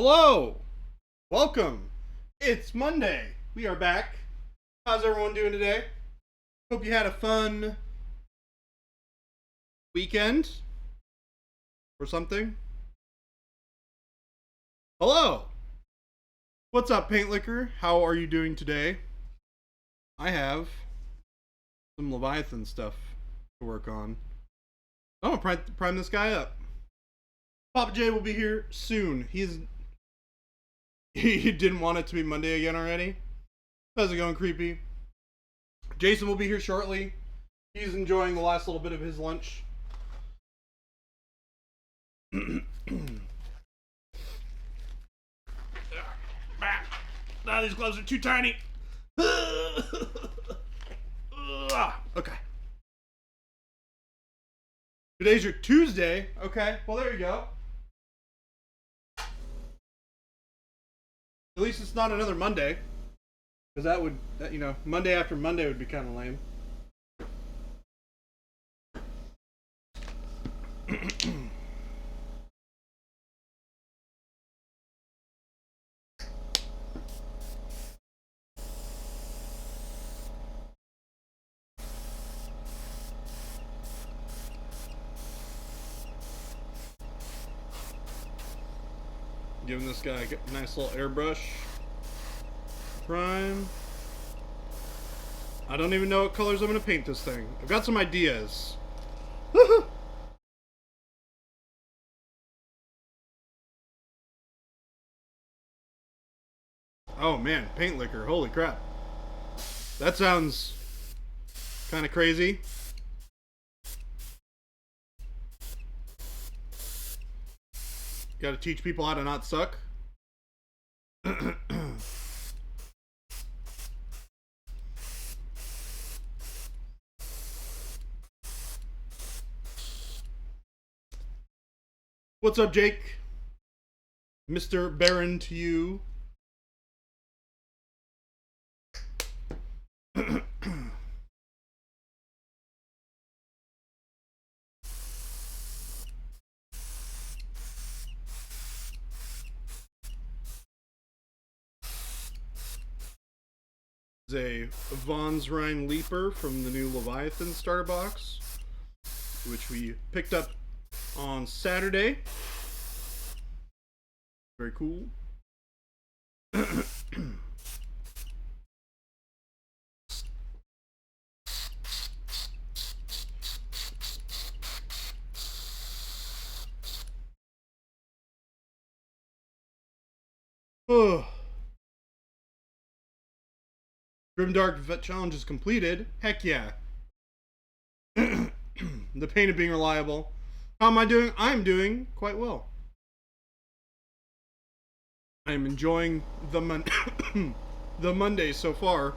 Hello! Welcome! It's Monday. We are back. How's everyone doing today? Hope you had a fun weekend or something. Hello! What's up, Paint Liquor? How are you doing today? I have some Leviathan stuff to work on. I'm gonna prime this guy up. Papa J will be here soon. He didn't want it to be Monday again already. How's it going, creepy? Jason will be here shortly. He's enjoying the last little bit of his lunch. These gloves are too tiny. Okay. Today's your Tuesday. Okay, well, there you go. At least it's not another Monday. Because Monday after Monday would be kind of lame. Giving this guy a nice little airbrush prime. I don't even know what colors I'm going to paint this thing. I've got some ideas. Oh man, paint liquor. Holy crap. That sounds kind of crazy. Got to teach people how to not suck. What's up, Jake? Mr. Baron to you. A Vaughn's Rhine Leaper from the new Leviathan starter box, which we picked up on Saturday. Very cool. Oh. Grimdark Vet Challenge is completed. Heck yeah. The pain of being reliable. How am I doing? I'm doing quite well. I'm enjoying the the Monday so far.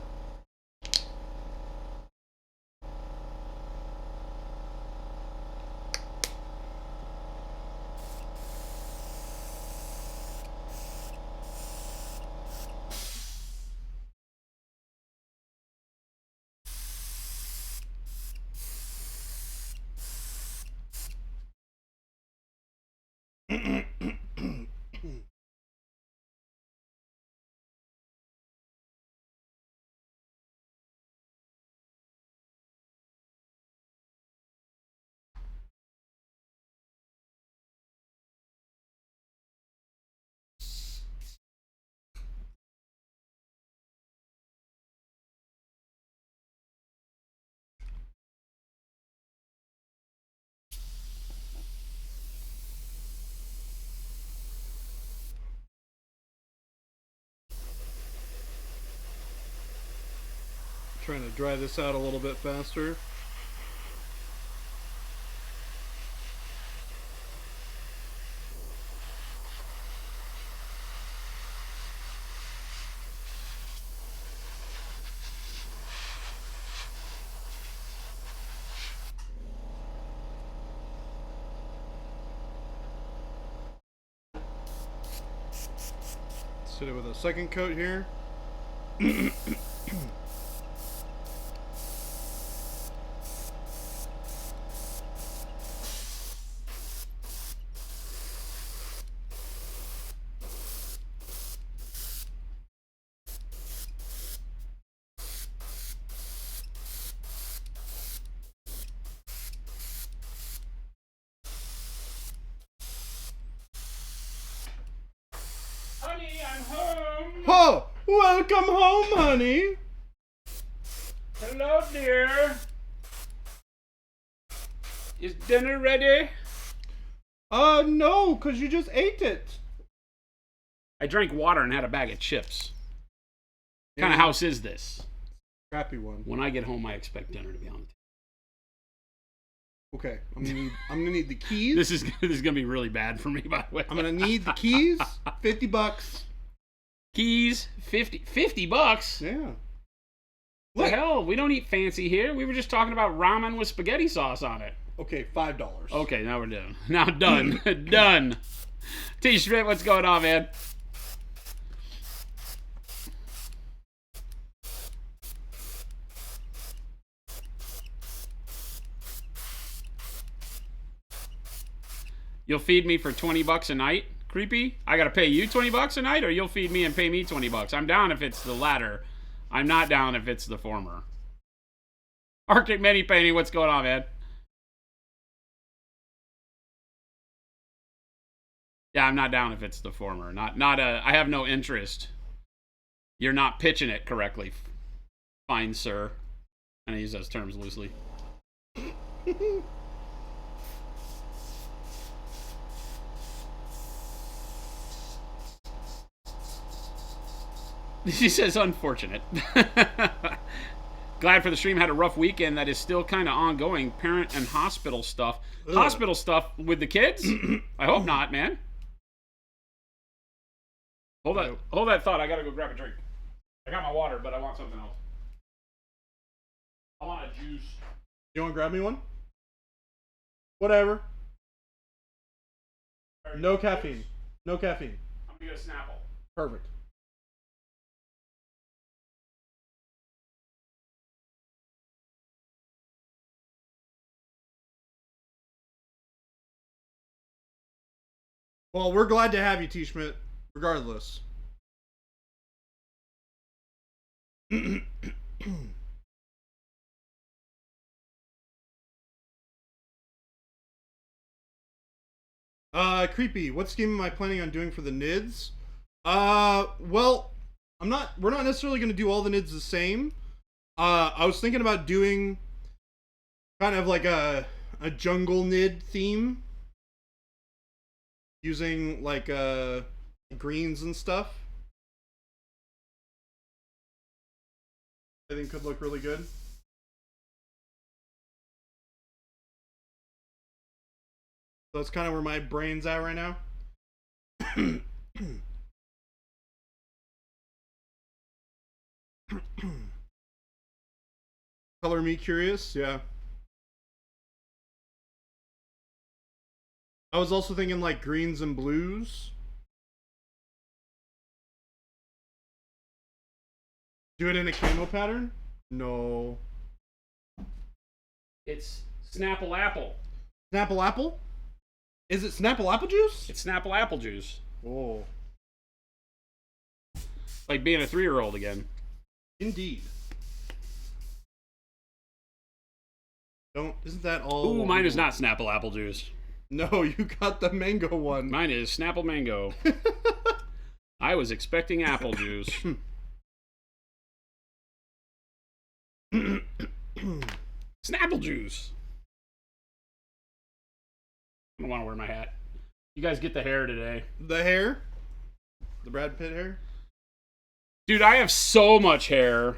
Trying to dry this out a little bit faster. Hit it with a second coat here. Welcome home, honey. Hello, dear. Is dinner ready? No, because you just ate it. I drank water and had a bag of chips. What kind of house is this? Crappy one. When I get home, I expect dinner to be on the table. Okay, I'm gonna need the keys. This is gonna be really bad for me, by the way. I'm gonna need the keys. $50. Keys, $50. Yeah. The hell? We don't eat fancy here. We were just talking about ramen with spaghetti sauce on it. Okay, $5. Okay, now we're done. Now done. Done. T-Schmidt, what's going on, man? You'll feed me for $20 a night? Creepy? I gotta pay you $20 a night, or you'll feed me and pay me $20? I'm down if it's the latter. I'm not down if it's the former. Arctic Mini Painting, what's going on, man? Yeah, I'm not down if it's the former. I have no interest. You're not pitching it correctly. Fine, sir. And I use those terms loosely. She says unfortunate. Glad for the stream. Had a rough weekend that is still kind of ongoing. Parent and hospital stuff. Ugh. Hospital stuff with the kids? I hope not, man. Hold that thought. I gotta go grab a drink. I got my water, but I want something else. I want a juice. You want to grab me one? Whatever. No caffeine. No caffeine. I'm gonna get a Snapple. Perfect. Well, we're glad to have you, T-Schmidt, regardless. Creepy. What scheme am I planning on doing for the NIDS? Well, we're not necessarily going to do all the NIDS the same. I was thinking about doing kind of like a jungle NID theme. Using like greens and stuff. I think could look really good. So that's kind of where my brain's at right now. Color me curious, yeah. I was also thinking like greens and blues. Do it in a camo pattern? No. It's Snapple Apple. Snapple Apple? Is it Snapple Apple Juice? It's Snapple Apple Juice. Oh. Like being a 3-year-old again. Indeed. Isn't that all? Ooh, mine is not Snapple Apple Juice. No, you got the mango one. Mine is Snapple Mango. I was expecting apple juice. Snapple juice. I don't want to wear my hat. You guys get the hair today. The hair? The Brad Pitt hair? Dude, I have so much hair.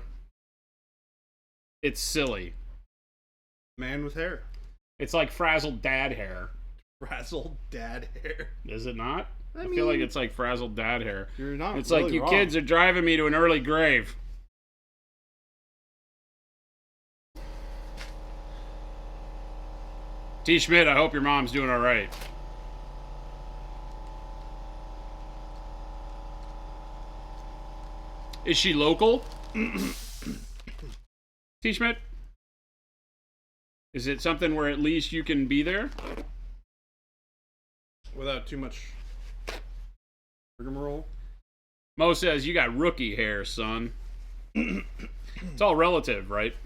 It's silly. Man with hair. It's like frazzled dad hair. Frazzled dad hair. Is it not? I feel like it's like frazzled dad hair. You're not. It's really like you wrong. kids are driving me to an early grave. T. Schmidt, I hope your mom's doing all right. Is she local? T. Schmidt? Is it something where at least you can be there? Without too much rigmarole. Mo says, you got rookie hair, son. It's all relative, right?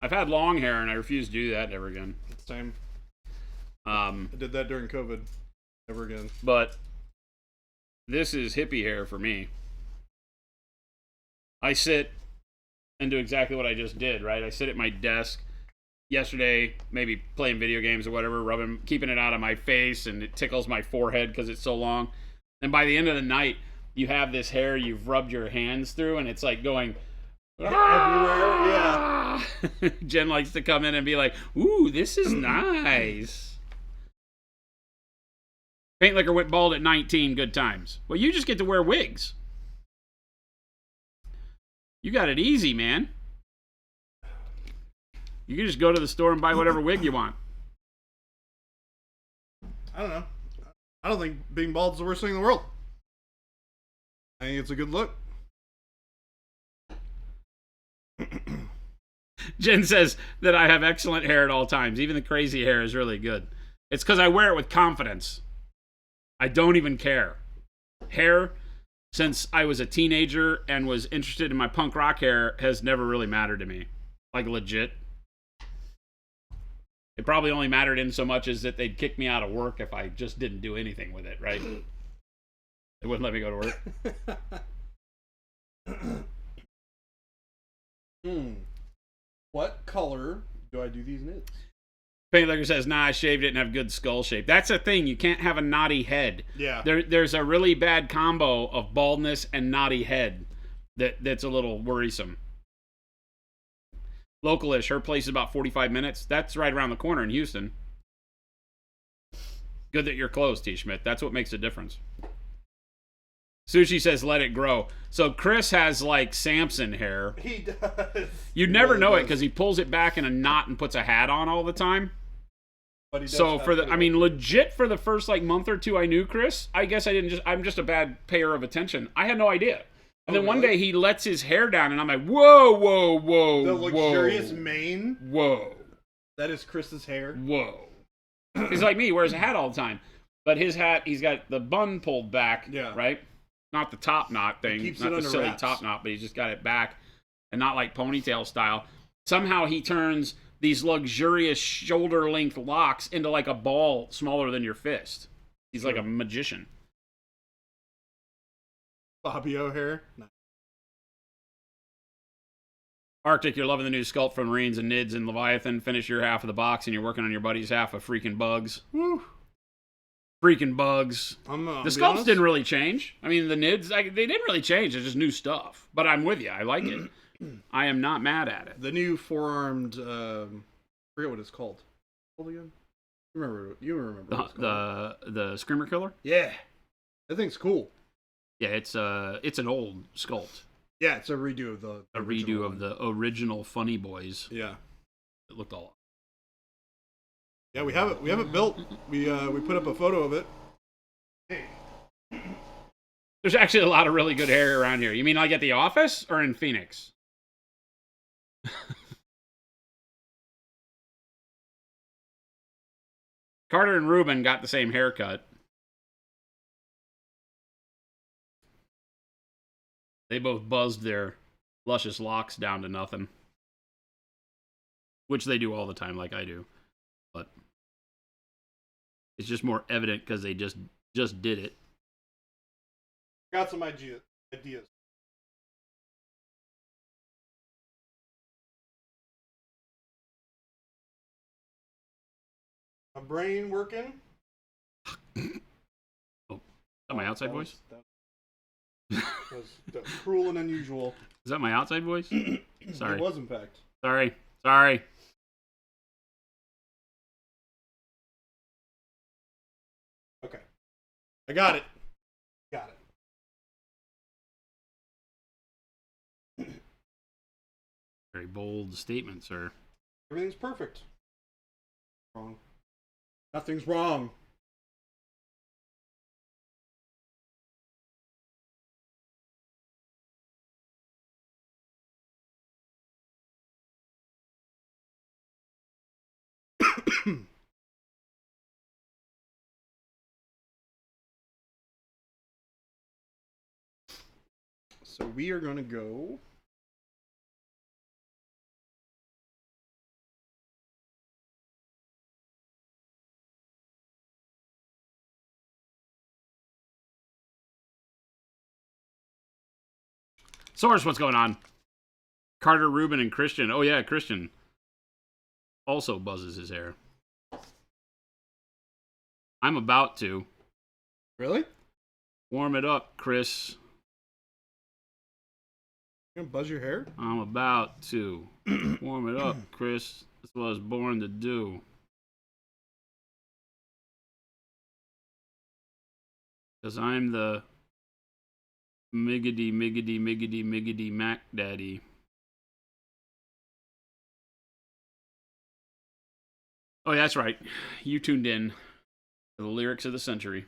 I've had long hair and I refuse to do that ever again. Same. I did that during COVID. Never again. But this is hippie hair for me. I sit and do exactly what I just did, right? I sit at my desk yesterday, maybe playing video games or whatever, keeping it out of my face, and it tickles my forehead because it's so long. And by the end of the night, you have this hair you've rubbed your hands through, and it's like going everywhere. Yeah. Jen likes to come in and be like, "Ooh, this is nice." Paint Liquor went bald at 19. Good times. Well, you just get to wear wigs. You got it easy, man. You can just go to the store and buy whatever wig you want. I don't know. I don't think being bald is the worst thing in the world. I think it's a good look. Jen says that I have excellent hair at all times. Even the crazy hair is really good. It's because I wear it with confidence. I don't even care. Hair, since I was a teenager and was interested in my punk rock hair, has never really mattered to me. Like, legit. It probably only mattered in so much as that they'd kick me out of work if I just didn't do anything with it, right? They wouldn't let me go to work. What color do I do these knits? Paint Liquor says, nah, I shaved it and have good skull shape. That's a thing. You can't have a knotty head. Yeah. There's a really bad combo of baldness and knotty head that's a little worrisome. Localish, her place is about 45 minutes. That's right around the corner in Houston. Good that you're close, T. Schmidt. That's what makes a difference. Sushi says, let it grow. So Chris has like Samson hair. He does. You'd never know it because he pulls it back in a knot and puts a hat on all the time. But he does So legit for the first like month or two I knew Chris, I guess I'm just a bad payer of attention. I had no idea. And then one day he lets his hair down and I'm like, whoa, whoa, whoa, the luxurious whoa, mane. Whoa. That is Chris's hair. Whoa. He's like me, he wears a hat all the time. But his hat, he's got the bun pulled back, right? Not the top knot thing, not the silly top knot, but he's just got it back and not like ponytail style. Somehow he turns these luxurious shoulder-length locks into like a ball smaller than your fist. He's like a magician. Fabio hair. No. Arctic, you're loving the new sculpt from Marines and Nids and Leviathan. Finish your half of the box and you're working on your buddy's half of freaking bugs. Woo. Freaking bugs. The sculpts didn't really change. I mean, the Nids, they didn't really change. It's just new stuff. But I'm with you. I like it. I am not mad at it. The new four-armed, I forget what it's called. What again? You remember what it's called. The Screamer Killer? Yeah. That thing's cool. Yeah, it's an old sculpt. Yeah, it's a redo of the original Funny Boys. Yeah. It looked all. Yeah, we have it built. We put up a photo of it. Hey. There's actually a lot of really good hair around here. You mean like at the office or in Phoenix? Carter and Ruben got the same haircut. They both buzzed their luscious locks down to nothing. Which they do all the time, like I do. But it's just more evident because they just did it. Got some ideas. My brain working. Oh, is that my outside voice? That was cruel and unusual. Is that my outside voice? Sorry. It was, in fact. Sorry. Okay. I got it. Very bold statement, sir. Everything's perfect. Wrong. Nothing's wrong. So we are going to go. Source, what's going on? Carter, Ruben, and Christian. Oh, yeah, Christian also buzzes his hair. I'm about to. Really? Warm it up, Chris. You gonna buzz your hair? I'm about to. Warm it up, Chris. That's what I was born to do. Because I'm the miggity Mac Daddy. Oh, yeah, that's right. You tuned in to the lyrics of the century.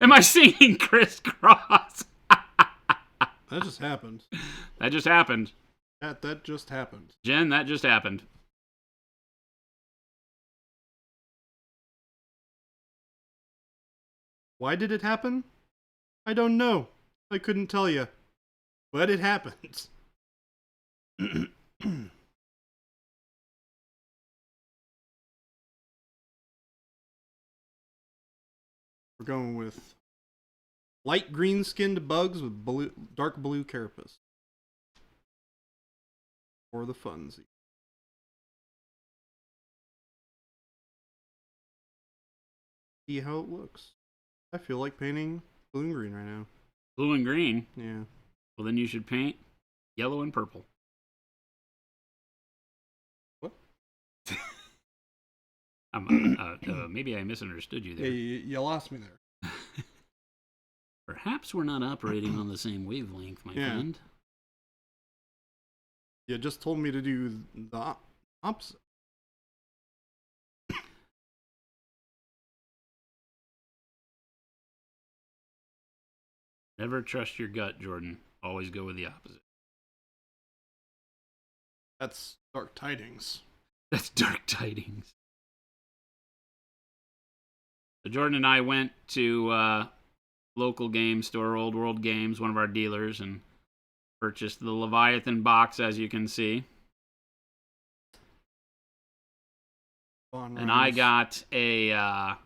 Am I singing crisscross? That just happened. That just happened. That just happened. Jen, that just happened. Why did it happen? I don't know. I couldn't tell you. But it happened. We're going with light green skinned bugs with dark blue carapace. For the funsie. See how it looks. I feel like painting blue and green right now. Blue and green? Yeah. Well, then you should paint yellow and purple. What? Maybe I misunderstood you there. Yeah, you lost me there. Perhaps we're not operating on the same wavelength, my friend. You just told me to do the opposite. Never trust your gut, Jordan. Always go with the opposite. That's dark tidings. That's dark tidings. So Jordan and I went to local game store, Old World Games, one of our dealers, and purchased the Leviathan box, as you can see. And I got a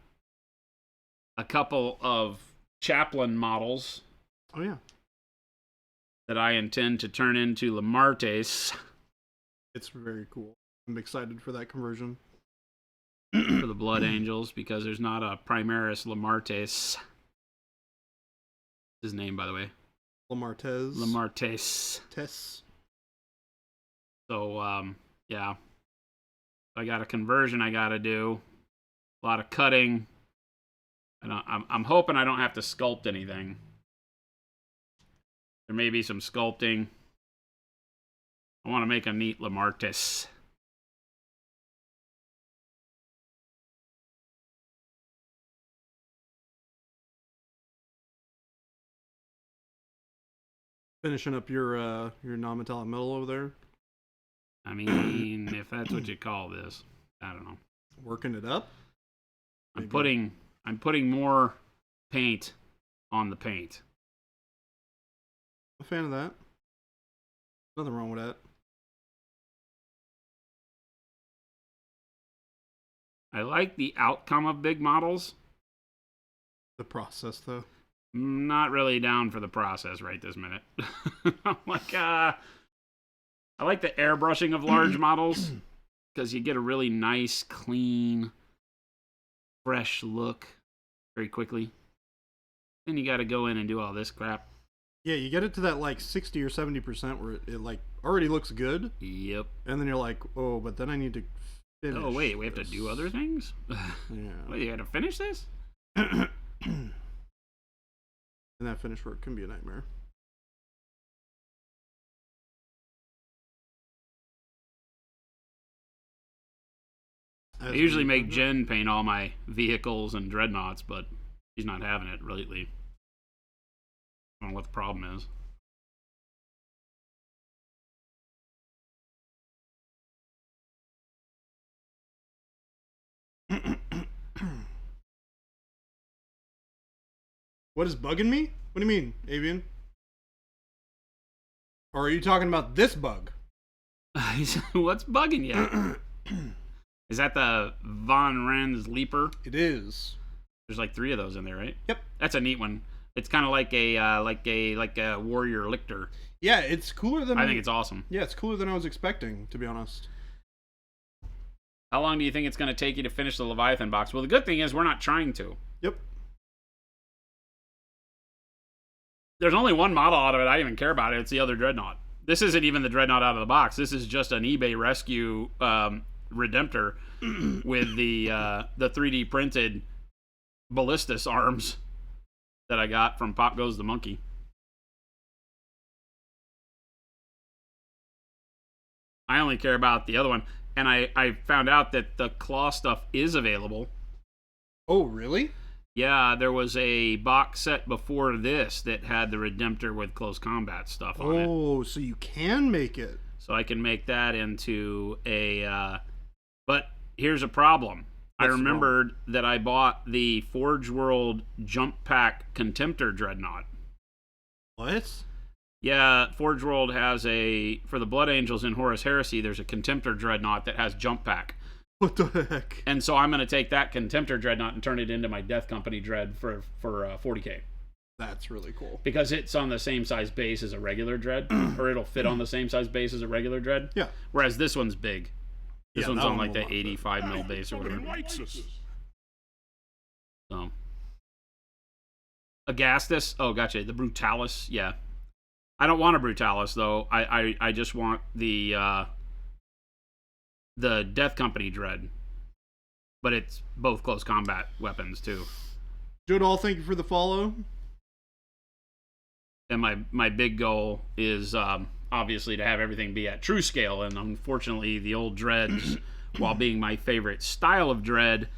couple of Chaplin models. Oh, yeah. That I intend to turn into Lamartes. It's very cool. I'm excited for that conversion. For the Blood Angels, because there's not a Primaris Lamartes. His name, by the way. Lamartes. Tess. So, yeah. I got a conversion I got to do. A lot of cutting. I'm hoping I don't have to sculpt anything. There may be some sculpting. I want to make a neat Lamartes. Finishing up your non-metallic metal over there. I mean, if that's what you call this, I don't know. Working it up. I'm putting more paint on the paint. I'm a fan of that. Nothing wrong with that. I like the outcome of big models. The process, though. Not really down for the process right this minute. I'm like, I like the airbrushing of large models because you get a really nice, clean, fresh look very quickly. Then you got to go in and do all this crap. Yeah, you get it to that like 60 or 70% where it like already looks good. Yep. And then you're like, oh, but then I need to finish. Oh, wait, we have to do other things? Yeah. Wait, you got to finish this? And that finish work can be a nightmare. I usually make Jen paint all my vehicles and dreadnoughts, but she's not having it lately. I don't know what the problem is. What is bugging me? What do you mean, Avian? Or are you talking about this bug? What's bugging you? Is that the Von Ren's Leaper? It is. There's like 3 of those in there, right? Yep. That's a neat one. It's kind of like a warrior lictor. Yeah, it's cooler than I think it's awesome. Yeah, it's cooler than I was expecting, to be honest. How long do you think it's going to take you to finish the Leviathan box? Well, the good thing is we're not trying to. Yep. There's only one model out of it I even care about. It's the other Dreadnought. This isn't even the Dreadnought out of the box. This is just an eBay rescue Redemptor with the 3D printed ballistas arms that I got from Pop Goes the Monkey. I only care about the other one. And I found out that the claw stuff is available. Oh, really? Yeah, there was a box set before this that had the Redemptor with close combat stuff on it. Oh, so you can make it. So I can make that into a... but here's a problem. I remembered that I bought the Forge World Jump Pack Contemptor Dreadnought. What? Yeah, Forge World has for the Blood Angels in Horus Heresy, there's a Contemptor Dreadnought that has Jump Pack. What the heck? And so I'm going to take that Contemptor Dreadnought and turn it into my Death Company Dread for 40K. That's really cool. Because it's on the same size base as a regular Dread, or it'll fit on the same size base as a regular Dread. Yeah. Whereas this one's big. This one's on like the 85 mil base or whatever. So. Agastus. Oh, gotcha. The Brutalis. Yeah. I don't want a Brutalis, though. I just want the Death Company Dread. But it's both close combat weapons, too. Jodal, thank you for the follow. And my big goal is obviously to have everything be at true scale, and unfortunately the old Dreads, while being my favorite style of Dread,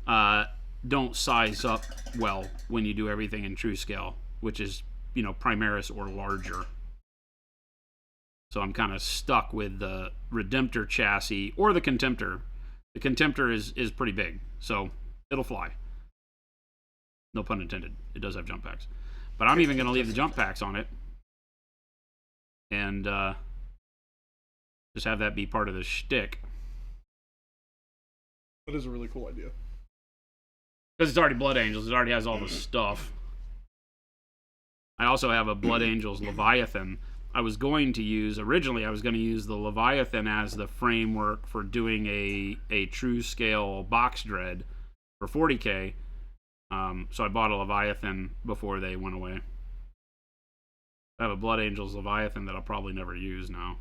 don't size up well when you do everything in true scale, which is, Primaris or larger. So I'm kind of stuck with the Redemptor chassis or the Contemptor. The Contemptor is pretty big, so it'll fly. No pun intended. It does have jump packs. But I'm even going to leave the jump packs on it. And just have that be part of the shtick. That is a really cool idea. Because it's already Blood Angels. It already has all the stuff. I also have a Blood Angels Leviathan. Originally I was going to use the Leviathan as the framework for doing a true scale box Dread for 40K. So I bought a Leviathan before they went away. I have a Blood Angels Leviathan that I'll probably never use now.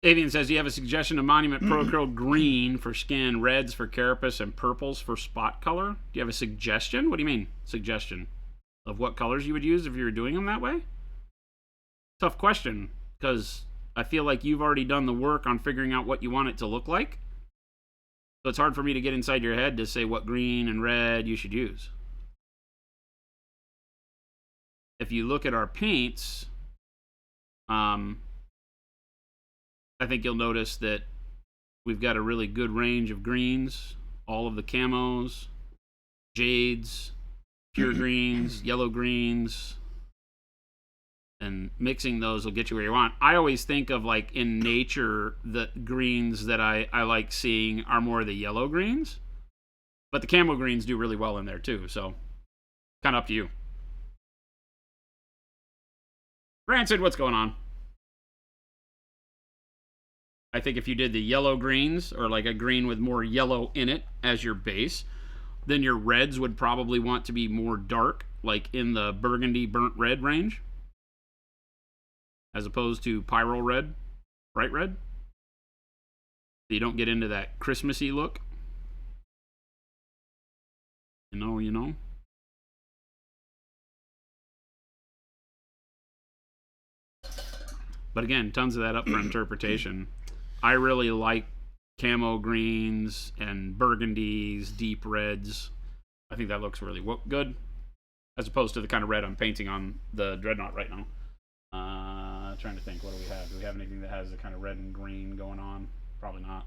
Avian says, do you have a suggestion of Monument Pro Acryl green for skin, reds for carapace, and purples for spot color? Do you have a suggestion? What do you mean, suggestion? Of what colors you would use if you were doing them that way? Tough question, because I feel like you've already done the work on figuring out what you want it to look like. So it's hard for me to get inside your head to say what green and red you should use. If you look at our paints, I think you'll notice that we've got a really good range of greens, all of the camos, jades, pure greens, yellow greens, and mixing those will get you where you want. I always think of, like, in nature, the greens that I like seeing are more the yellow greens, but the camo greens do really well in there too, so kind of up to you. Rancid, what's going on? I think if you did the yellow greens, or like a green with more yellow in it as your base, then your reds would probably want to be more dark, like in the burgundy burnt red range, as opposed to pyro red, bright red. So you don't get into that Christmassy look. You know. But again, tons of that up for interpretation. I really like camo greens and burgundies, deep reds. I think that looks really good, as opposed to the kind of red I'm painting on the Dreadnought right now. Trying to think, what do we have? Do we have anything that has the kind of red and green going on? Probably not.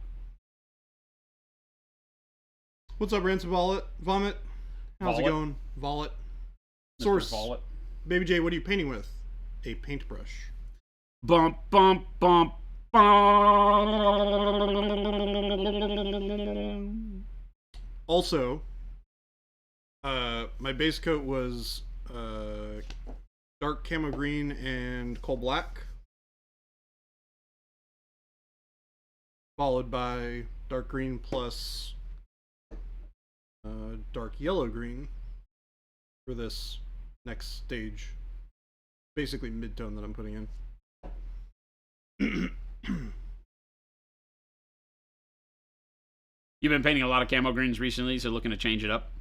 What's up, Ransom Vomit? How's it Vomit. going? Volet. Mr. Source. Follett. Baby J, what are you painting with? A paintbrush. Bump, bump, bump, bump. Also, my base coat was dark camo green and coal black, followed by dark green plus dark yellow green for this next stage. Basically mid-tone that I'm putting in. You've been painting a lot of camo greens recently, so looking to change it up.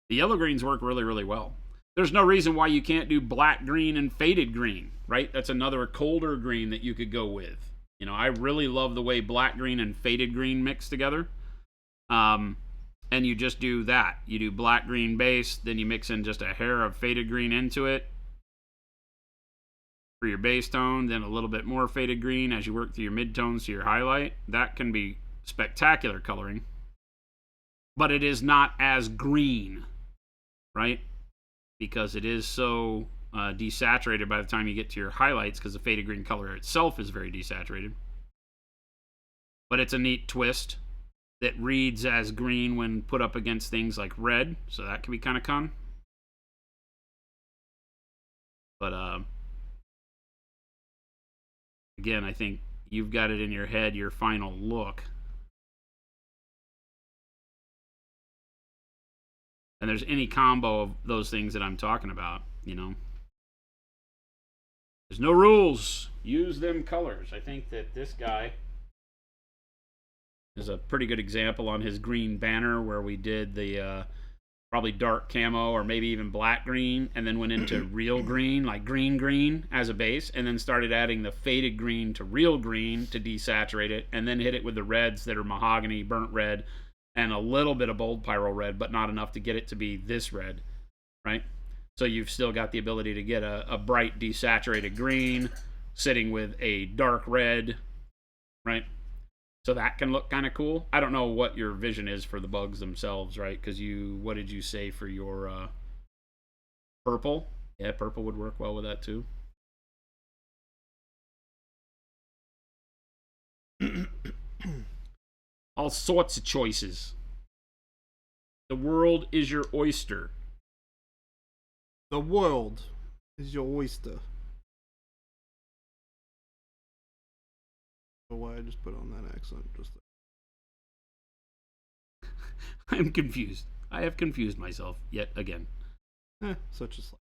The yellow greens work really, really well. There's no reason why you can't do black green and faded green, right? That's another colder green that you could go with. You know, I really love the way black green and faded green mix together. And you just do that. You do black green base, then you mix in just a hair of faded green into it for your base tone, then a little bit more faded green as you work through your mid-tones to your highlight. That can be spectacular coloring. But it is not as green, right? Because it is so desaturated by the time you get to your highlights, because the faded green color itself is very desaturated. But it's a neat twist that reads as green when put up against things like red, so that can be kind of fun. But again, I think you've got it in your head, your final look. And there's any combo of those things that I'm talking about, you know. There's no rules. Use them colors. I think that this guy is a pretty good example on his green banner where we did the probably dark camo or maybe even black green, and then went into real green, like green as a base, and then started adding the faded green to real green to desaturate it, and then hit it with the reds that are mahogany, burnt red, and a little bit of bold pyro red, but not enough to get it to be this red, right? So you've still got the ability to get a bright desaturated green sitting with a dark red, right? So that can look kind of cool. I don't know what your vision is for the bugs themselves, right? Because what did you say for your purple? Yeah, purple would work well with that too. All sorts of choices. The world is your oyster. The world is your oyster. Oh, why I just put on that accent just I'm confused. I have confused myself yet again. such a slap.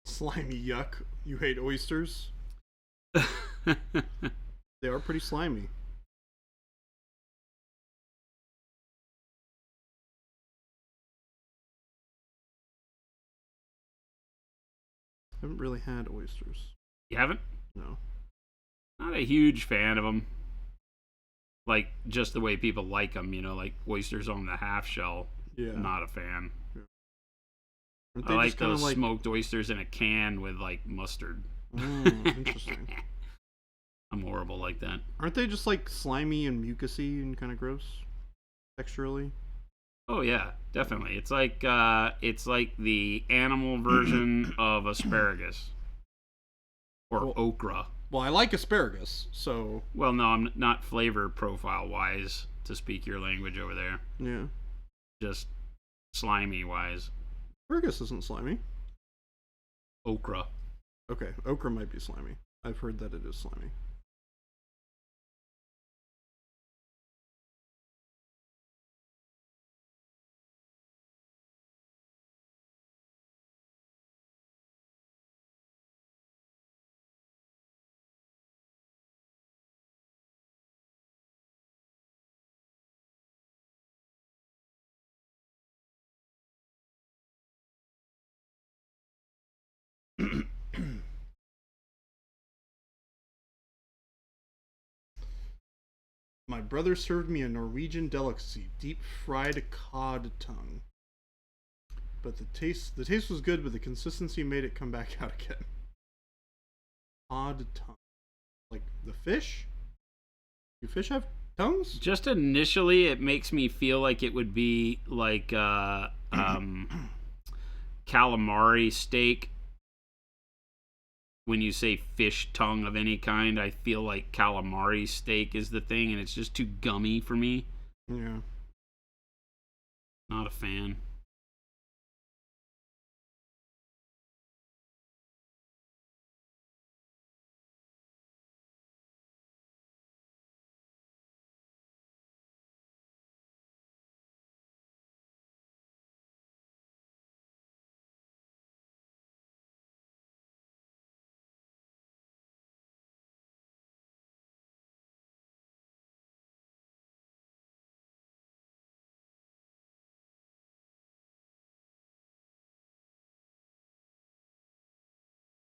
Slimy yuck. You hate oysters? They are pretty slimy. I haven't really had oysters. You haven't? No. Not a huge fan of them. Like, just the way people like them, you know, like oysters on the half shell. Yeah. Not a fan. Aren't I they like just kinda those smoked oysters in a can with, like, mustard. Interesting. I'm horrible like that. Aren't they just like slimy and mucusy and kind of gross texturally? Oh yeah, definitely. It's like the animal version of asparagus or Well- okra. Well, I like asparagus, so Well, no, I'm not flavor profile wise to speak your language over there. yeah. Just slimy wise. Asparagus isn't slimy. Okra. Okay, okra might be slimy. I've heard that it is slimy. my brother served me a Norwegian delicacy, deep fried cod tongue. But the taste was good, but the consistency made it come back out again. Cod tongue. Like the fish? Do fish have tongues? Just initially, it makes me feel like it would be like calamari steak. When you say fish tongue of any kind, I feel like calamari steak is the thing, and it's just too gummy for me. Yeah. Not a fan.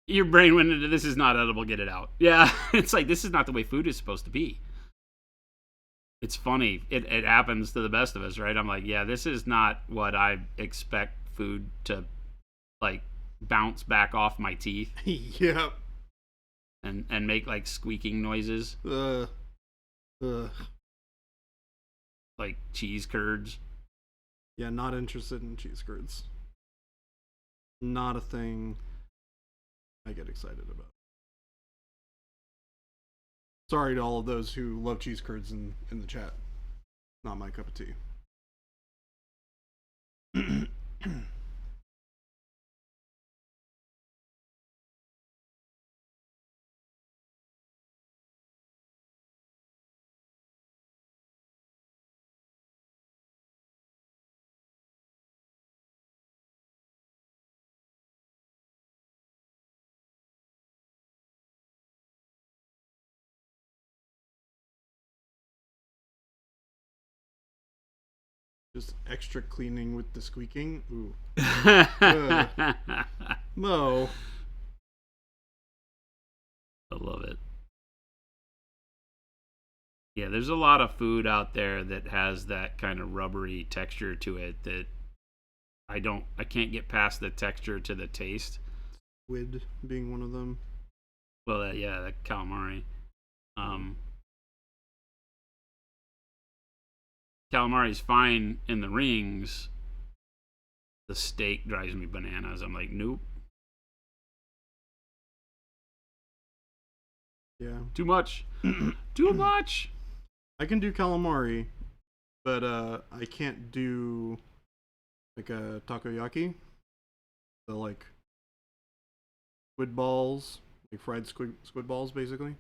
Your brain went into this is not edible, get it out. Yeah, it's like this is not the way food is supposed to be. It's funny. It happens to the best of us, right? I'm like, yeah, this is not what I expect food to like bounce back off my teeth. Yep. And make like squeaking noises. Like cheese curds. Yeah, not interested in cheese curds. Not a thing I get excited about. Sorry to all of those who love cheese curds in the chat. Not my cup of tea. Just extra cleaning with the squeaking. Ooh. Mo. I love it. Yeah, there's a lot of food out there that has that kind of rubbery texture to it that I can't get past the texture to the taste. Squid being one of them. Well, the calamari. Calamari's fine in the rings. The steak drives me bananas. I'm like, nope. Yeah. Too much. Too much. I can do calamari, but I can't do like a takoyaki. The like squid balls, like fried squid balls, basically.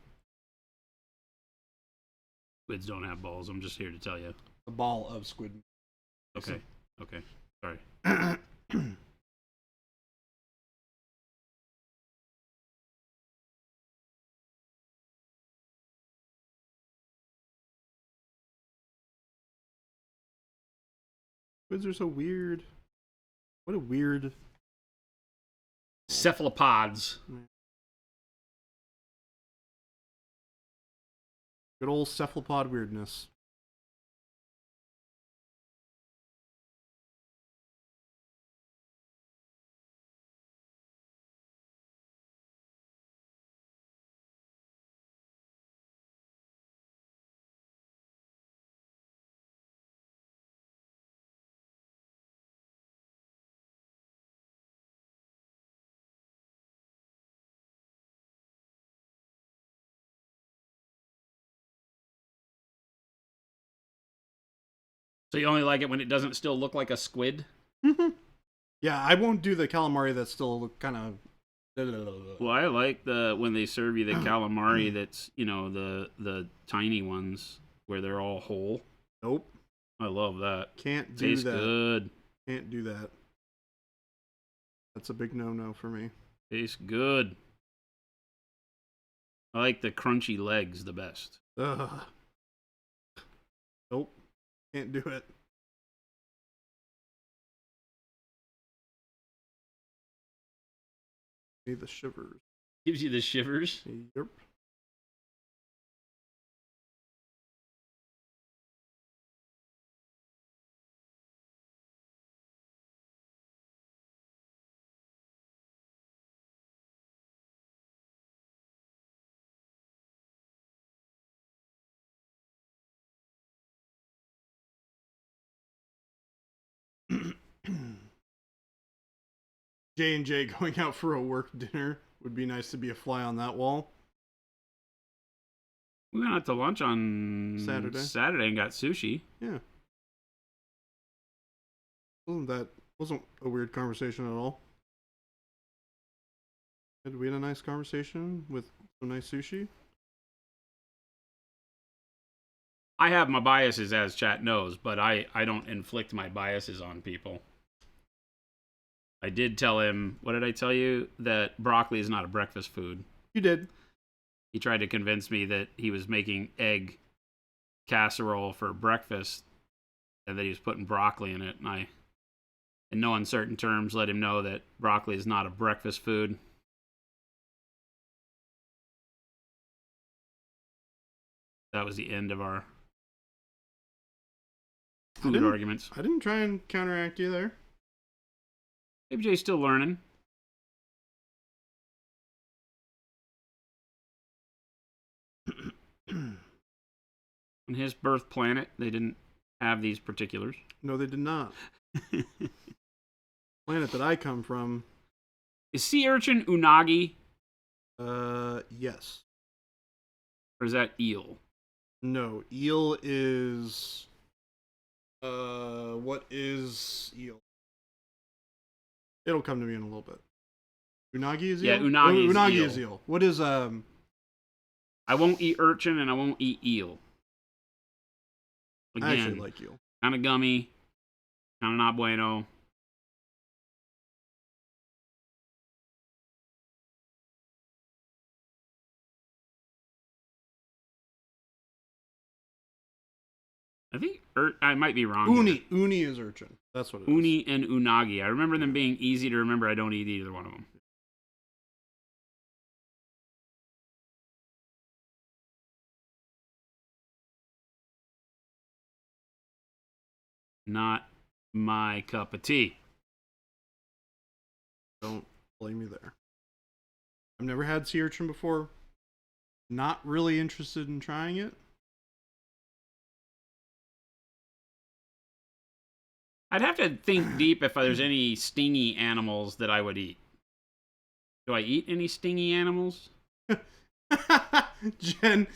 Squids don't have balls. I'm just here to tell you. A ball of squid. Okay. Okay. Sorry. Squids are so weird. What a weird Cephalopods. good old cephalopod weirdness. So you only like it when it doesn't still look like a squid? Yeah, I won't do the calamari that's still kind of. Well, I like when they serve you the calamari that's, the tiny ones where they're all whole. Nope. I love that. Can't do Tastes that. good. Can't do that. That's a big no-no for me. Tastes good. I like the crunchy legs the best. Ugh. Nope. Can't do it. Me the shivers. Gives you the shivers. Yep. J&J going out for a work dinner. Would be nice to be a fly on that wall. We went out to lunch on Saturday and got sushi. Yeah. Wasn't a weird conversation at all. We had a nice conversation with some nice sushi. I have my biases, as chat knows, but I don't inflict my biases on people. I did tell him, what did I tell you? That broccoli is not a breakfast food. You did. He tried to convince me that he was making egg casserole for breakfast and that he was putting broccoli in it. And I, in no uncertain terms, let him know that broccoli is not a breakfast food. That was the end of our food arguments. I didn't try and counteract you there. Maybe Jay's still learning. On his birth planet, they didn't have these particulars. No, they did not. Planet that I come from. Is sea urchin unagi? Yes. Or is that eel? No, eel is. What is eel? It'll come to me in a little bit. Unagi is eel? Yeah, unagi is unagi eel. is eel. What is, I won't eat urchin and I won't eat eel. Again, I actually like eel. Kind of gummy. Kind of not bueno. I think I might be wrong. Uni is urchin. That's what it is. Uni and unagi. I remember them being easy to remember. I don't eat either one of them. Not my cup of tea. Don't blame me there. I've never had sea urchin before. Not really interested in trying it. I'd have to think deep if there's any stingy animals that I would eat. Do I eat any stingy animals? Jen,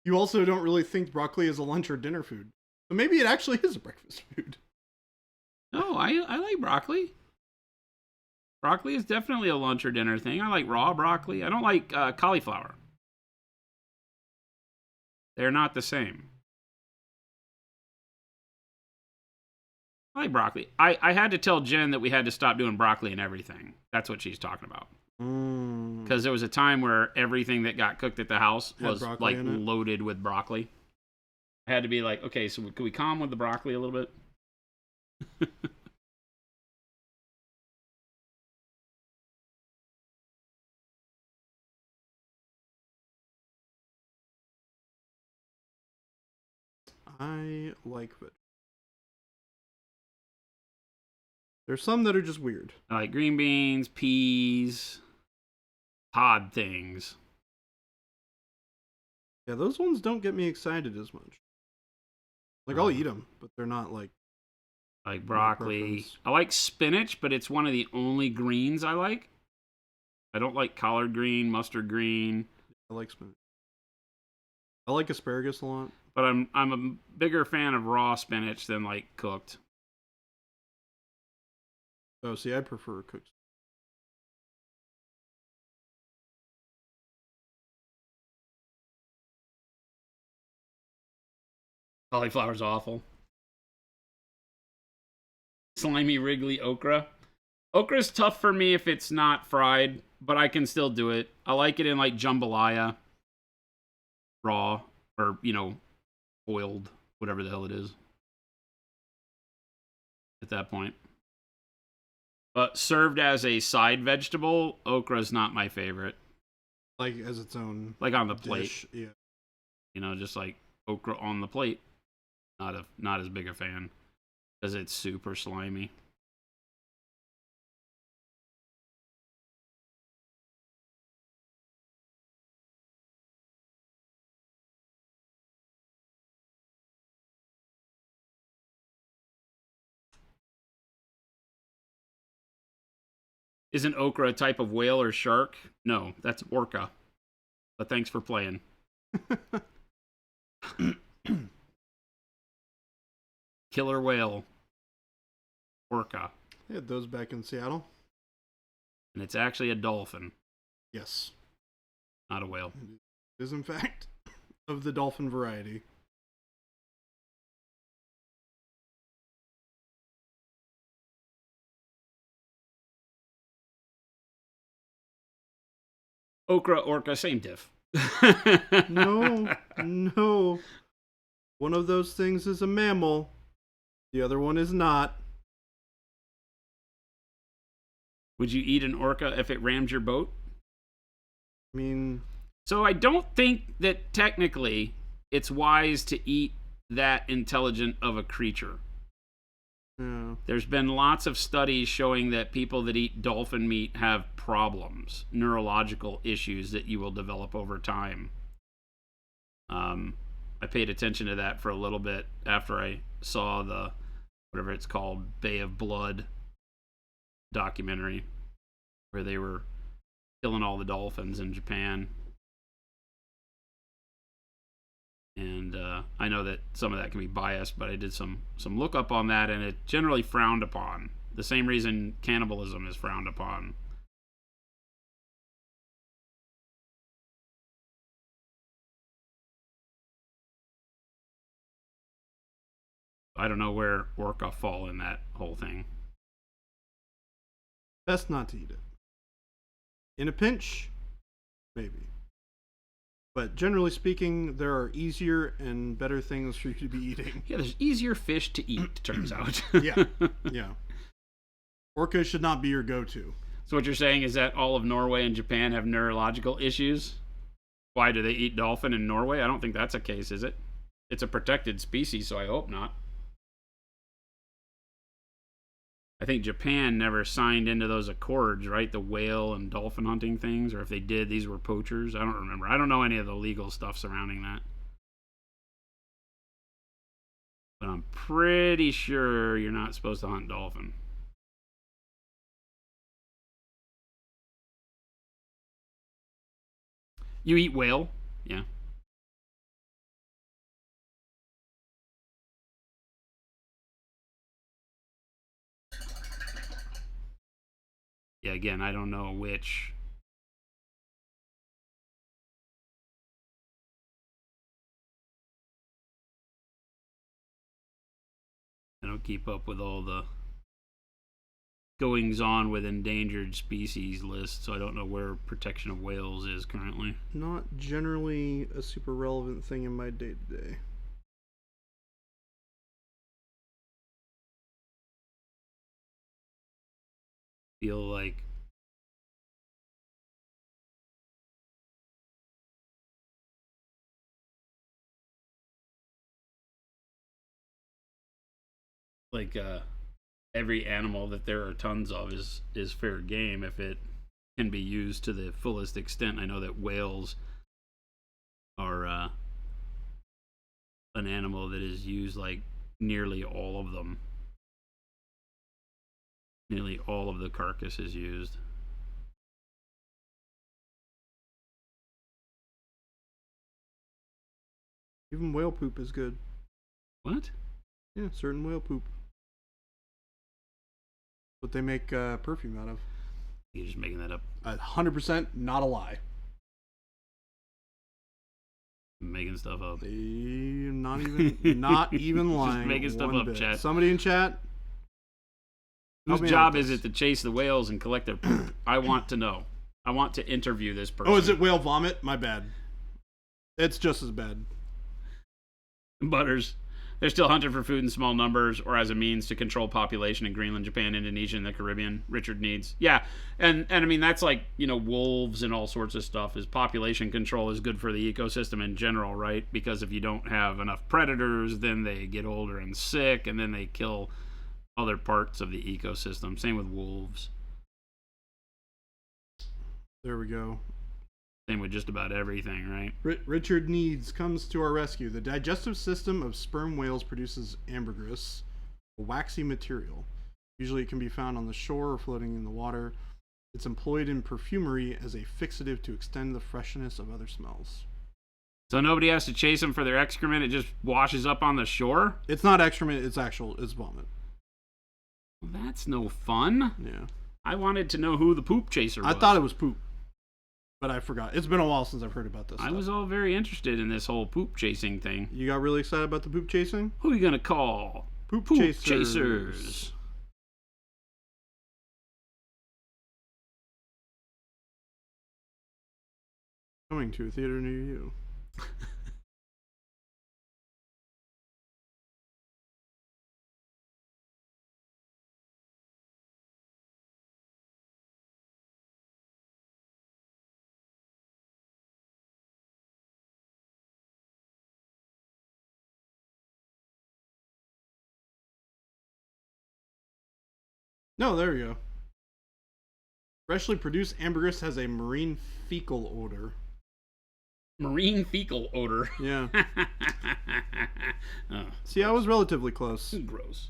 you also don't really think broccoli is a lunch or dinner food. So maybe it actually is a breakfast food. No, I like broccoli. Broccoli is definitely a lunch or dinner thing. I like raw broccoli. I don't like cauliflower. They're not the same. I like broccoli. I had to tell Jen that we had to stop doing broccoli and everything. That's what she's talking about. Because there was a time where everything that got cooked at the house was like loaded with broccoli. I had to be like, okay, so can we calm with the broccoli a little bit? I like it. There's some that are just weird. I like green beans, peas, pod things. Yeah, those ones don't get me excited as much. Like, I'll eat them, but they're not like... I like broccoli. I like spinach, but it's one of the only greens I like. I don't like collard green, mustard green. I like spinach. I like asparagus a lot. But I'm a bigger fan of raw spinach than like cooked. Oh, see, I prefer cooked. Cauliflower's awful. Slimy, wriggly okra. Okra's tough for me if it's not fried, but I can still do it. I like it in like jambalaya. Raw, or, boiled, whatever the hell it is. At that point. But served as a side vegetable, okra's not my favorite. Like as its own like on the dish, plate. Yeah. Just like okra on the plate. Not as big a fan. Because it's super slimy. Isn't okra a type of whale or shark? No, that's orca. But thanks for playing. Killer whale. Orca. They had those back in Seattle. And it's actually a dolphin. Yes. Not a whale. It is, in fact, of the dolphin variety. Okra, orca, same diff. No. One of those things is a mammal. The other one is not. Would you eat an orca if it rammed your boat? I mean... So I don't think that technically it's wise to eat that intelligent of a creature. Yeah. There's been lots of studies showing that people that eat dolphin meat have problems, neurological issues that you will develop over time. I paid attention to that for a little bit after I saw the, whatever it's called, Bay of Blood documentary, where they were killing all the dolphins in Japan. And I know that some of that can be biased, but I did some look up on that, and it's generally frowned upon. The same reason cannibalism is frowned upon. I don't know where orca fall in that whole thing. Best not to eat it. In a pinch, maybe. But generally speaking, there are easier and better things for you to be eating. Yeah, there's easier fish to eat, turns out. Yeah. Orca should not be your go-to. So what you're saying is that all of Norway and Japan have neurological issues? Why do they eat dolphin in Norway? I don't think that's a case, is it? It's a protected species, so I hope not. I think Japan never signed into those accords, right? The whale and dolphin hunting things, or if they did, these were poachers. I don't remember. I don't know any of the legal stuff surrounding that. But I'm pretty sure you're not supposed to hunt dolphin. You eat whale? Yeah. Yeah, again, I don't know which. I don't keep up with all the goings on with endangered species lists, so I don't know where protection of whales is currently. Not generally a super relevant thing in my day-to-day. Feel like every animal that there are tons of is fair game if it can be used to the fullest extent. I know that whales are an animal that is used like nearly all of them. Nearly all of the carcass is used. Even whale poop is good. What? Yeah, certain whale poop. What they make perfume out of. You're just making that up. 100% not a lie. Making stuff up. Not even lying. Just making stuff up, chat. Somebody in chat. Whose job is it to chase the whales and collect their poop? I want to know. I want to interview this person. Oh, is it whale vomit? My bad. It's just as bad. Butters. They're still hunted for food in small numbers or as a means to control population in Greenland, Japan, Indonesia, and the Caribbean. Richard Needs. Yeah, and I mean, that's like, wolves and all sorts of stuff. Is population control is good for the ecosystem in general, right? Because if you don't have enough predators, then they get older and sick, and then they kill other parts of the ecosystem. Same with wolves. There we go. Same with just about everything, right? Richard Needs comes to our rescue. The digestive system of sperm whales produces ambergris, a waxy material. Usually it can be found on the shore or floating in the water. It's employed in perfumery as a fixative to extend the freshness of other smells. So nobody has to chase them for their excrement. It just washes up on the shore. It's not excrement. It's vomit. Well, that's no fun. Yeah. I wanted to know who the poop chaser was. I thought it was poop, but I forgot. It's been a while since I've heard about this. I was all very interested in this whole poop chasing thing. You got really excited about the poop chasing? Who are you gonna call? Poop chasers. Coming to a theater near you. No, there we go. Freshly produced ambergris has a marine fecal odor. Marine fecal odor. Yeah. Oh, See, I was relatively close. gross.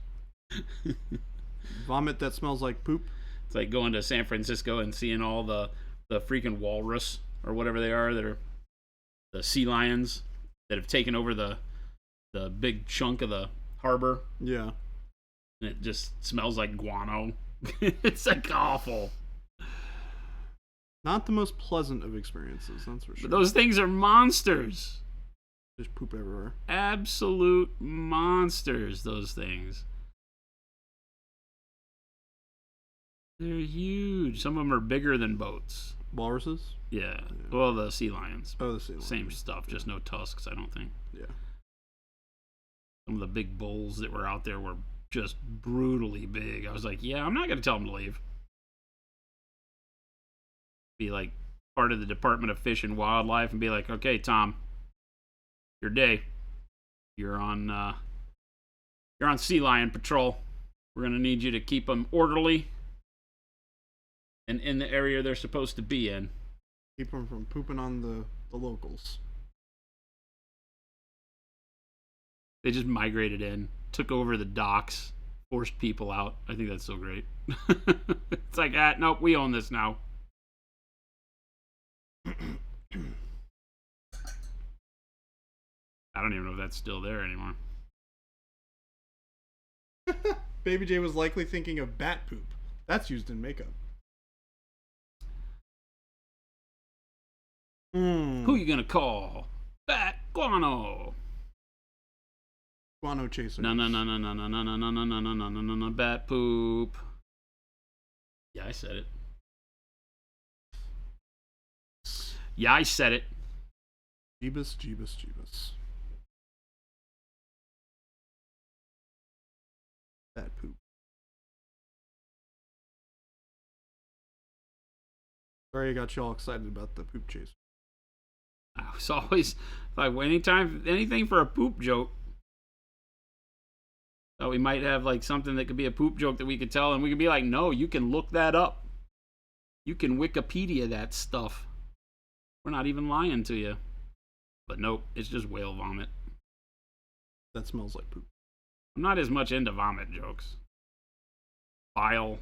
Vomit that smells like poop. It's like going to San Francisco and seeing all the freaking walrus or whatever they are that are the sea lions that have taken over the big chunk of the harbor. Yeah. And it just smells like guano. It's like awful. Not the most pleasant of experiences, that's for sure. But those things are monsters. There's poop everywhere. Absolute monsters, those things. They're huge. Some of them are bigger than boats. Walruses? Yeah. Well, the sea lions. Oh, the sea lions. Same stuff, just no tusks, I don't think. Yeah. Some of the big bulls that were out there were just brutally big. I was like, yeah, I'm not going to tell them to leave. Be like part of the Department of Fish and Wildlife and be like, okay, Tom, your day. You're on sea lion patrol. We're going to need you to keep them orderly and in the area they're supposed to be in. Keep them from pooping on the locals. They just migrated in, took over the docks, forced people out. I think that's so great. It's like, nope, we own this now. I don't even know if that's still there anymore. Baby J was likely thinking of bat poop. That's used in makeup. Who you gonna call? Bat guano. Guano chaser. No, bat poop. Yeah, I said it. Yeah, I said it. Jeebus. Bat poop. Sorry I got you all excited about the poop chase. I was always like, anything for a poop joke. Thought we might have like something that could be a poop joke that we could tell, and we could be like, no, you can look that up. You can Wikipedia that stuff. We're not even lying to you. But nope, it's just whale vomit. That smells like poop. I'm not as much into vomit jokes. Bile.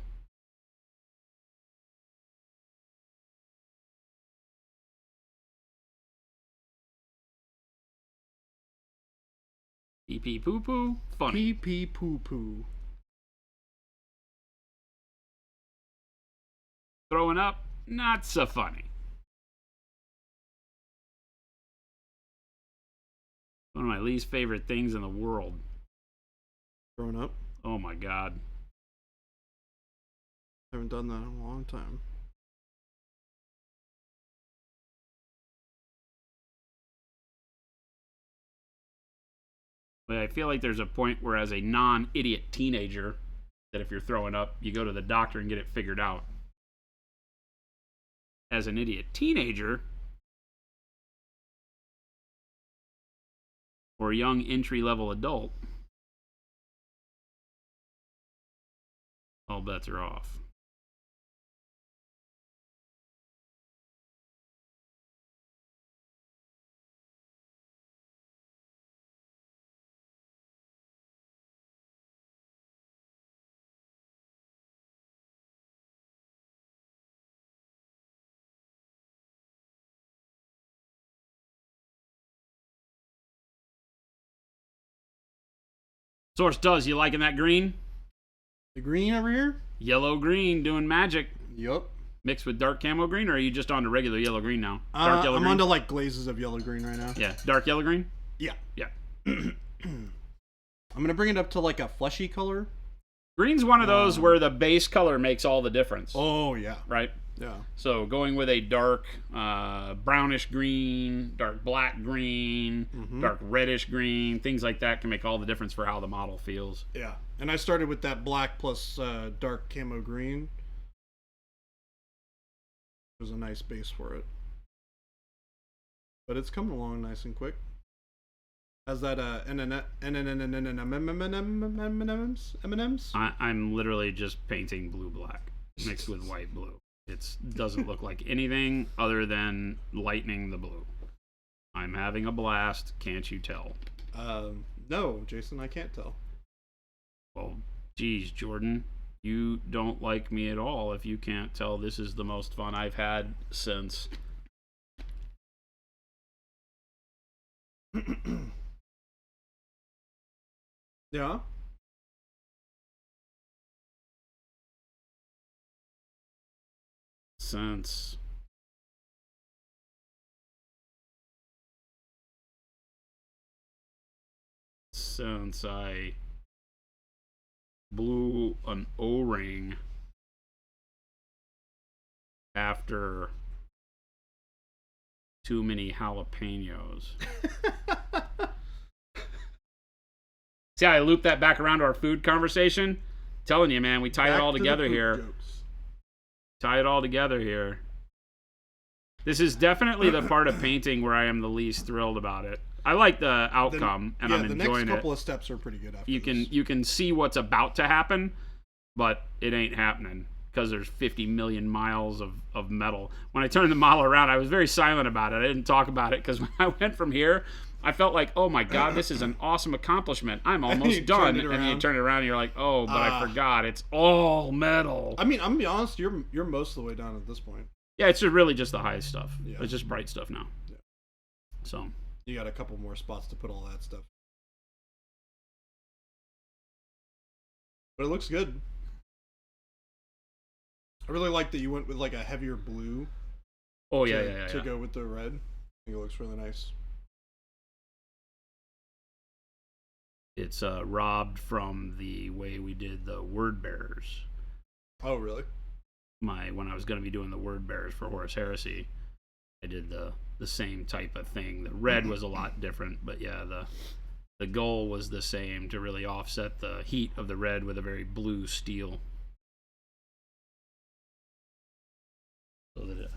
Pee pee poo poo. Funny. Pee pee poo poo. Throwing up. Not so funny. One of my least favorite things in the world. Throwing up? Oh my god. Haven't done that in a long time. But I feel like there's a point where, as a non-idiot teenager, that if you're throwing up, you go to the doctor and get it figured out. As an idiot teenager, or a young entry-level adult, all bets are off. Source does. You liking that green? The green over here? Yellow green doing magic. Yup. Mixed with dark camo green, or are you just on to regular yellow green now? Dark yellow I'm green? onto like glazes of yellow green right now. Yeah, dark yellow green? Yeah. Yeah. I'm gonna bring it up to like a fleshy color. Green's one of those where the base color makes all the difference. Oh yeah. Right? Yeah. So going with a dark brownish green, dark black green, dark reddish green, things like that can make all the difference for how the model feels. Yeah. And I started with that black plus dark camo green. It was a nice base for it. But it's coming along nice and quick. Has that M&Ms? I'm literally just painting blue black mixed with white blue. It doesn't look like anything other than lightening the blue. I'm having a blast. Can't you tell? No, Jason, I can't tell. Well, geez, Jordan, you don't like me at all if you can't tell this is the most fun I've had since... Yeah? Since I blew an O-ring after too many jalapenos. See how I looped that back around to our food conversation? Telling you, man, we tied it all together here. Tie it all together here. This is definitely the part of painting where I am the least thrilled about it. I like the outcome, and I'm enjoying it. The next couple of steps are pretty good after You can see what's about to happen, but it ain't happening because there's 50 million miles of metal. When I turned the model around, I was very silent about it. I didn't talk about it because when I went from here, I felt like, oh my God, this is an awesome accomplishment. I'm almost done. And then you turn it around and you're like, oh, but I forgot. It's all metal. I mean, I'm going to be honest, you're most of the way down at this point. Yeah, it's really just the highest stuff. Yeah. It's just bright stuff now. Yeah. So you got a couple more spots to put all that stuff. But it looks good. I really like that you went with like a heavier blue. Oh, yeah. To go with the red. I think it looks really nice. It's robbed from the way we did the word bearers. Oh, really? When I was going to be doing the word bearers for Horus Heresy, I did the same type of thing. The red was a lot different, but yeah, the goal was the same, to really offset the heat of the red with a very blue steel. So that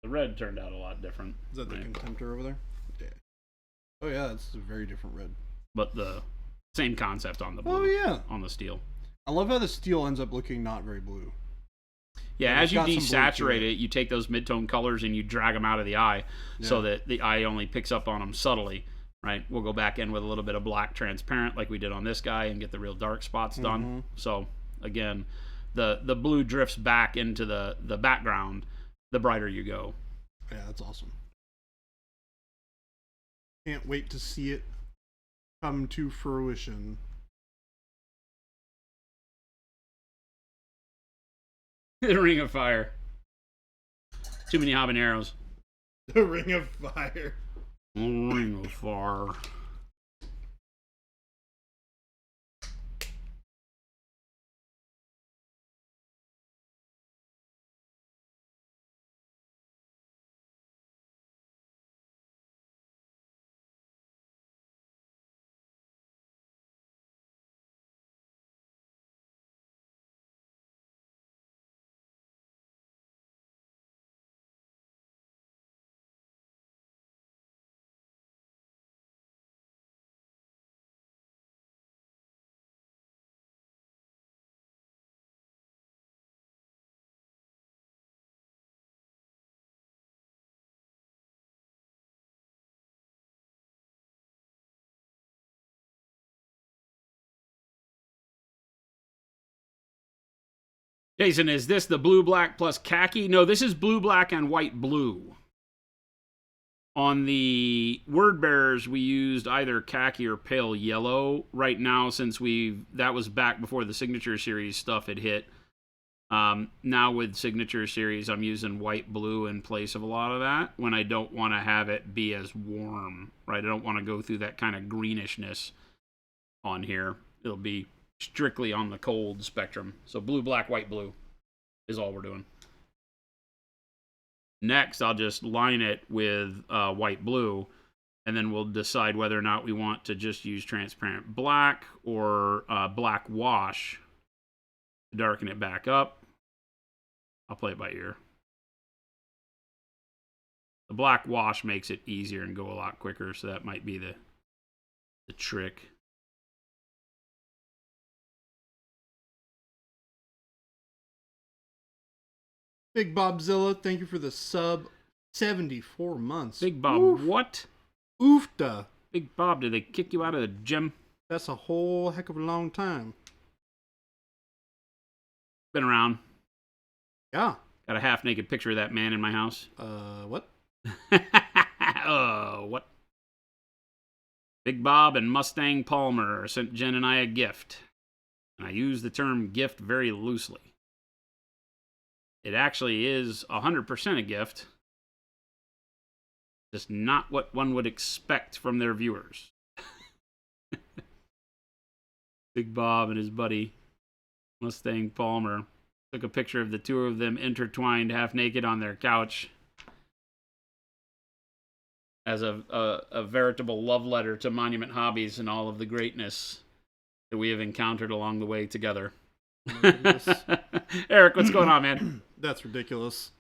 the red turned out a lot different. Is that the Contemptor over there? Yeah. Oh yeah, that's a very different red. But the same concept on the blue. Oh yeah. On the steel. I love how the steel ends up looking not very blue. Yeah, as you desaturate it, you take those mid-tone colors and you drag them out of the eye, so that the eye only picks up on them subtly, right? We'll go back in with a little bit of black transparent like we did on this guy and get the real dark spots done. So, again, the blue drifts back into the background the brighter you go. Yeah, that's awesome. Can't wait to see it come to fruition. The Ring of Fire. Too many habaneros. The Ring of Fire. Ring of Fire. Jason, is this the blue black plus khaki? No, this is blue black and white blue On the word bearers, we used either khaki or pale yellow. Right now, since that was back before the Signature Series stuff had hit. Now with Signature Series, I'm using white blue in place of a lot of that when I don't want to have it be as warm, right? I don't want to go through that kind of greenishness on here. It'll be strictly on the cold spectrum. So blue, black, white, blue is all we're doing. Next, I'll just line it with white blue, and then we'll decide whether or not we want to just use transparent black or black wash to darken it back up. I'll play it by ear. The black wash makes it easier and go a lot quicker, so that might be the trick. Big Bobzilla, thank you for the sub. 74 months. Big Bob, Oof. what? Oofta. Big Bob, did they kick you out of the gym? That's a whole heck of a long time. Been around. Yeah. Got a half-naked picture of that man in my house. What? What? Big Bob and Mustang Palmer sent Jen and I a gift. And I use the term gift very loosely. It actually is 100% a gift. Just not what one would expect from their viewers. Big Bob and his buddy, Mustang Palmer, took a picture of the two of them intertwined half naked on their couch as a veritable love letter to Monument Hobbies and all of the greatness that we have encountered along the way together. Eric, what's going on, man? That's ridiculous.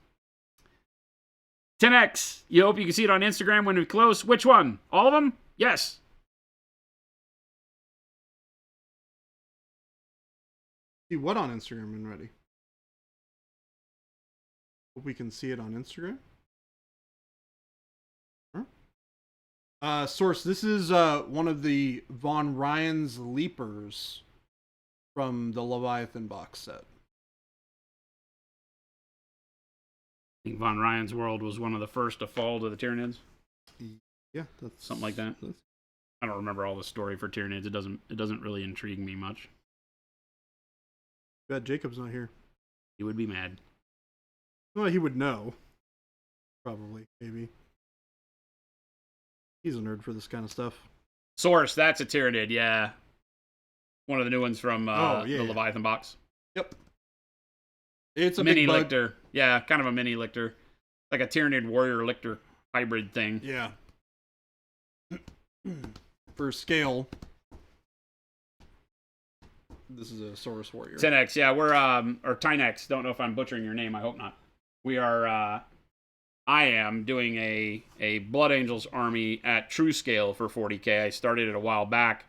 10X. You hope you can see it on Instagram when we close. Which one? All of them? Yes. See what on Instagram and ready? Hope we can see it on Instagram. Source, this is one of the Von Ryan's Leapers from the Leviathan box set. I think Von Ryan's World was one of the first to fall to the Tyranids. Yeah, that's something like that. I don't remember all the story for Tyranids. It doesn't really intrigue me much. Bad Jacob's not here. He would be mad. Well, he would know. Probably, maybe. He's a nerd for this kind of stuff. Source, that's a Tyranid, yeah. One of the new ones from the Leviathan box. Yep. It's a mini big bug. lictor. Yeah, kind of a mini lictor. Like a Tyranid warrior lictor hybrid thing. Yeah. For scale, this is a Saurus warrior. 10X, yeah, we're or Tynex. Don't know if I'm butchering your name. I hope not. We are. I am doing a Blood Angels army at true scale for 40K. I started it a while back,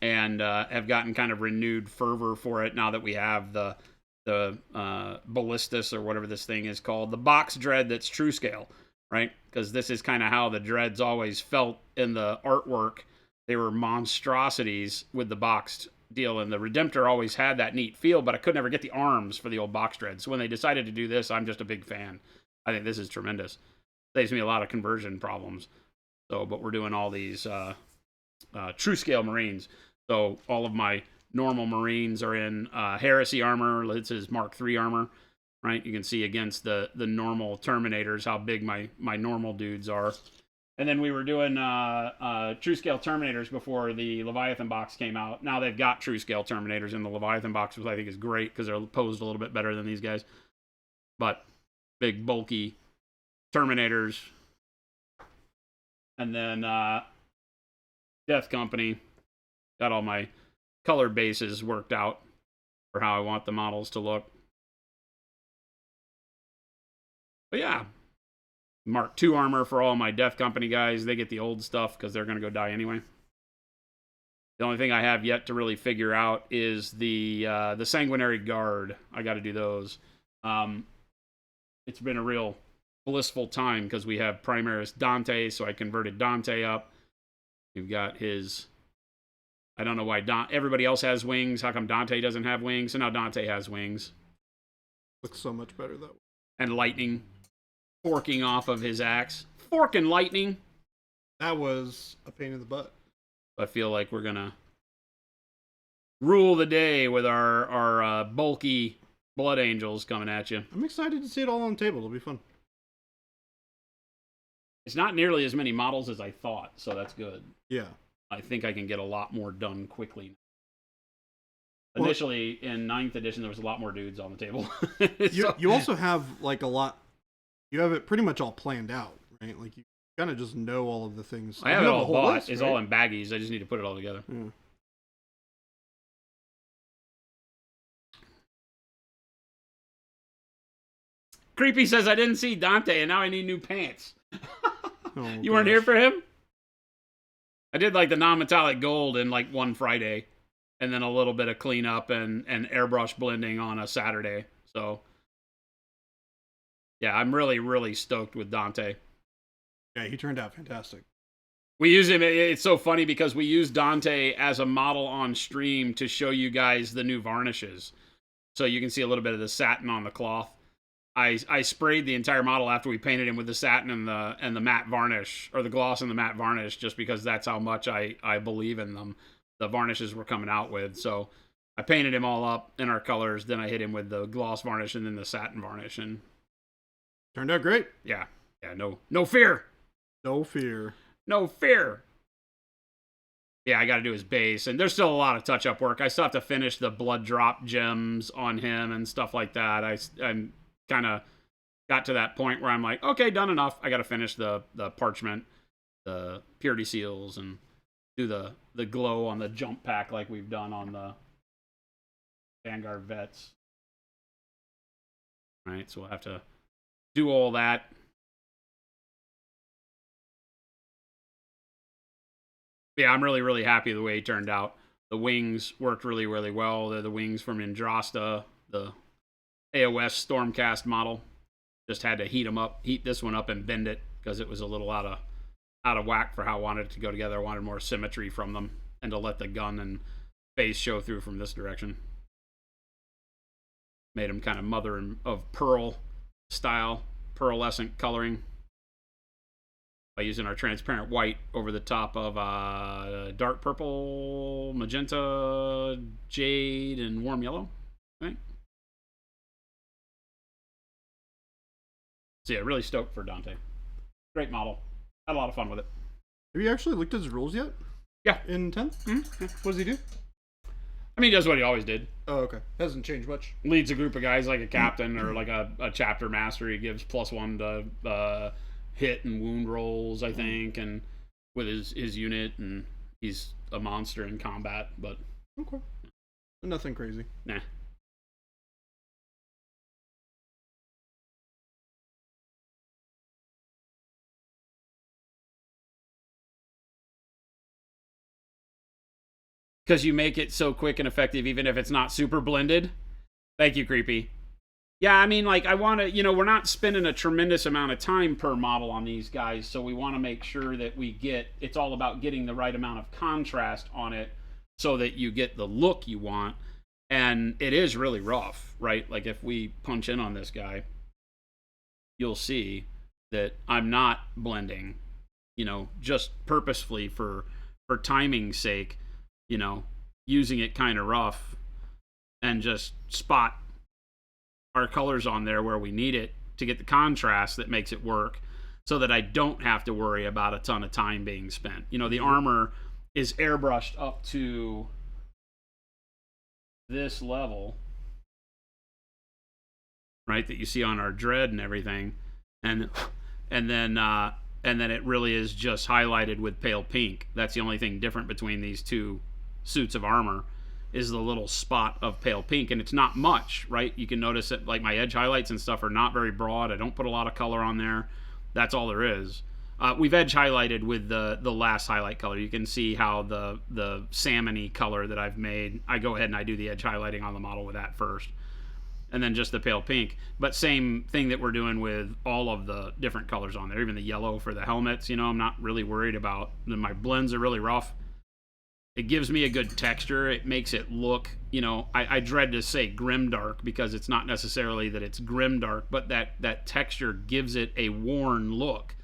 and have gotten kind of renewed fervor for it now that we have the Ballistus or whatever this thing is called, the box dread that's true scale, right? Because this is kind of how the dreads always felt in the artwork. They were monstrosities with the boxed deal, and the Redemptor always had that neat feel, but I could never get the arms for the old box dreads. So when they decided to do this, I'm just a big fan. I think this is tremendous. Saves me a lot of conversion problems. So, but we're doing all these true scale Marines. So all of my normal Marines are in Heresy armor. This is Mark III armor, right? You can see against the normal Terminators how big my normal dudes are. And then we were doing true scale Terminators before the Leviathan box came out. Now they've got true scale Terminators in the Leviathan box, which I think is great because they're posed a little bit better than these guys. But big bulky Terminators. And then Death Company. Got all my color bases worked out for how I want the models to look. But yeah, Mark II armor for all my Death Company guys. They get the old stuff because they're going to go die anyway. The only thing I have yet to really figure out is the Sanguinary Guard. I got to do those. It's been a real blissful time because we have Primaris Dante, so I converted Dante up. We've got his... I don't know why everybody else has wings. How come Dante doesn't have wings? So now Dante has wings. Looks so much better that way. And lightning forking off of his axe. Fork and lightning. That was a pain in the butt. I feel like we're gonna rule the day with our bulky blood angels coming at you. I'm excited to see it all on the table. It'll be fun. It's not nearly as many models as I thought, so that's good. Yeah. I think I can get a lot more done quickly. Well, initially, in 9th edition, there was a lot more dudes on the table. You also have, like, a lot... You have it pretty much all planned out, right? Like, you kind of just know all of the things. I have it all bought. List, it's right? all in baggies. I just need to put it all together. Yeah. Creepy says, I didn't see Dante, and now I need new pants. Oh, you weren't here for him? I did, like, the non-metallic gold in, like, one Friday. And then a little bit of cleanup and airbrush blending on a Saturday. So, yeah, I'm really, really stoked with Dante. Yeah, he turned out fantastic. We use him. It's so funny because we use Dante as a model on stream to show you guys the new varnishes. So you can see a little bit of the satin on the cloth. I sprayed the entire model after we painted him with the satin and the matte varnish, or the gloss and the matte varnish, just because that's how much I believe in them. The varnishes we're coming out with. So I painted him all up in our colors. Then I hit him with the gloss varnish and then the satin varnish. And turned out great. Yeah, no fear. No fear. No fear. Yeah, I got to do his base. And there's still a lot of touch-up work. I still have to finish the blood drop gems on him and stuff like that. I'm kind of got to that point where I'm like, okay, done enough. I got to finish the parchment, the purity seals, and do the glow on the jump pack like we've done on the Vanguard Vets. All right, so we'll have to do all that. Yeah, I'm really, really happy the way he turned out. The wings worked really, really well. They're the wings from Andrasta, the AOS Stormcast model. Just had to heat this one up and bend it because it was a little out of whack for how I wanted it to go together. I wanted more symmetry from them and to let the gun and face show through from this direction. Made them kind of mother of pearl style, pearlescent coloring by using our transparent white over the top of dark purple, magenta, jade, and warm yellow. Right? So yeah, really stoked for Dante. Great model. Had a lot of fun with it. Have you actually looked at his rules yet? Yeah. In 10th? Mm-hmm. Yeah. What does he do? I mean, he does what he always did. Oh, okay. Hasn't changed much. Leads a group of guys like a captain or like a chapter master. He gives +1 to hit and wound rolls, I think, and with his unit, and he's a monster in combat, but... Okay. Nothing crazy. Nah. Because you make it so quick and effective, even if it's not super blended. Thank you, Creepy. Yeah, I mean, like, I want to, we're not spending a tremendous amount of time per model on these guys, so we want to make sure that it's all about getting the right amount of contrast on it so that you get the look you want. And it is really rough, right? Like, if we punch in on this guy, you'll see that I'm not blending, just purposefully for timing's sake. Using it kind of rough and just spot our colors on there where we need it to get the contrast that makes it work so that I don't have to worry about a ton of time being spent. The armor is airbrushed up to this level, right, that you see on our dread and everything. And then it really is just highlighted with pale pink. That's the only thing different between these two suits of armor is the little spot of pale pink, and it's not much, right? You can notice that, like, my edge highlights and stuff are not very broad. I don't put a lot of color on there. That's all there is. We've edge highlighted with the last highlight color. You can see how the salmony color that I've made, I go ahead and I do the edge highlighting on the model with that first, and then just the pale pink. But same thing that we're doing with all of the different colors on there, even the yellow for the helmets. I'm not really worried about. My blends are really rough. It gives me a good texture. It makes it look, I dread to say grimdark because it's not necessarily that it's grimdark, but that texture gives it a worn look.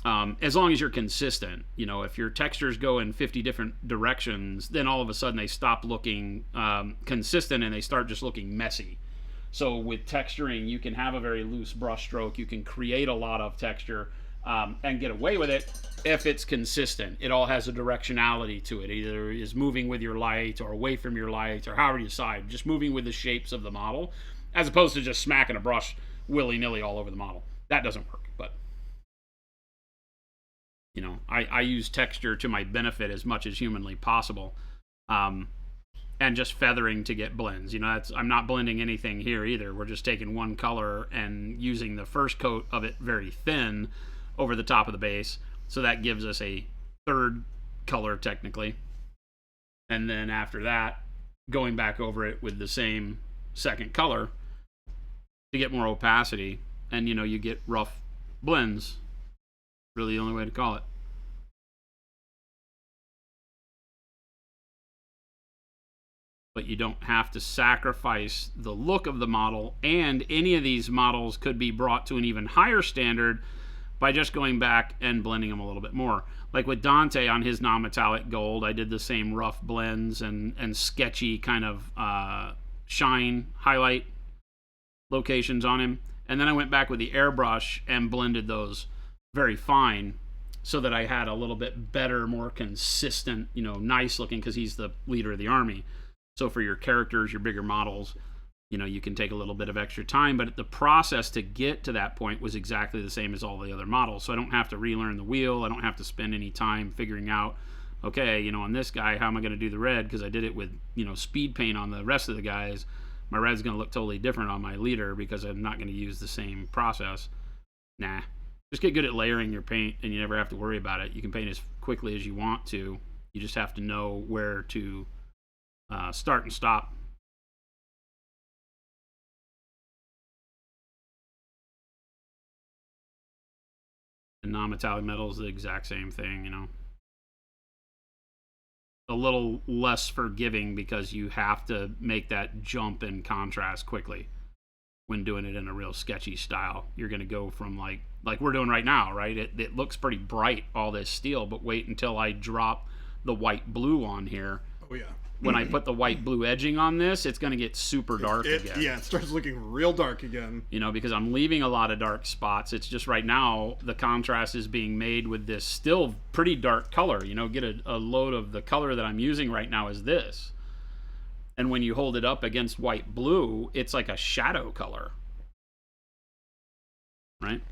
as long as you're consistent. You know, if your textures go in 50 different directions, then all of a sudden they stop looking consistent and they start just looking messy. So with texturing, you can have a very loose brush stroke. You can create a lot of texture and get away with it if it's consistent. It all has a directionality to it. Either is moving with your light or away from your light, or however you decide. Just moving with the shapes of the model, as opposed to just smacking a brush willy-nilly all over the model. That doesn't work. But you know, I use texture to my benefit as much as humanly possible. And just feathering to get blends. You know, I'm not blending anything here either. We're just taking one color and using the first coat of it very thin over the top of the base. So that gives us a third color technically. And then after that, going back over it with the same second color to get more opacity. And, you know, you get rough blends. Really the only way to call it. But you don't have to sacrifice the look of the model, and any of these models could be brought to an even higher standard by just going back and blending them a little bit more. Like with Dante on his non-metallic gold, I did the same rough blends and sketchy kind of shine highlight locations on him, and then I went back with the airbrush and blended those very fine so that I had a little bit better, more consistent, you know, nice looking, because he's the leader of the army. So for your characters, your bigger models, you know, you can take a little bit of extra time, but the process to get to that point was exactly the same as all the other models. So I don't have to relearn the wheel. I don't have to spend any time figuring out, okay, you know, on this guy, how am I going to do the red? Because I did it with, you know, speed paint on the rest of the guys. My red's going to look totally different on my leader because I'm not going to use the same process. Nah. Just get good at layering your paint and you never have to worry about it. You can paint as quickly as you want to. You just have to know where to start and stop. And non-metallic metal is the exact same thing, you know. A little less forgiving because you have to make that jump in contrast quickly when doing it in a real sketchy style. You're going to go from like we're doing right now, right? It looks pretty bright, all this steel, but wait until I drop the white blue on here. Oh yeah. When I put the white blue edging on this, it's going to get super dark again. Yeah, it starts looking real dark again. You know, because I'm leaving a lot of dark spots. It's just right now the contrast is being made with this still pretty dark color. You know, get a load of the color that I'm using right now is this. And when you hold it up against white blue, it's like a shadow color. Right?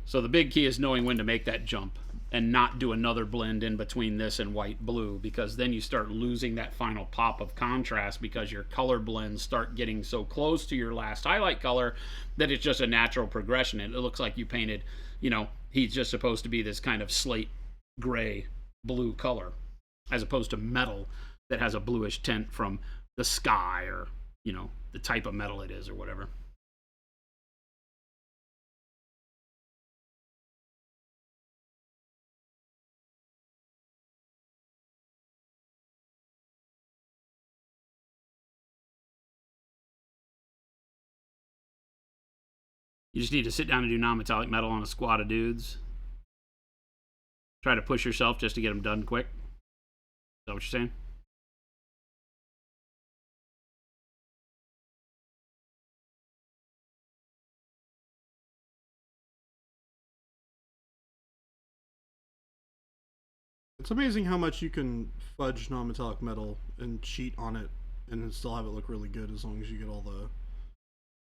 So the big key is knowing when to make that jump and not do another blend in between this and white blue, because then you start losing that final pop of contrast because your color blends start getting so close to your last highlight color that it's just a natural progression. It looks like you painted, you know, he's just supposed to be this kind of slate gray blue color as opposed to metal that has a bluish tint from the sky or, you know, the type of metal it is or whatever. You just need to sit down and do non-metallic metal on a squad of dudes. Try to push yourself just to get them done quick. Is that what you're saying? It's amazing how much you can fudge non-metallic metal and cheat on it and still have it look really good as long as you get all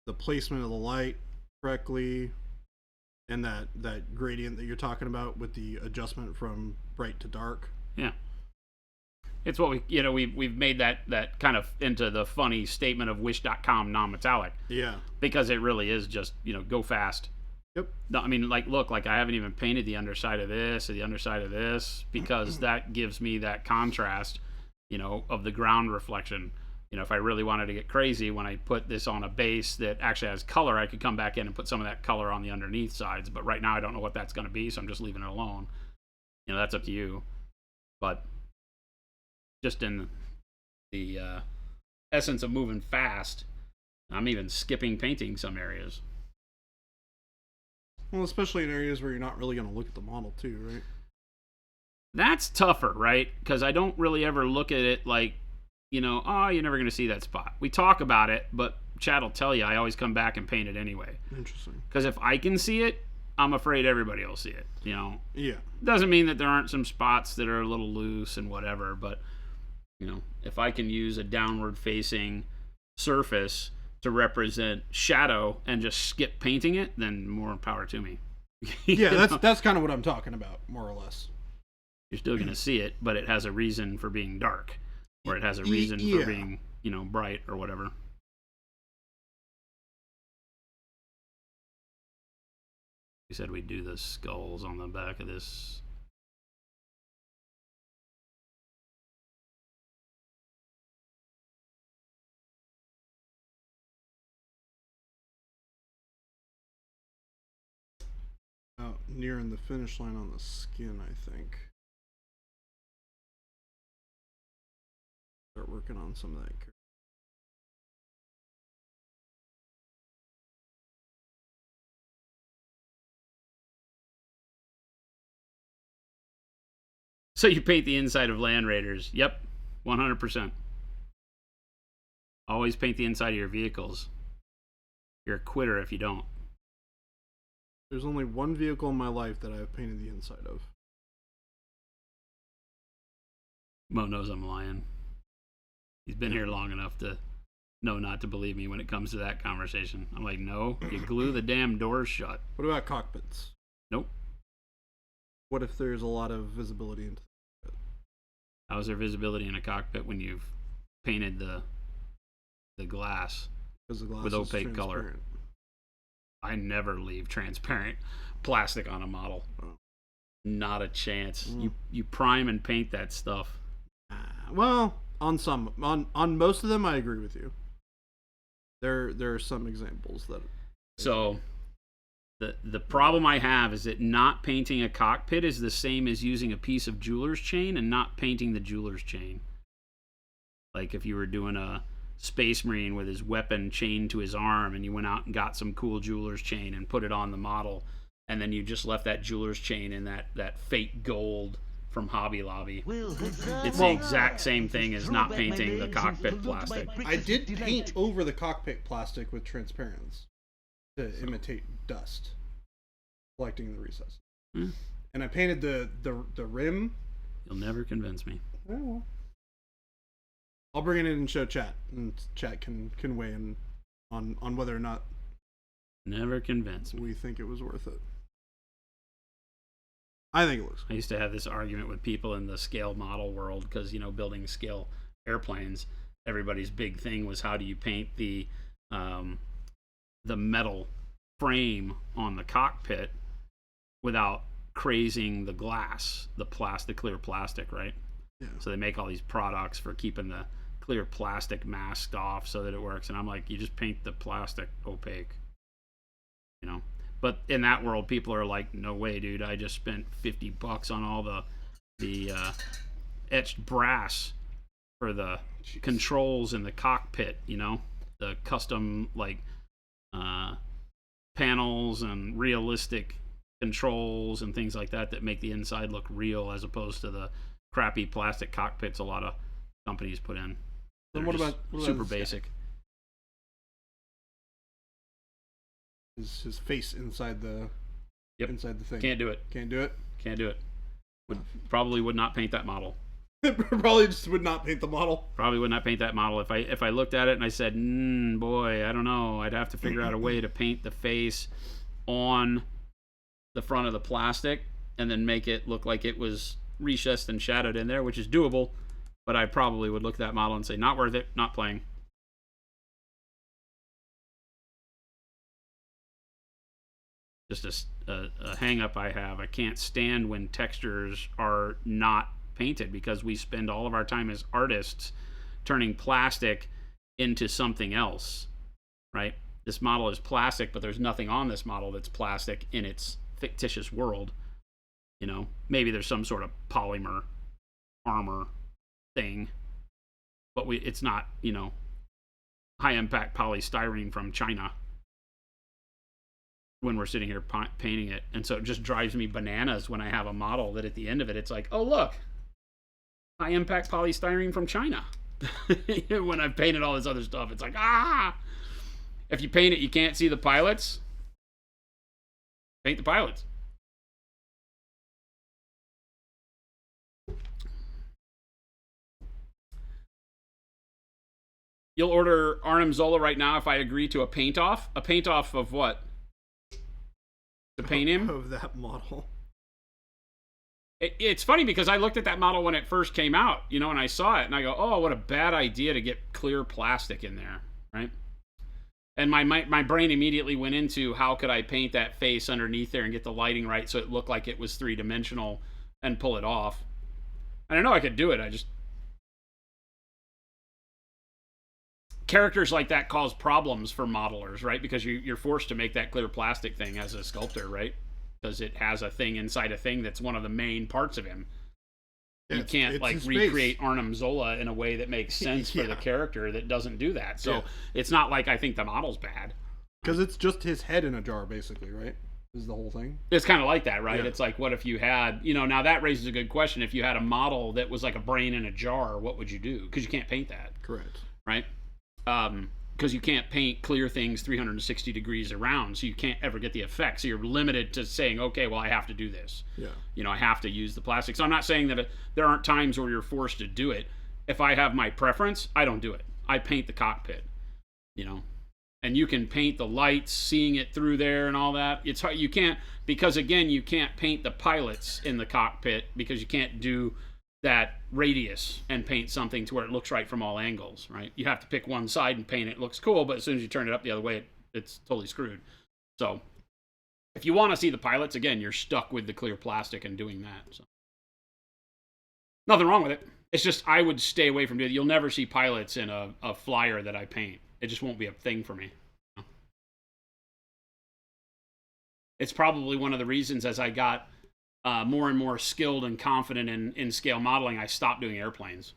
the placement of the light correctly and that gradient that you're talking about with the adjustment from bright to dark. Yeah. It's what we've made that kind of into the funny statement of wish.com non-metallic. Yeah. Because it really is just, you know, go fast. Yep. No, I mean, like, look, like I haven't even painted the underside of this or the underside of this because that gives me that contrast, you know, of the ground reflection. You know, if I really wanted to get crazy, when I put this on a base that actually has color, I could come back in and put some of that color on the underneath sides. But right now I don't know what that's going to be, so I'm just leaving it alone. You know, that's up to you. But just in the essence of moving fast, I'm even skipping painting some areas. Well, especially in areas where you're not really going to look at the model too, right? That's tougher, right? Because I don't really ever look at it like, oh, you're never going to see that spot. We talk about it, but Chad will tell you I always come back and paint it anyway. Interesting. Because if I can see it, I'm afraid everybody will see it, Yeah. Doesn't mean that there aren't some spots that are a little loose and whatever, but, if I can use a downward facing surface to represent shadow and just skip painting it, then more power to me. Yeah, that's kind of what I'm talking about, more or less. You're still going to see it, but it has a reason for being dark, or it has a reason for being, bright or whatever. We said we'd do the skulls on the back of this. Nearing the finish line on the skin, I think. Start working on some of that. So you paint the inside of Land Raiders. Yep, 100%. Always paint the inside of your vehicles. You're a quitter if you don't. There's only one vehicle in my life that I've painted the inside of. Mo knows I'm lying. He's been here long enough to know not to believe me when it comes to that conversation. I'm like, no, you glue the damn doors shut. What about cockpits? Nope. What if there's a lot of visibility into the cockpit? How is there visibility in a cockpit when you've painted the glass Because the glass with is opaque color? I never leave transparent plastic on a model. Oh. Not a chance. You prime and paint that stuff. Well, on most of them, I agree with you. There are some examples that. So, the problem I have is that not painting a cockpit is the same as using a piece of jeweler's chain and not painting the jeweler's chain. Like if you were doing a Space Marine with his weapon chained to his arm and you went out and got some cool jeweler's chain and put it on the model, and then you just left that jeweler's chain in that fake gold from Hobby Lobby. It's the exact same thing as not painting the cockpit plastic. I did paint over the cockpit plastic with transparency to imitate dust collecting in the recesses. And I painted the rim. You'll never convince me. Oh. I'll bring it in and show chat, and chat can weigh in on whether or not Never convince me. we think it was worth it. I think it looks I cool. used to have this argument with people in the scale model world because, building scale airplanes, everybody's big thing was how do you paint the metal frame on the cockpit without crazing the glass, the clear plastic, right? Yeah. So they make all these products for keeping the clear plastic masked off so that it works. And I'm like, you just paint the plastic opaque, But in that world, people are like, no way, dude. I just spent $50 on all the etched brass for the controls in the cockpit, the custom panels and realistic controls and things like that make the inside look real as opposed to the crappy plastic cockpits a lot of companies put in. Then what about super basic? His face inside the thing. Can't do it. Can't do it. Can't do it. Probably would not paint that model. Probably just would not paint the model. Probably would not paint that model. If I looked at it and I said, boy, I don't know. I'd have to figure out a way to paint the face on the front of the plastic and then make it look like it was recessed and shadowed in there, which is doable. But I probably would look at that model and say, not worth it, not playing. Just a hang up I have. I can't stand when textures are not painted because we spend all of our time as artists turning plastic into something else, right? This model is plastic, but there's nothing on this model that's plastic in its fictitious world. Maybe there's some sort of polymer armor thing, but it's not, high impact polystyrene from China. when we're sitting here painting it. And so it just drives me bananas when I have a model that at the end of it, it's like, oh, look, high impact polystyrene from China. When I've painted all this other stuff, it's like, ah! If you paint it, you can't see the pilots. Paint the pilots. You'll order Arnim Zola right now if I agree to a paint off. A paint off of what? To paint him? Of that model. It's funny because I looked at that model when it first came out, you know, and I saw it and I go, oh, what a bad idea to get clear plastic in there, right? And my brain immediately went into how could I paint that face underneath there and get the lighting right so it looked like it was three-dimensional and pull it off. And I know I could do it, I just... Characters like that cause problems for modelers, right? Because you're forced to make that clear plastic thing as a sculptor, right? Because it has a thing inside a thing that's one of the main parts of him. Yeah, you can't like recreate Arnim Zola in a way that makes sense for the character that doesn't do that. So it's not like I think the model's bad. Because it's just his head in a jar, basically, right? Is the whole thing. It's kind of like that, right? Yeah. It's like, what if you had, you know, now that raises a good question. If you had a model that was like a brain in a jar, what would you do? Because you can't paint that. Correct. Right? Because you can't paint clear things 360 degrees around, so you can't ever get the effect. So you're limited to saying, okay, well, I have to do this. Yeah. You know, I have to use the plastic. So I'm not saying that there aren't times where you're forced to do it. If I have my preference, I don't do it. I paint the cockpit, you know. And you can paint the lights, seeing it through there and all that. It's hard. You can't, because again, you can't paint the pilots in the cockpit because you can't do that radius and paint something to where it looks right from all angles, right? You have to pick one side and paint it. It looks cool, but as soon as you turn it up the other way, it's totally screwed. So if you want to see the pilots, again, you're stuck with the clear plastic and doing that. So nothing wrong with it. It's just I would stay away from it. You'll never see pilots in a flyer that I paint. It just won't be a thing for me. It's probably one of the reasons as I got more and more skilled and confident in scale modeling, I stopped doing airplanes.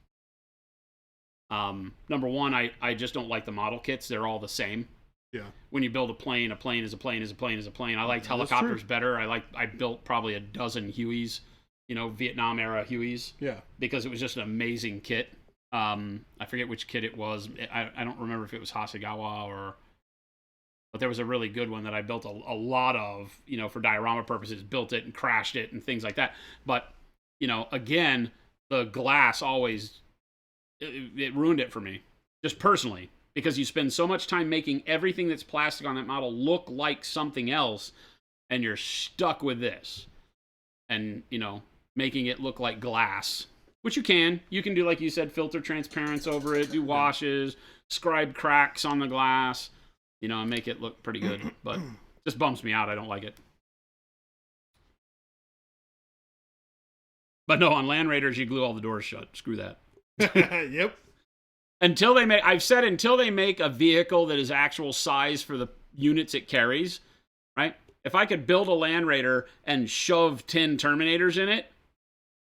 Number one, I just don't like the model kits. They're all the same. Yeah. When you build a plane is a plane is a plane is a plane. I liked helicopters better. I built probably a dozen Hueys, you know, Vietnam era Hueys. Yeah. Because it was just an amazing kit. I forget which kit it was. I don't remember if it was Hasegawa or... But there was a really good one that I built a lot of, you know, for diorama purposes, built it and crashed it and things like that. But, you know, again, the glass always, it ruined it for me, just personally, because you spend so much time making everything that's plastic on that model look like something else, and you're stuck with this. And, you know, making it look like glass, which you can. You can do, like you said, filter transparency over it, do washes, scribe cracks on the glass. You know, and make it look pretty good, but just bums me out. I don't like it. But no, on Land Raiders, you glue all the doors shut. Screw that. Yep. I've said until they make a vehicle that is actual size for the units it carries, right? If I could build a Land Raider and shove 10 Terminators in it,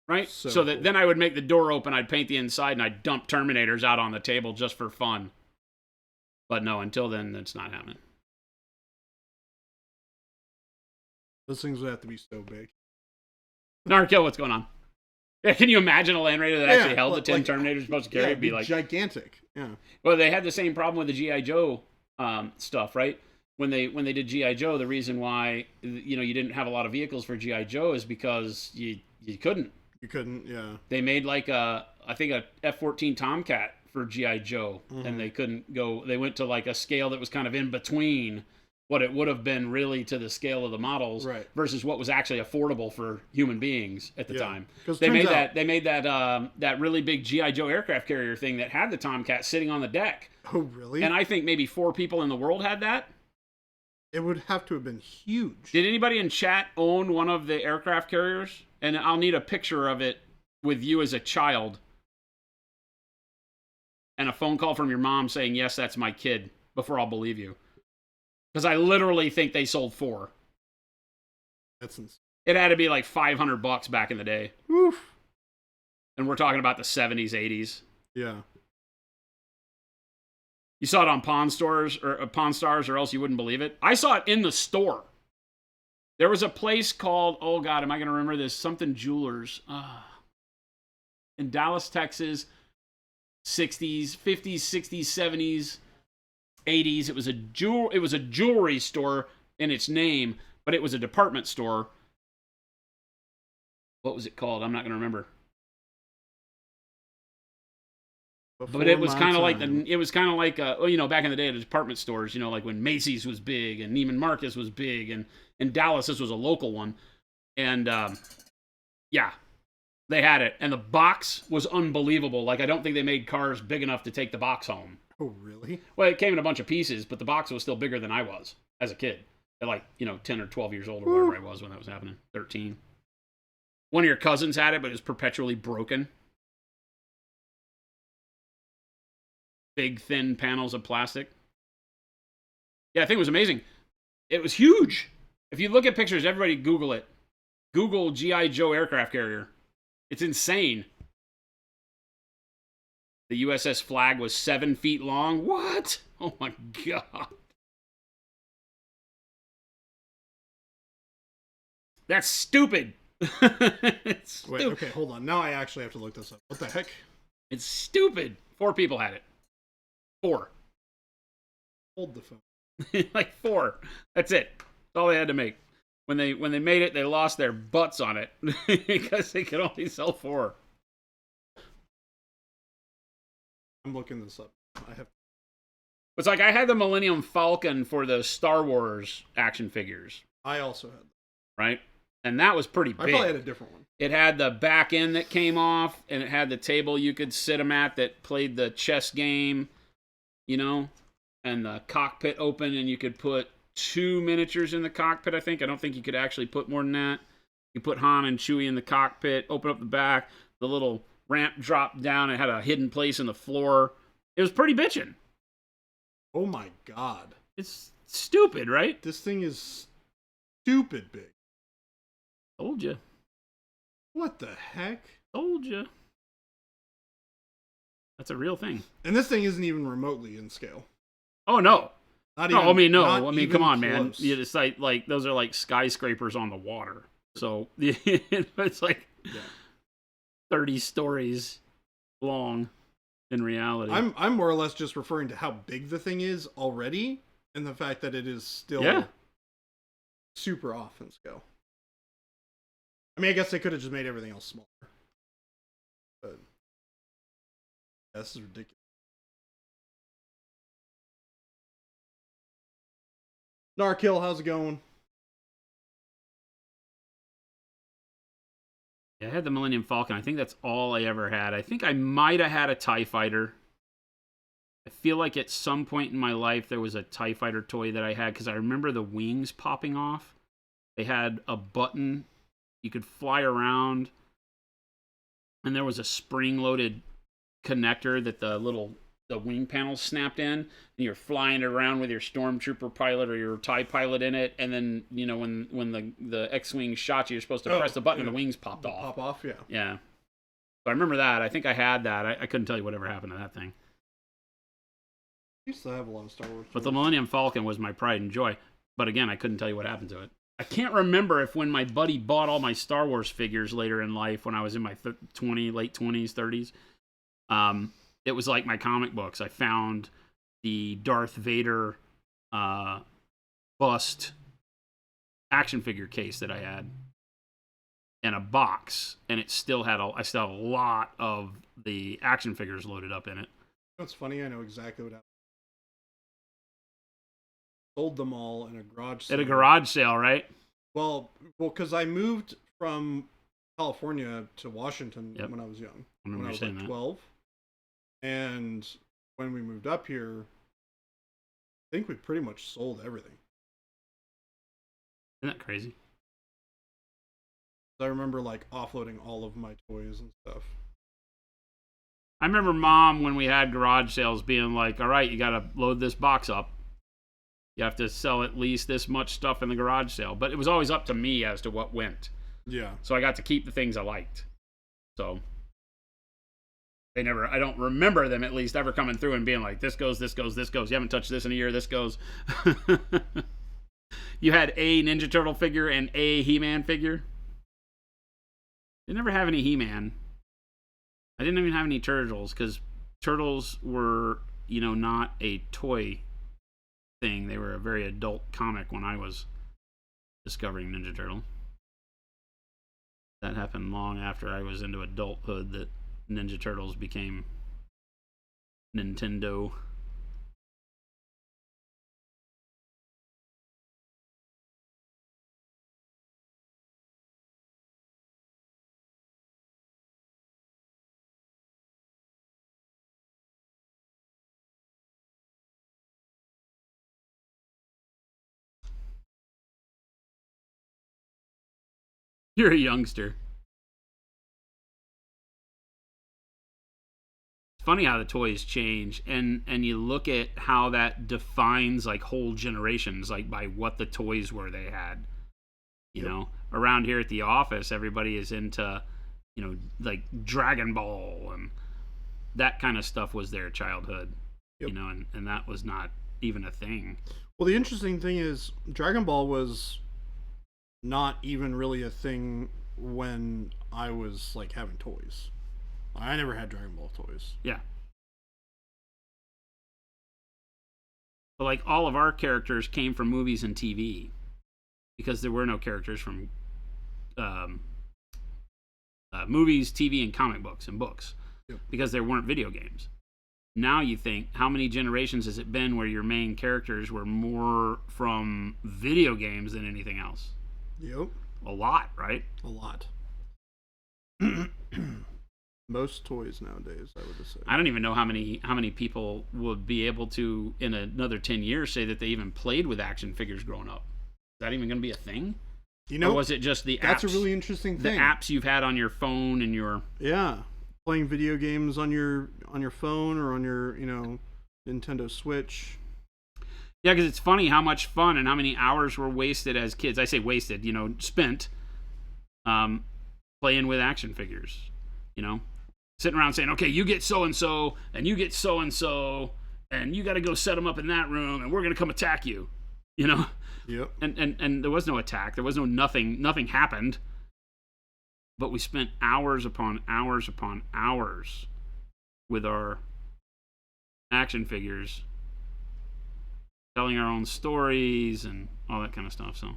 right? So that then I would make the door open, I'd paint the inside, and I'd dump Terminators out on the table just for fun. But no, until then, that's not happening. Those things would have to be so big. Narkill, what's going on? Yeah, can you imagine a Land Raider that actually held the 10 Terminators supposed to carry? It'd be like gigantic. Yeah. Well, they had the same problem with the G.I. Joe stuff, right? When they did G.I. Joe, the reason why you didn't have a lot of vehicles for G.I. Joe is because you couldn't. You couldn't, yeah. They made like a F-14 Tomcat for G.I. Joe, and they couldn't go. They went to like a scale that was kind of in between what it would have been really to the scale of the models, right, versus what was actually affordable for human beings at the time. They made that really big G.I. Joe aircraft carrier thing that had the Tomcat sitting on the deck. Oh, really? And I think maybe 4 people in the world had that. It would have to have been huge. Did anybody in chat own one of the aircraft carriers? And I'll need a picture of it with you as a child. And a phone call from your mom saying, yes, that's my kid, before I'll believe you. Because I literally think they sold 4. That's insane. It had to be like $500 back in the day. Oof. And we're talking about the 70s, 80s. Yeah. You saw it on Pawn Stars, or else you wouldn't believe it. I saw it in the store. There was a place called, oh God, am I going to remember this? Something Jewelers. In Dallas, Texas, 60s, 50s, 60s, 70s, 80s. It was a jewelry store in its name, but it was a department store. What was it called? I'm not going to remember. But it was kind of like back in the day, the department stores, like when Macy's was big and Neiman Marcus was big, and in Dallas this was a local one, and yeah, they had it, and the box was unbelievable. Like I don't think they made cars big enough to take the box home. Oh really? Well, it came in a bunch of pieces, but the box was still bigger than I was as a kid, at like 10 or 12 years old or whatever I was when that was happening. 13. One of your cousins had it, but it was perpetually broken. Big, thin panels of plastic. Yeah, I think it was amazing. It was huge. If you look at pictures, everybody Google it. Google G.I. Joe aircraft carrier. It's insane. The USS Flag was 7 feet long. What? Oh my God. That's stupid. It's stupid. Wait, okay, hold on. Now I actually have to look this up. What the heck? It's stupid. 4 people had it. 4. Hold the phone. Like 4. That's it. That's all they had to make. When they made it, they lost their butts on it because they could only sell 4. I'm looking this up. It's like I had the Millennium Falcon for the Star Wars action figures. I also had that. Right? And that was pretty big. I probably had a different one. It had the back end that came off, and it had the table you could sit them at that played the chess game, and the cockpit open, and you could put 2 miniatures in the cockpit, I think. I don't think you could actually put more than that. You put Han and Chewie in the cockpit, open up the back, the little ramp dropped down, it had a hidden place in the floor. It was pretty bitchin'. Oh my God. It's stupid, right? This thing is stupid big. Told you. What the heck? Told you. That's a real thing. And this thing isn't even remotely in scale. Oh, no. Not no, even, come on, close. Man. You just like those are like skyscrapers on the water. So it's like 30 stories long in reality. I'm more or less just referring to how big the thing is already, and the fact that it is still super off in scale. I mean, I guess they could have just made everything else smaller. But this is ridiculous. Narkill, how's it going? Yeah, I had the Millennium Falcon. I think that's all I ever had. I think I might have had a TIE Fighter. I feel like at some point in my life there was a TIE Fighter toy that I had because I remember the wings popping off. They had a button. You could fly around. And there was a spring-loaded connector that the wing panels snapped in. And you're flying around with your Stormtrooper pilot or your TIE pilot in it. And then, when the X-Wing shot you, you're supposed to press the button and the wings popped off. Pop off, yeah. Yeah. So I remember that. I think I had that. I couldn't tell you whatever happened to that thing. I used to have a lot of Star Wars. But the Millennium Falcon was my pride and joy. But again, I couldn't tell you what happened to it. I can't remember if when my buddy bought all my Star Wars figures later in life, when I was in my late 20s, 30s, it was like my comic books. I found the Darth Vader bust action figure case that I had in a box, and it still had I still have a lot of the action figures loaded up in it. That's funny. I know exactly what happened. Sold them all in a garage sale. At a garage sale, right? Well, because I moved from California to Washington when I was young. When I was like 12. And when we moved up here, I think we pretty much sold everything. Isn't that crazy? I remember like offloading all of my toys and stuff. I remember Mom, when we had garage sales, being like, all right, you got to load this box up. You have to sell at least this much stuff in the garage sale. But it was always up to me as to what went. Yeah. So I got to keep the things I liked. So I don't remember them at least ever coming through and being like, this goes, this goes, this goes. You haven't touched this in a year, this goes. You had a Ninja Turtle figure and a He-Man figure. They never have any He-Man. I didn't even have any Turtles because Turtles were, not a toy thing. They were a very adult comic when I was discovering Ninja Turtle. That happened long after I was into adulthood that Ninja Turtles became Nintendo. You're a youngster. It's funny how the toys change, and you look at how that defines like whole generations, like by what the toys were they had. You know, around here at the office, everybody is into, like Dragon Ball and that kind of stuff was their childhood. Yep. And that was not even a thing. Well, the interesting thing is Dragon Ball was not even really a thing when I was like having toys. I never had Dragon Ball toys. Yeah. But like all of our characters came from movies and TV because there were no characters from movies, TV, and comic books and books because there weren't video games. Now you think, how many generations has it been where your main characters were more from video games than anything else? Yep. A lot, right? A lot. Most toys nowadays, I would just say. I don't even know how many people would be able to, in another 10 years, say that they even played with action figures growing up. Is that even going to be a thing? Or was it just the apps? That's a really interesting thing. The apps you've had on your phone and your... Yeah. Playing video games on your phone or on your, Nintendo Switch. Yeah, because it's funny how much fun and how many hours were wasted as kids. I say wasted, spent playing with action figures, Sitting around saying, okay, you get so-and-so, and you get so-and-so, and you got to go set them up in that room, and we're going to come attack you, Yep. And there was no attack. There was no nothing. Nothing happened. But we spent hours upon hours upon hours with our action figures, telling our own stories and all that kind of stuff. So,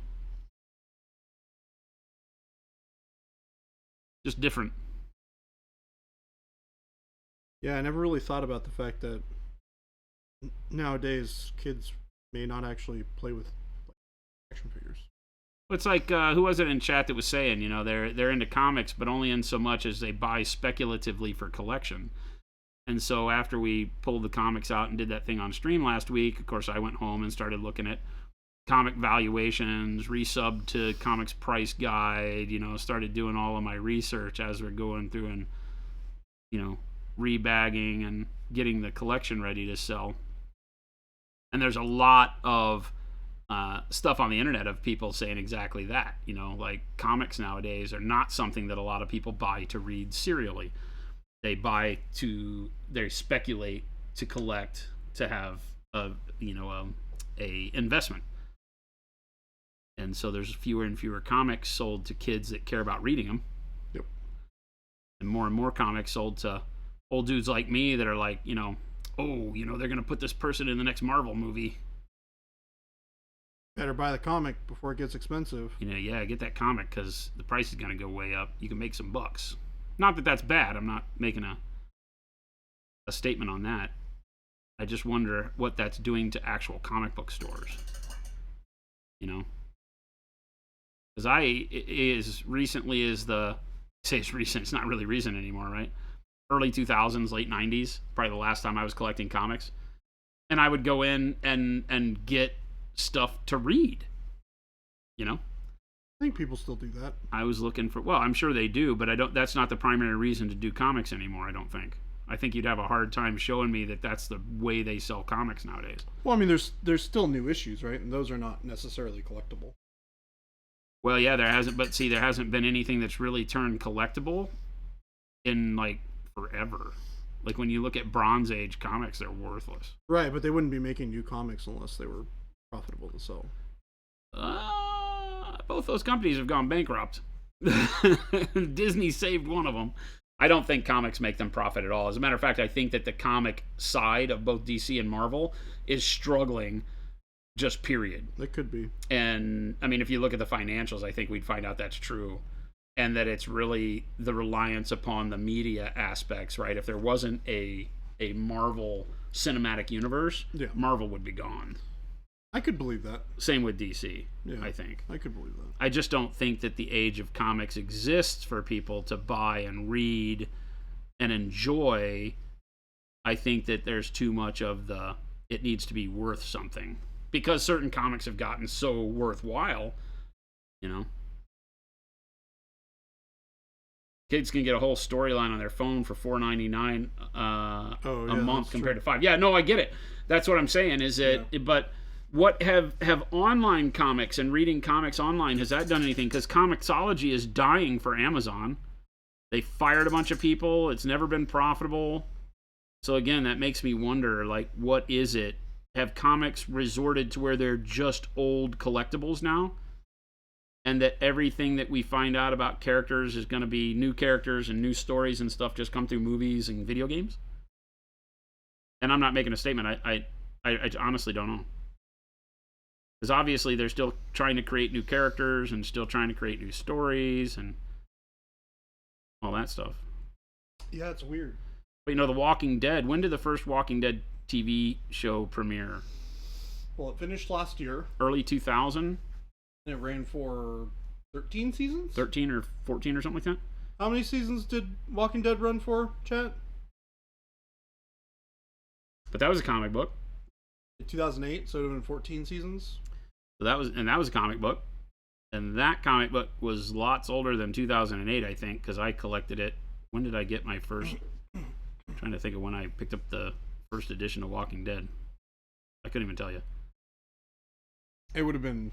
just different. Yeah, I never really thought about the fact that nowadays kids may not actually play with action figures. It's like who was it in chat that was saying, they're into comics, but only in so much as they buy speculatively for collection. And so after we pulled the comics out and did that thing on stream last week, of course I went home and started looking at comic valuations, resubbed to Comics Price Guide, started doing all of my research as we're going through and, rebagging and getting the collection ready to sell. And there's a lot of stuff on the internet of people saying exactly that. Like comics nowadays are not something that a lot of people buy to read serially. They speculate to collect, to have a investment. And so there's fewer and fewer comics sold to kids that care about reading them. Yep. And more comics sold to old dudes like me that are like, they're going to put this person in the next Marvel movie. Better buy the comic before it gets expensive. Get that comic because the price is going to go way up. You can make some bucks. Not that that's bad. I'm not making a statement on that. I just wonder what that's doing to actual comic book stores. Because as recently as it's recent, it's not really recent anymore, right? Early 2000s, late 90s, probably the last time I was collecting comics. And I would go in and get stuff to read. I think people still do that. I was looking for, well, I'm sure they do, but that's not the primary reason to do comics anymore, I don't think. I think you'd have a hard time showing me that that's the way they sell comics nowadays. Well, I mean, there's still new issues, right? And those are not necessarily collectible. Well, yeah, there hasn't been anything that's really turned collectible in like forever. Like when you look at Bronze Age comics, they're worthless. Right, but they wouldn't be making new comics unless they were profitable to sell. Both those companies have gone bankrupt. Disney saved one of them. I don't think comics make them profit at all. As a matter of fact, I think that the comic side of both DC and Marvel is struggling, just period. That could be. And, I mean, if you look at the financials, I think we'd find out that's true. And that it's really the reliance upon the media aspects, right? If there wasn't a Marvel cinematic universe, Marvel would be gone. I could believe that. Same with DC, I think. I could believe that. I just don't think that the age of comics exists for people to buy and read and enjoy. I think that there's too much of it needs to be worth something. Because certain comics have gotten so worthwhile, you know. Kids can get a whole storyline on their phone for $4.99 a month compared to $5. Yeah, no, I get it. That's what I'm saying. Is it? But what have online comics and reading comics online, has that done anything? Because Comixology is dying for Amazon. They fired a bunch of people. It's never been profitable. So again, that makes me wonder, like, what is it? Have comics resorted to where they're just old collectibles now? And that everything that we find out about characters is going to be new characters and new stories and stuff just come through movies and video games? And I'm not making a statement. I honestly don't know. Because obviously they're still trying to create new characters and still trying to create new stories and all that stuff. Yeah, it's weird. But you know, The Walking Dead, when did the first Walking Dead TV show premiere? Well, it finished last year. Early 2000? And it ran for 13 seasons? 13 or 14 or something like that? How many seasons did Walking Dead run for, chat? But that was a comic book. 2008, so it would have been 14 seasons. So that was a comic book. And that comic book was lots older than 2008, I think, because I collected it. When did I get my first... I'm trying to think of when I picked up the first edition of Walking Dead. I couldn't even tell you. It would have been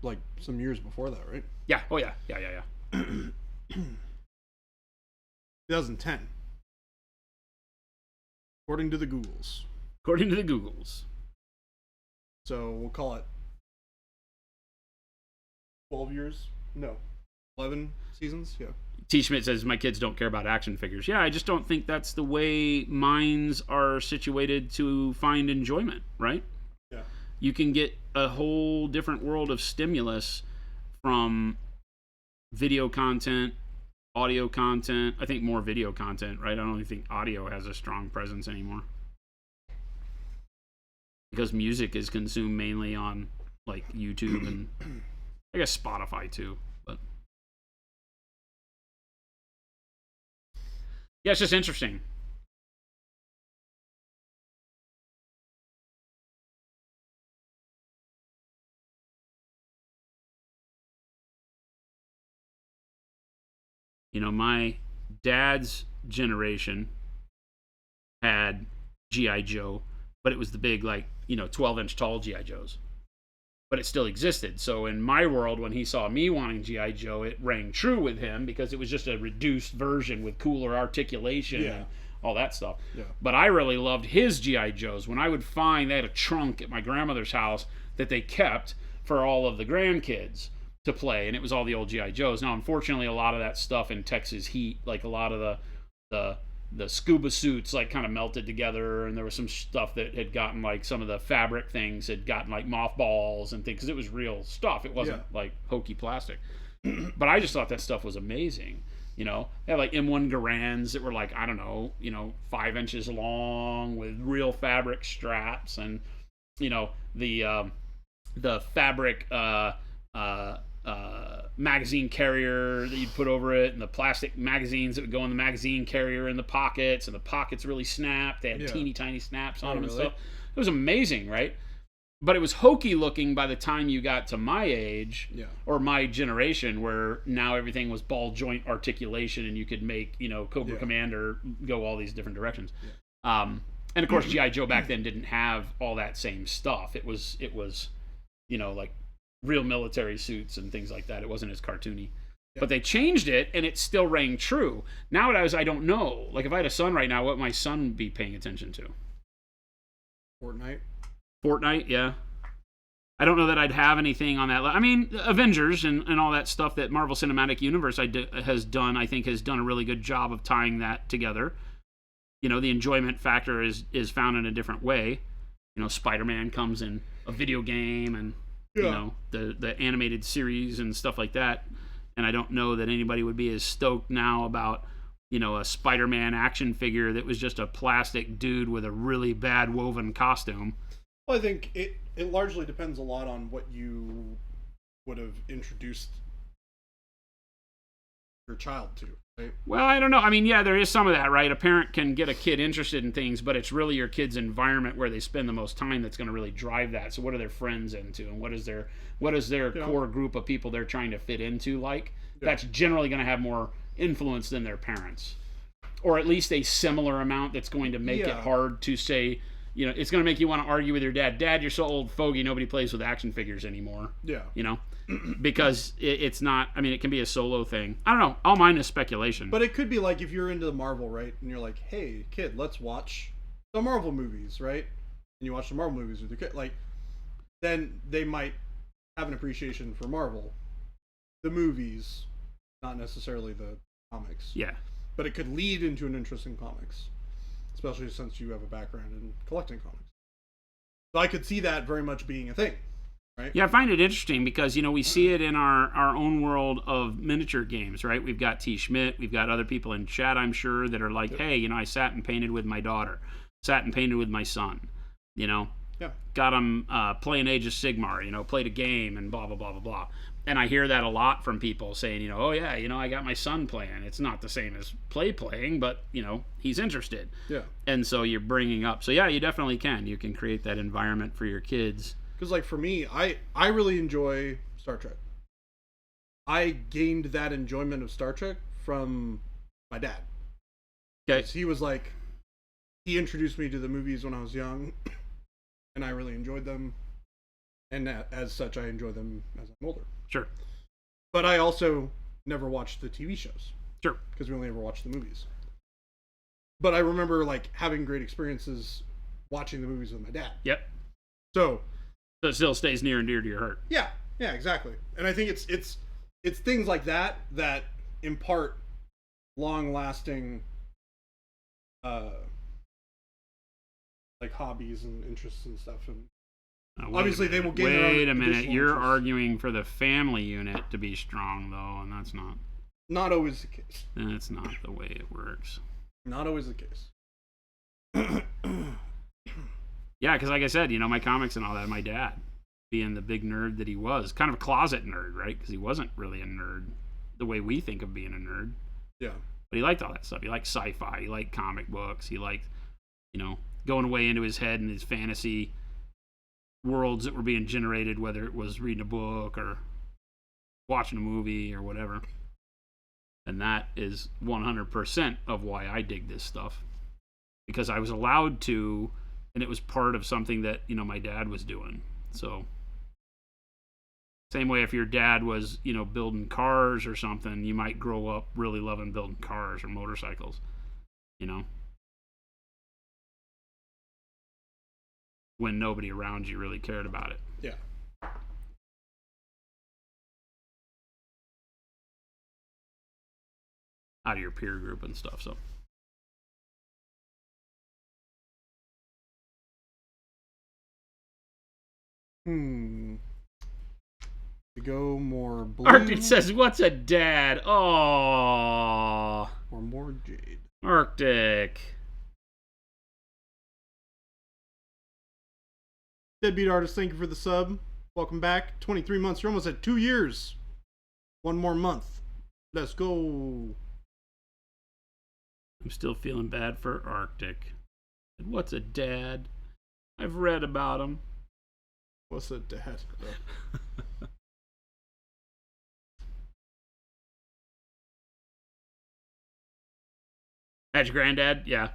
like some years before that, right? Yeah. Oh, yeah. 2010. According to the Googles. So we'll call it 12 years? No. 11 seasons? Yeah. T. Schmidt says, my kids don't care about action figures. Yeah, I just don't think that's the way minds are situated to find enjoyment, right? Yeah. You can get a whole different world of stimulus from video content, audio content. I think more video content, right? I don't even think audio has a strong presence anymore. Because music is consumed mainly on like YouTube and I guess Spotify too. But yeah, it's just interesting. You know, my dad's generation had G.I. Joe, but it was the big, like, 12-inch tall G.I. Joes. But it still existed. So in my world, when he saw me wanting G.I. Joe, it rang true with him because it was just a reduced version with cooler articulation and all that stuff. Yeah. But I really loved his G.I. Joes. When I would find, they had a trunk at my grandmother's house that they kept for all of the grandkids to play, and it was all the old G.I. Joes. Now, unfortunately, a lot of that stuff in Texas heat, like a lot of the scuba suits, like kind of melted together, and there was some stuff that had gotten, like, some of the fabric things had gotten like mothballs and things, because it was real stuff. It wasn't like hokey plastic. But I just thought that stuff was amazing. They had like M1 Garands that were like, I don't know, 5 inches long with real fabric straps, and the fabric magazine carrier that you'd put over it, and the plastic magazines that would go in the magazine carrier in the pockets, and the pockets really snapped. They had teeny tiny snaps on them and stuff. It was amazing, right? But it was hokey looking by the time you got to my age or my generation, where now everything was ball joint articulation and you could make, Cobra Commander go all these different directions. And of course, G.I. Joe back then didn't have all that same stuff. It was like real military suits and things like that. It wasn't as cartoony. But they changed it, and it still rang true. Nowadays, I don't know. Like, if I had a son right now, what would my son would be paying attention to? Fortnite, yeah. I don't know that I'd have anything on that. I mean, Avengers and all that stuff that Marvel Cinematic Universe has done, I think, has done a really good job of tying that together. The enjoyment factor is found in a different way. Spider-Man comes in a video game, and the animated series and stuff like that. And I don't know that anybody would be as stoked now about a Spider-Man action figure that was just a plastic dude with a really bad woven costume. Well, I think it largely depends a lot on what you would have introduced your child to, right? Well, I don't know. I mean, yeah, there is some of that, right? A parent can get a kid interested in things, but it's really your kid's environment where they spend the most time that's going to really drive that. So what are their friends into, and what is their core group of people they're trying to fit into like? Yeah. That's generally going to have more influence than their parents. Or at least a similar amount that's going to make it hard to say, it's going to make you want to argue with your dad. Dad, you're so old fogey, nobody plays with action figures anymore. Yeah. Because it's not, I mean, it can be a solo thing. I don't know. All mine is speculation. But it could be like if you're into the Marvel, right? And you're like, hey, kid, let's watch the Marvel movies, right? And you watch the Marvel movies with your kid. Like, then they might have an appreciation for Marvel. The movies, not necessarily the comics. Yeah. But it could lead into an interest in comics. Especially since you have a background in collecting comics. So I could see that very much being a thing, right? Yeah, I find it interesting because, we see it in our own world of miniature games, right? We've got T. Schmidt, we've got other people in chat, I'm sure, that are like, hey, I sat and painted with my daughter, sat and painted with my son, Yeah. Got them playing Age of Sigmar, played a game and blah, blah, blah, blah, blah. And I hear that a lot from people saying, oh yeah, I got my son playing. It's not the same as playing, but, he's interested. Yeah. And so you're bringing up. So yeah, you definitely can. You can create that environment for your kids. Because like for me, I really enjoy Star Trek. I gained that enjoyment of Star Trek from my dad. Okay. He was like, he introduced me to the movies when I was young, and I really enjoyed them. And as such, I enjoy them as I'm older. Sure. But I also never watched the TV shows. Sure. Because we only ever watched the movies. But I remember like having great experiences watching the movies with my dad. Yep. So it still stays near and dear to your heart. Yeah, exactly. And I think it's things like that impart long-lasting like hobbies and interests and stuff. And obviously they will gain their own. Wait a minute, you're arguing for the family unit to be strong though, and that's not always the case. That's not the way it works. Not always the case. Yeah, because like I said, my comics and all that, my dad being the big nerd that he was, kind of a closet nerd, right? Because he wasn't really a nerd the way we think of being a nerd. Yeah. But he liked all that stuff. He liked sci-fi. He liked comic books. He liked, going way into his head and his fantasy worlds that were being generated, whether it was reading a book or watching a movie or whatever. And that is 100% of why I dig this stuff. Because I was allowed to, and it was part of something that, my dad was doing. So, same way if your dad was, building cars or something, you might grow up really loving building cars or motorcycles, when nobody around you really cared about it. Yeah. Out of your peer group and stuff, so. To go more blue. Arctic says, what's a dad? Oh. Or more jade. Arctic. Deadbeat Artist, thank you for the sub. Welcome back. 23 months. You're almost at 2 years. One more month. Let's go. I'm still feeling bad for Arctic. What's a dad? I've read about him. What's a dad? That's your granddad? Yeah.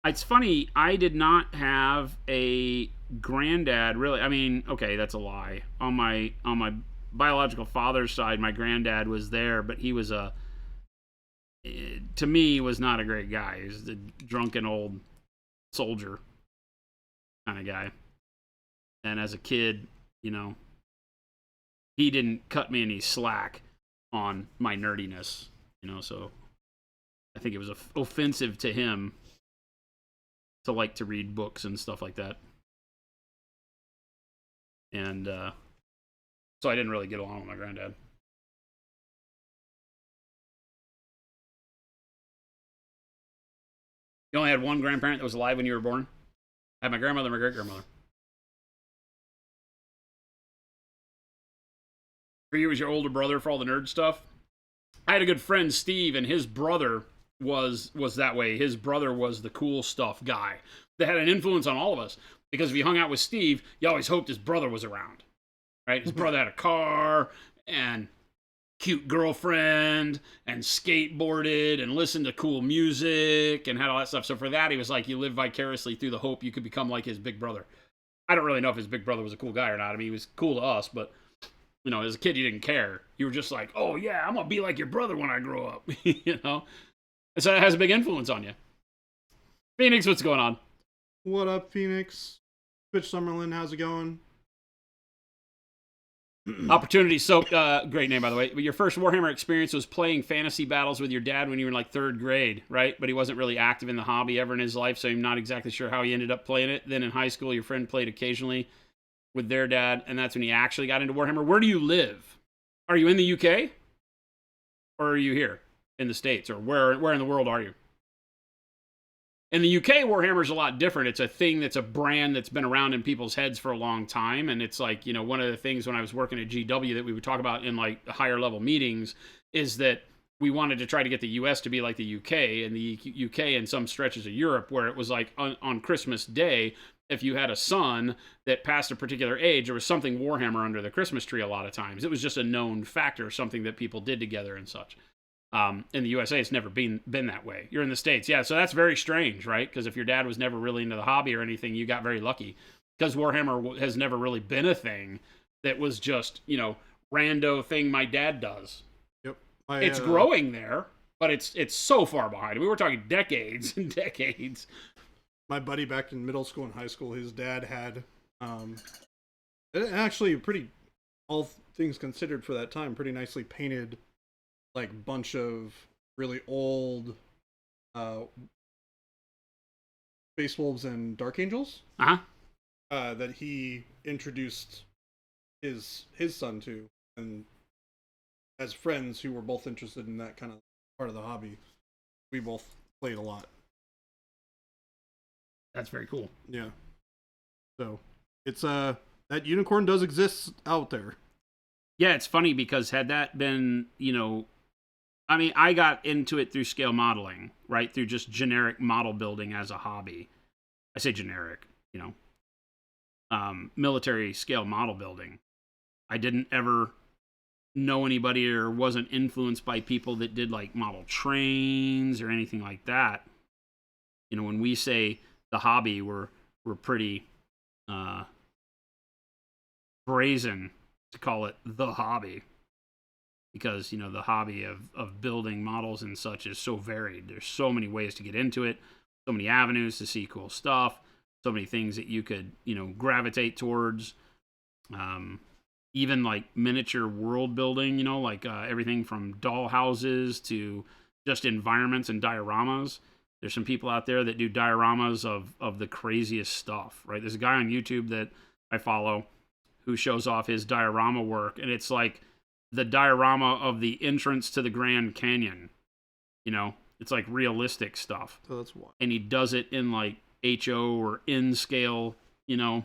It's funny, I did not have a granddad, really. I mean, okay, that's a lie. On my biological father's side, my granddad was there, but he was to me, was not a great guy. He was a drunken old soldier. kind of guy. And as a kid, you know, he didn't cut me any slack on my nerdiness, you know, so I think it was offensive to him to like to read books and stuff like that. And so I didn't really get along with my granddad. You only had one grandparent that was alive when you were born? I had my grandmother and my great-grandmother. For you, was your older brother for all the nerd stuff? I had a good friend, Steve, and his brother was that way. His brother was the cool stuff guy that had an influence on all of us. Because if you hung out with Steve, you always hoped his brother was around. Right? His brother had a car and cute girlfriend and skateboarded and listened to cool music and had all that stuff. So for that, he was like, you live vicariously through the hope you could become like his big brother. I don't really know if his big brother was a cool guy or not. I mean, he was cool to us, but, you know, as a kid, you didn't care. You were just like, oh, yeah, I'm going to be like your brother when I grow up, you know? And so it has a big influence on you. Phoenix, what's going on? What up, Phoenix? Twitch Summerlin, how's it going? Opportunity. So, great name, by the way. But your first Warhammer experience was playing fantasy battles with your dad when you were in like 3rd grade, right? But he wasn't really active in the hobby ever in his life, so I'm not exactly sure how he ended up playing it. Then in high school, your friend played occasionally with their dad, and that's when he actually got into Warhammer. Where do you live? Are you in the UK? Or are you here in the States? Or where in the world are you? In the UK, Warhammer's a lot different. It's a thing that's a brand that's been around in people's heads for a long time. And it's like, you know, one of the things when I was working at GW that we would talk about in like higher level meetings is that we wanted to try to get the US to be like the UK, and the UK in some stretches of Europe, where it was like on Christmas Day, if you had a son that passed a particular age, there was something Warhammer under the Christmas tree a lot of times. It was just a known factor, something that people did together and such. In the USA, it's never been that way. You're in the States. Yeah, so that's very strange, right? Because if your dad was never really into the hobby or anything, you got very lucky. Because Warhammer has never really been a thing that was just, you know, rando thing my dad does. Yep. It's growing there, but it's so far behind. We were talking decades and decades. My buddy back in middle school and high school, his dad had actually pretty, all things considered for that time, pretty nicely painted like bunch of really old Space Wolves and Dark Angels that he introduced his son to, and as friends who were both interested in that kind of part of the hobby, we both played a lot. That's very cool. Yeah. So it's that unicorn does exist out there. Yeah, it's funny because had that been, you know, I mean, I got into it through scale modeling, right? Through just generic model building as a hobby. I say generic, you know, military scale model building. I didn't ever know anybody or wasn't influenced by people that did like model trains or anything like that. You know, when we say the hobby, we're pretty brazen to call it the hobby. Because, you know, the hobby of building models and such is so varied. There's so many ways to get into it, so many avenues to see cool stuff, so many things that you could, you know, gravitate towards. Even like miniature world building, you know, like everything from doll houses to just environments and dioramas. There's some people out there that do dioramas of the craziest stuff, right? There's a guy on YouTube that I follow who shows off his diorama work, and it's like the diorama of the entrance to the Grand Canyon. You know, it's like realistic stuff. So that's why. And he does it in like HO or N scale, you know,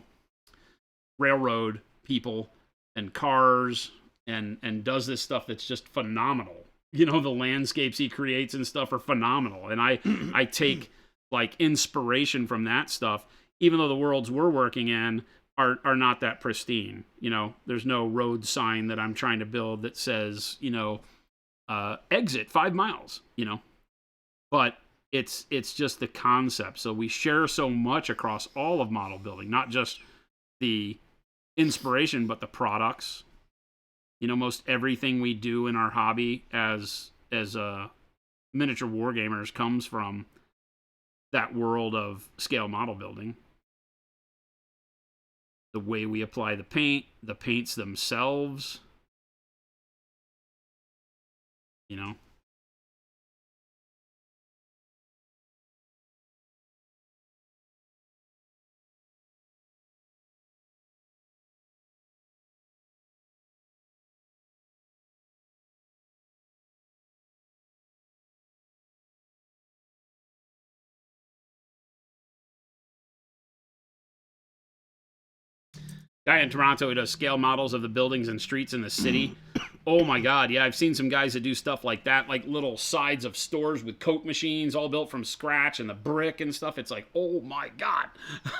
railroad people and cars, and does this stuff that's just phenomenal. You know, the landscapes he creates and stuff are phenomenal. And I take like inspiration from that stuff, even though the worlds we're working in are not that pristine. You know, there's no road sign that I'm trying to build that says, you know, exit 5 miles, you know, but it's just the concept. So we share so much across all of model building, not just the inspiration, but the products. You know, most everything we do in our hobby as miniature wargamers comes from that world of scale model building. the way we apply the paint, the paints themselves. You know? Guy in Toronto who does scale models of the buildings and streets in the city. Oh my God, yeah, I've seen some guys that do stuff like that, like little sides of stores with Coke machines, all built from scratch, and the brick and stuff. It's like, oh my God,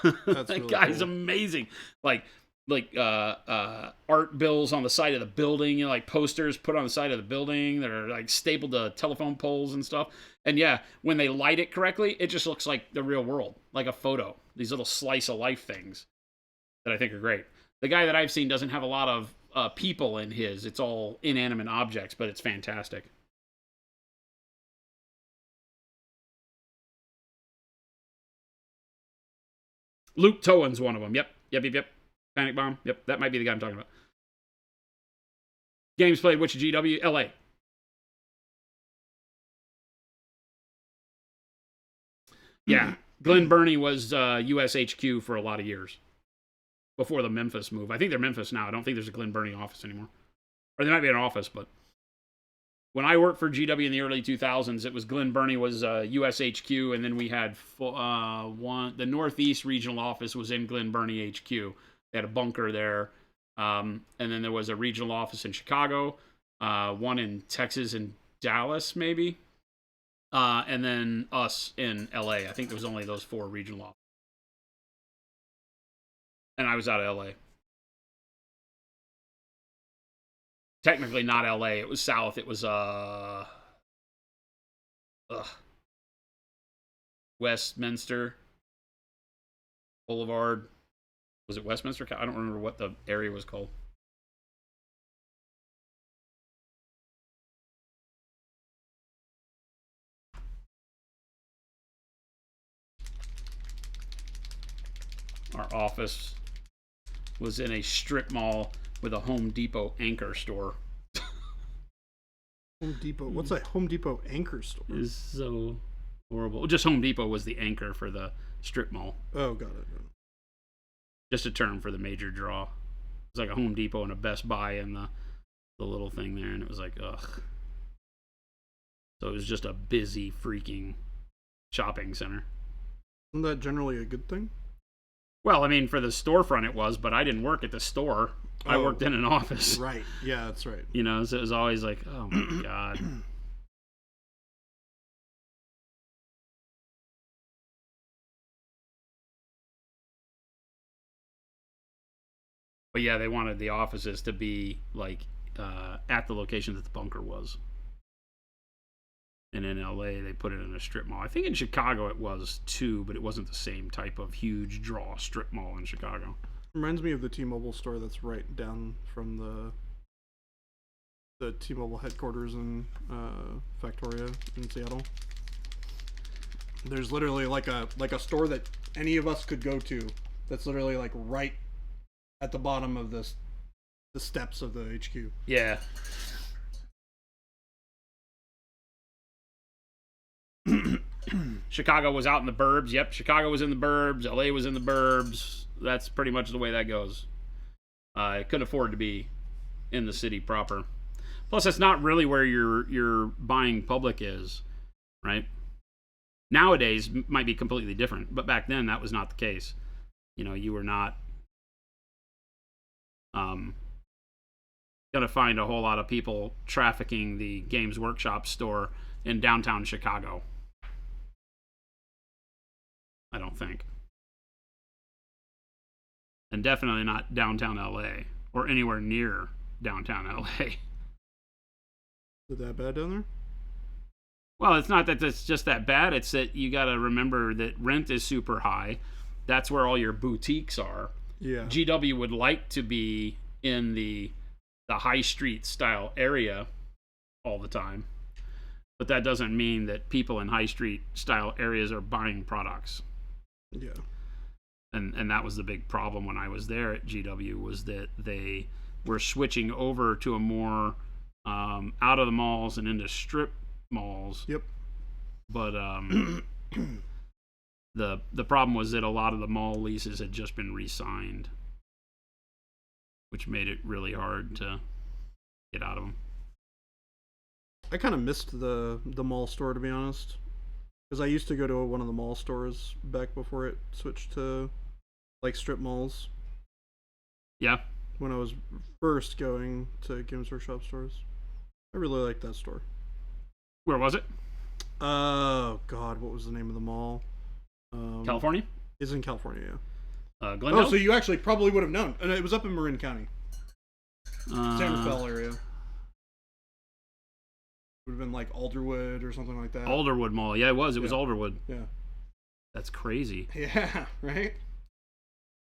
That's that really guy's cool. amazing. Like art bills on the side of the building, you know, like posters put on the side of the building that are like stapled to telephone poles and stuff. And yeah, when they light it correctly, it just looks like the real world, like a photo. These little slice of life things that I think are great. The guy that I've seen doesn't have a lot of people in his. It's all inanimate objects, but it's fantastic. Luke Towan's one of them. Yep. Panic Bomb. Yep, that might be the guy I'm talking about. Games played, which GW? LA. Yeah, Glen Burnie was USHQ for a lot of years before the Memphis move. I think they're Memphis now. I don't think there's a Glen Burnie office anymore. Or there might be an office, but when I worked for GW in the early 2000s, it was Glen Burnie was USHQ, and then we had the Northeast regional office was in Glen Burnie HQ. They had a bunker there, and then there was a regional office in Chicago, one in Texas and Dallas, maybe, and then us in LA. I think there was only those 4 regional offices, and I was out of LA. Technically not LA. It was south. It was Westminster Boulevard. Was it Westminster? I don't remember what the area was called. Our office was in a strip mall with a Home Depot anchor store. Home Depot. What's that Home Depot anchor store? Is so horrible. Just Home Depot was the anchor for the strip mall. Oh, got it. Just a term for the major draw. It's like a Home Depot and a Best Buy and the little thing there, and it was like, ugh. So it was just a busy freaking shopping center. Isn't that generally a good thing? Well, I mean, for the storefront it was, but I didn't work at the store. I worked in an office. Right. Yeah, that's right. You know, so it was always like, oh my God. But yeah, they wanted the offices to be like at the location that the bunker was. And in LA, they put it in a strip mall. I think in Chicago it was too, but it wasn't the same type of huge draw strip mall in Chicago. Reminds me of the T-Mobile store that's right down from the T-Mobile headquarters in Factoria in Seattle. There's literally like a store that any of us could go to. That's literally like right at the bottom of the steps of the HQ. Yeah. Chicago was out in the burbs. Yep, Chicago was in the burbs. LA was in the burbs. That's pretty much the way that goes. It couldn't afford to be in the city proper. Plus, that's not really where your buying public is, right? Nowadays might be completely different, but back then that was not the case. You know, you were not gonna find a whole lot of people trafficking the Games Workshop store in downtown Chicago. I don't think. And definitely not downtown LA or anywhere near downtown LA. Is it that bad down there? Well, it's not that it's just that bad. It's that you got to remember that rent is super high. That's where all your boutiques are. Yeah. GW would like to be in the high street style area all the time. But that doesn't mean that people in high street style areas are buying products. Yeah. and that was the big problem when I was there at GW, was that they were switching over to a more out of the malls and into strip malls. Yep. But the problem was that a lot of the mall leases had just been re-signed, which made it really hard to get out of them. I kind of missed the mall store, to be honest, because I used to go to one of the mall stores back before it switched to like strip malls. Yeah. When I was first going to Games Workshop stores, I really liked that store. Where was it? Oh God, what was the name of the mall? California? It's in California, yeah. Glendale? Oh, so you actually probably would have known. And it was up in Marin County. San Rafael area. Would have been like Alderwood or something like that. Alderwood Mall. Yeah, it was. It was Alderwood. Yeah. That's crazy. Yeah, right?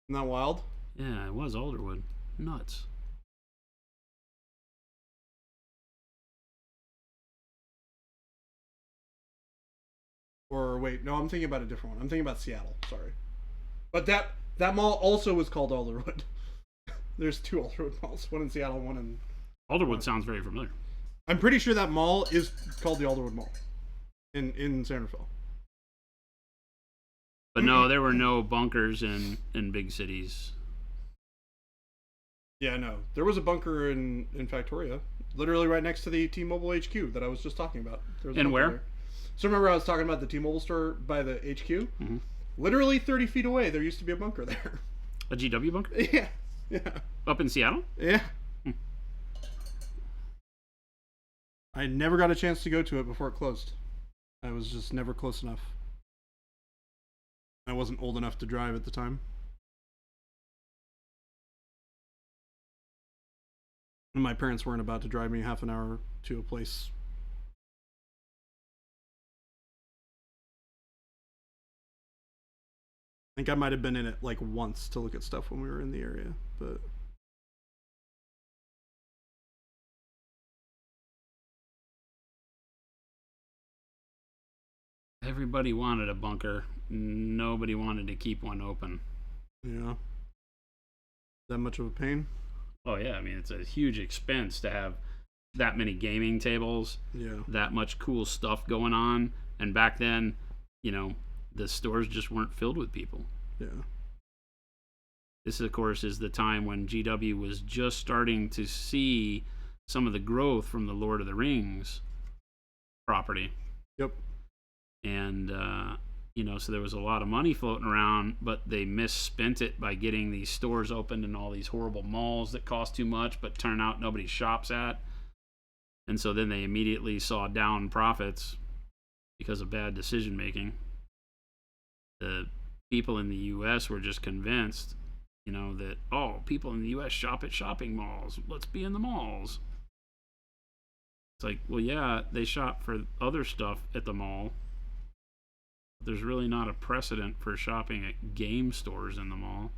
Isn't that wild? Yeah, it was Alderwood. Nuts. Or wait, no, I'm thinking about a different one. I'm thinking about Seattle. Sorry. But that mall also was called Alderwood. There's two Alderwood malls. One in Seattle, one in... Alderwood sounds very familiar. I'm pretty sure that mall is called the Alderwood Mall in San Rafael. But no, there were no bunkers in big cities. Yeah, no. There was a bunker in Factoria, literally right next to the T-Mobile HQ that I was just talking about. There was a And bunker where? there. So remember I was talking about the T-Mobile store by the HQ? Mm-hmm. Literally 30 feet away, there used to be a bunker there. A GW bunker? Yeah. Yeah. Up in Seattle? Yeah. I never got a chance to go to it before it closed. I was just never close enough. I wasn't old enough to drive at the time. And my parents weren't about to drive me half an hour to a place. I think I might have been in it like once to look at stuff when we were in the area, but... Everybody wanted a bunker. Nobody wanted to keep one open. Yeah. That much of a pain? Oh, yeah. I mean, it's a huge expense to have that many gaming tables, Yeah. that much cool stuff going on. And back then, you know, the stores just weren't filled with people. Yeah. This, of course, is the time when GW was just starting to see some of the growth from the Lord of the Rings property. Yep. And, you know, so there was a lot of money floating around, but they misspent it by getting these stores opened in all these horrible malls that cost too much, but turn out nobody shops at. And so then they immediately saw down profits because of bad decision making. The people in the U.S. were just convinced, you know, that, oh, people in the U.S. shop at shopping malls. Let's be in the malls. It's like, well, yeah, they shop for other stuff at the mall. There's really not a precedent for shopping at game stores in the mall.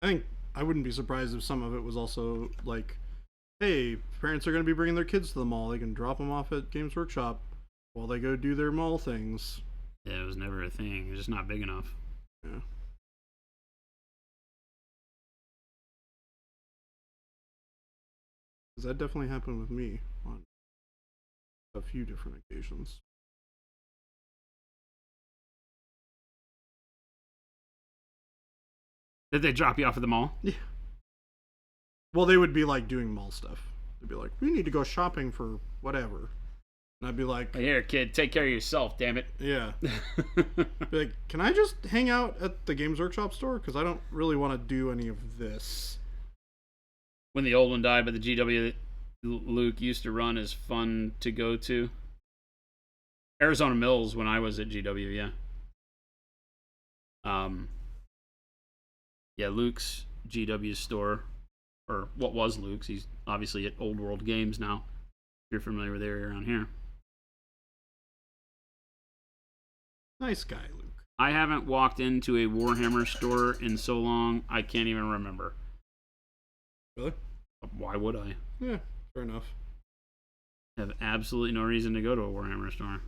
I think I wouldn't be surprised if some of it was also like, hey, parents are going to be bringing their kids to the mall. They can drop them off at Games Workshop while they go do their mall things. Yeah, it was never a thing. It was just not big enough. Yeah. Because that definitely happened with me on a few different occasions. Did they drop you off at the mall? Yeah. Well, they would be like doing mall stuff. They'd be like, we need to go shopping for whatever. And I'd be like, Here, kid, take care of yourself, damn it. yeah. Be like, can I just hang out at the Games Workshop store? Because I don't really want to do any of this. When the old one died, but the GW that Luke used to run is fun to go to. Arizona Mills when I was at GW, yeah. Yeah, Luke's GW store, or what was Luke's. He's obviously at Old World Games now. If you're familiar with the area around here. Nice guy, Luke. I haven't walked into a Warhammer store in so long, I can't even remember. Really? Why would I? Yeah, fair enough. I have absolutely no reason to go to a Warhammer store.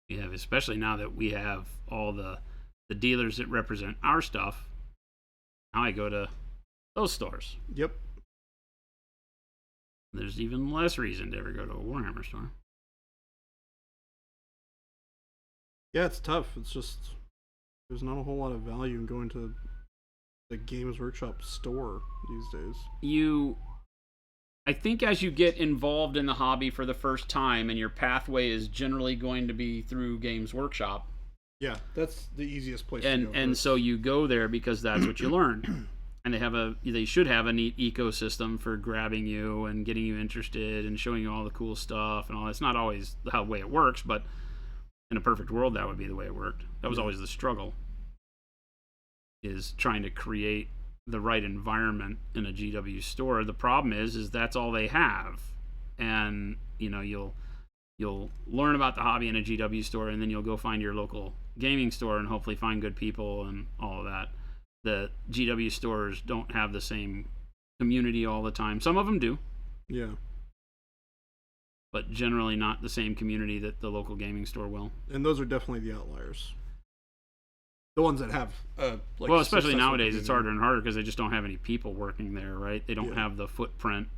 We have, especially now that we have all the dealers that represent our stuff. Now I go to those stores. Yep. There's even less reason to ever go to a Warhammer store. Yeah, it's tough. It's just there's not a whole lot of value in going to the Games Workshop store these days. I think as you get involved in the hobby for the first time, and your pathway is generally going to be through Games Workshop. Yeah, that's the easiest place to go. And so you go there because that's what you learn. And they should have a neat ecosystem for grabbing you and getting you interested and showing you all the cool stuff and all. It's not always the way it works, but in a perfect world, that would be the way it worked. That was always the struggle, is trying to create the right environment in a GW store. The problem is that's all they have. And, you'll learn about the hobby in a GW store, and then you'll go find your local gaming store and hopefully find good people and all of that. The GW stores don't have the same community all the time. Some of them do. Yeah. But generally not the same community that the local gaming store will. And those are definitely the outliers. The ones that have, well, especially nowadays, it's harder and harder because they just don't have any people working there, right? They don't have the footprint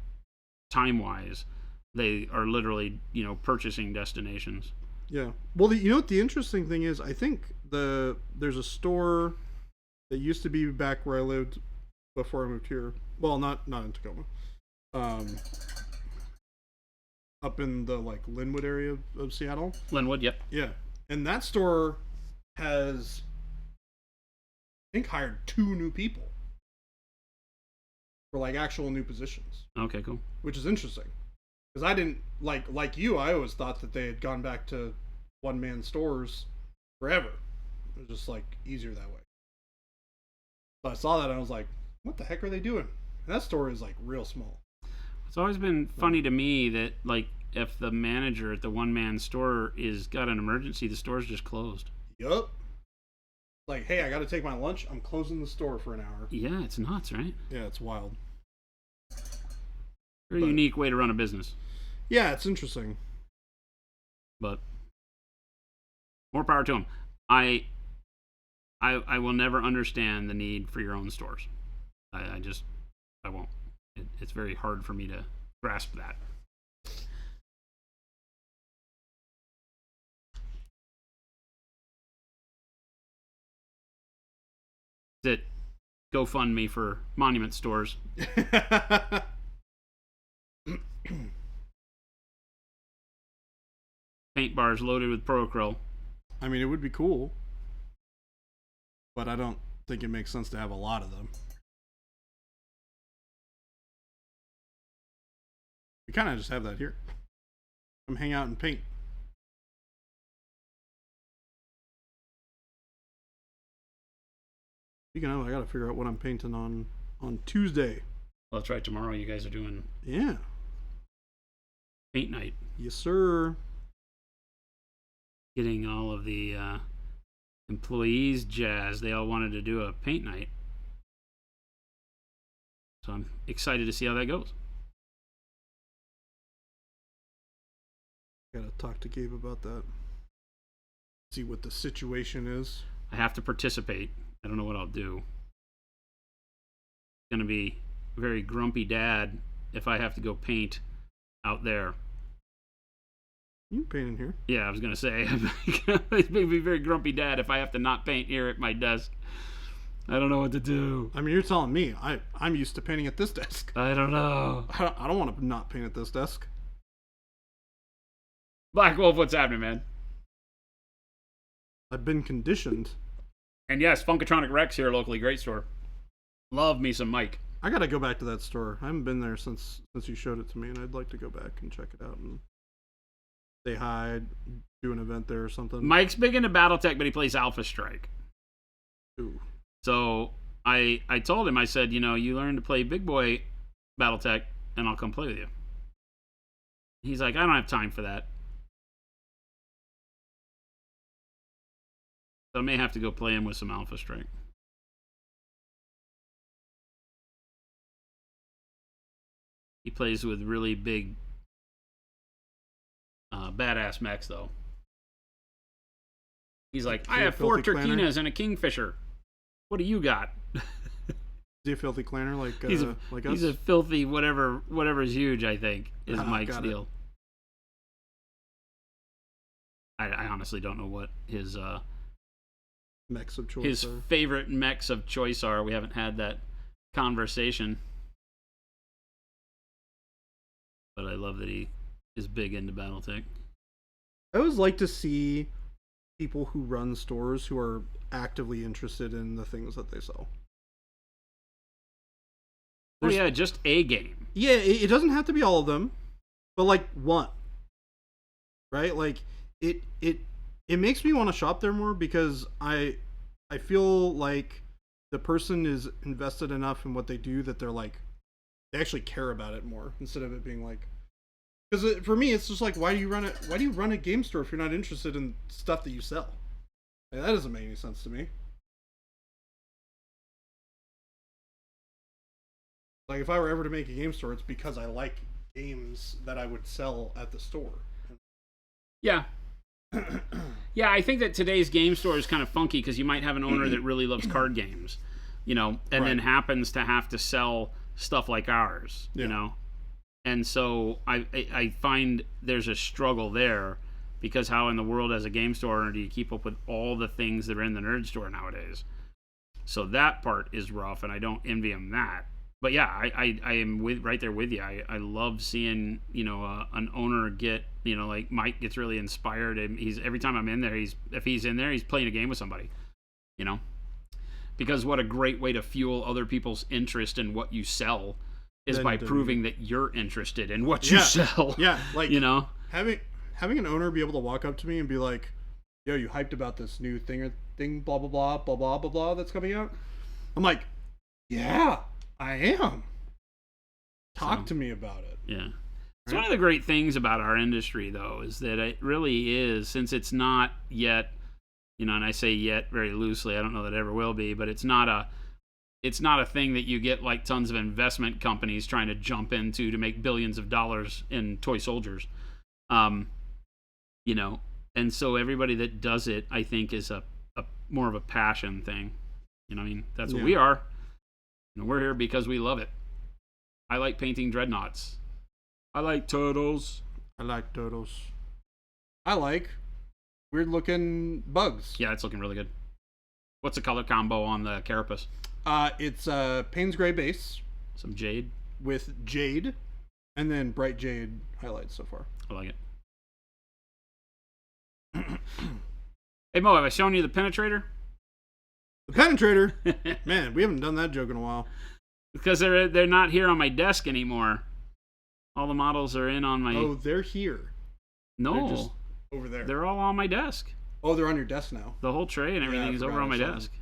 time-wise. They are literally, purchasing destinations. Yeah. Well, what the interesting thing is, I think there's a store that used to be back where I lived before I moved here. Well, not in Tacoma. Up in the Linwood area of Seattle. Linwood, yep. Yeah. And that store has, I think, hired 2 new people for actual new positions. Okay, cool. Which is interesting. Because I didn't, like you, I always thought that they had gone back to one-man stores forever. It was just easier that way. So I saw that and I was like, what the heck are they doing? And that store is real small. It's always been funny to me that if the manager at the one-man store is got an emergency, the store's just closed. Yup. Hey, I got to take my lunch. I'm closing the store for an hour. Yeah, it's nuts, right? Yeah, it's wild. Very unique way to run a business. Yeah, it's interesting. But more power to them. I will never understand the need for your own stores. I won't. It's very hard for me to grasp that. That GoFundMe for monument stores. Paint bars loaded with Pro Acryl. I mean, it would be cool, but I don't think it makes sense to have a lot of them. We kind of just have that here. Come hang out and paint. Speaking of, I gotta figure out what I'm painting on Tuesday. Well, that's right. Tomorrow you guys are doing paint night. Yes, sir. Getting all of the employees jazzed. They all wanted to do a paint night. So I'm excited to see how that goes. Gotta talk to Gabe about that. See what the situation is. I have to participate. I don't know what I'll do. It's gonna be a very grumpy dad if I have to go paint out there. You can paint in here. Yeah, I was gonna say it's gonna be very grumpy dad if I have to not paint here at my desk. I don't know what to do. I mean, you're telling me. I'm used to painting at this desk. I don't know. I don't want to not paint at this desk. Black Wolf, what's happening, man? I've been conditioned. And yes, Funkatronic Rex here locally, great store. Love me some Mike. I gotta go back to that store. I haven't been there since you showed it to me, and I'd like to go back and check it out and say hi, do an event there or something. Mike's big into BattleTech, but he plays Alpha Strike. Ooh. So I told him, I said, you learn to play big boy BattleTech, and I'll come play with you. He's like, I don't have time for that. So I may have to go play him with some Alpha Strike. He plays with really big, badass mechs, though. He's like, Is I he a have 4 filthy clanner? Turkinas and a Kingfisher. What do you got? Is he a filthy clanner like like us? He's a filthy whatever's huge, I think, is Mike's got it. deal. I honestly don't know what his mechs of choice. his favorite mechs of choice are. We haven't had that conversation. But I love that he is big into BattleTech. I always like to see people who run stores who are actively interested in the things that they sell. Oh yeah, just a game. Yeah, it doesn't have to be all of them, but like one. Right? Like it makes me want to shop there more because I feel like the person is invested enough in what they do that they're like they actually care about it more instead of it being like because for me it's just like why do you run a game store if you're not interested in stuff that you sell? Like, that doesn't make any sense to me. Like if I were ever to make a game store, it's because I like games that I would sell at the store. Yeah. Yeah, I think that today's game store is kind of funky because you might have an owner that really loves card games, you know, and then happens to have to sell stuff like ours, you know. And so I find there's a struggle there because how in the world as a game store owner do you keep up with all the things that are in the nerd store nowadays? So that part is rough, and I don't envy him that. But yeah, I am right there with you. I love seeing, you know, an owner get, you know, like Mike gets really inspired, and he's every time I'm in there, if he's in there, he's playing a game with somebody, you know, because what a great way to fuel other people's interest in what you sell is by proving that you're interested in what you sell. Yeah, like you know, having an owner be able to walk up to me and be like, "Yo, you hyped about this new thing, blah blah blah blah blah blah blah that's coming out?" I'm like, "Yeah, I am. Talk to me about it." Yeah. It's one of the great things about our industry, though, is that it really is, since it's not yet, you know, and I say yet very loosely, I don't know that it ever will be, but it's not a thing that you get like tons of investment companies trying to jump into to make billions of dollars in toy soldiers. You know, and so everybody that does it, I think, is a more of a passion thing. You know what I mean? That's what we are. You know, we're here because we love it. I like painting dreadnoughts. I like turtles. I like weird looking bugs. Yeah, it's looking really good. What's the color combo on the carapace? It's Payne's Gray base. Some jade. With jade. And then bright jade highlights so far. I like it. Hey Mo, have I shown you the penetrator? The penetrator? Man, we haven't done that joke in a while. Because they're not here on my desk anymore. All the models are in on my... Oh, they're here. No. They're just over there. They're all on my desk. Oh, they're on your desk now. The whole tray and everything is over on my desk.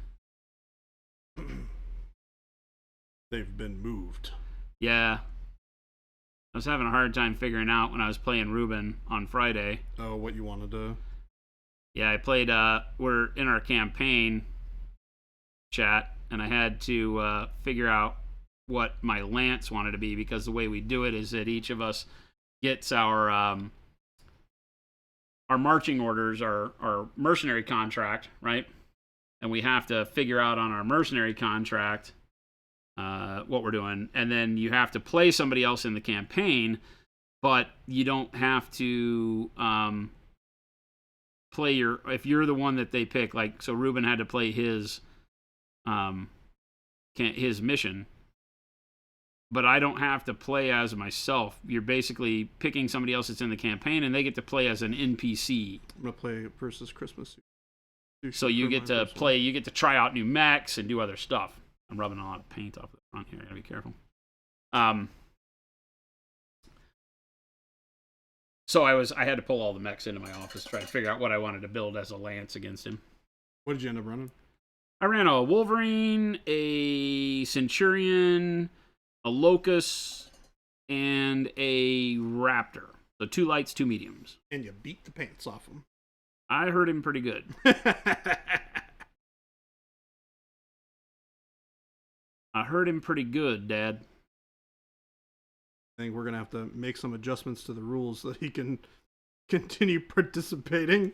They've been moved. Yeah. I was having a hard time figuring out when I was playing Ruben on Friday. Oh, what you wanted to... Yeah, I played... we're in our campaign chat, and I had to figure out what my lance wanted to be, because the way we do it is that each of us gets our marching orders, our mercenary contract, right? And we have to figure out on our mercenary contract what we're doing, and then you have to play somebody else in the campaign, but you don't have to play if you're the one that they pick. Like, so Ruben had to play his mission, but I don't have to play as myself. You're basically picking somebody else that's in the campaign, and they get to play as an NPC. I'm gonna play versus Christmas. So you get to play. You get to try out new mechs and do other stuff. I'm rubbing a lot of paint off the front here. I gotta be careful. So I had to pull all the mechs into my office to try to figure out what I wanted to build as a lance against him. What did you end up running? I ran a Wolverine, a Centurion, a Locust, and a Raptor. So 2 lights, 2 mediums. And you beat the pants off him. I hurt him pretty good. I hurt him pretty good, Dad. I think we're going to have to make some adjustments to the rules so that he can continue participating.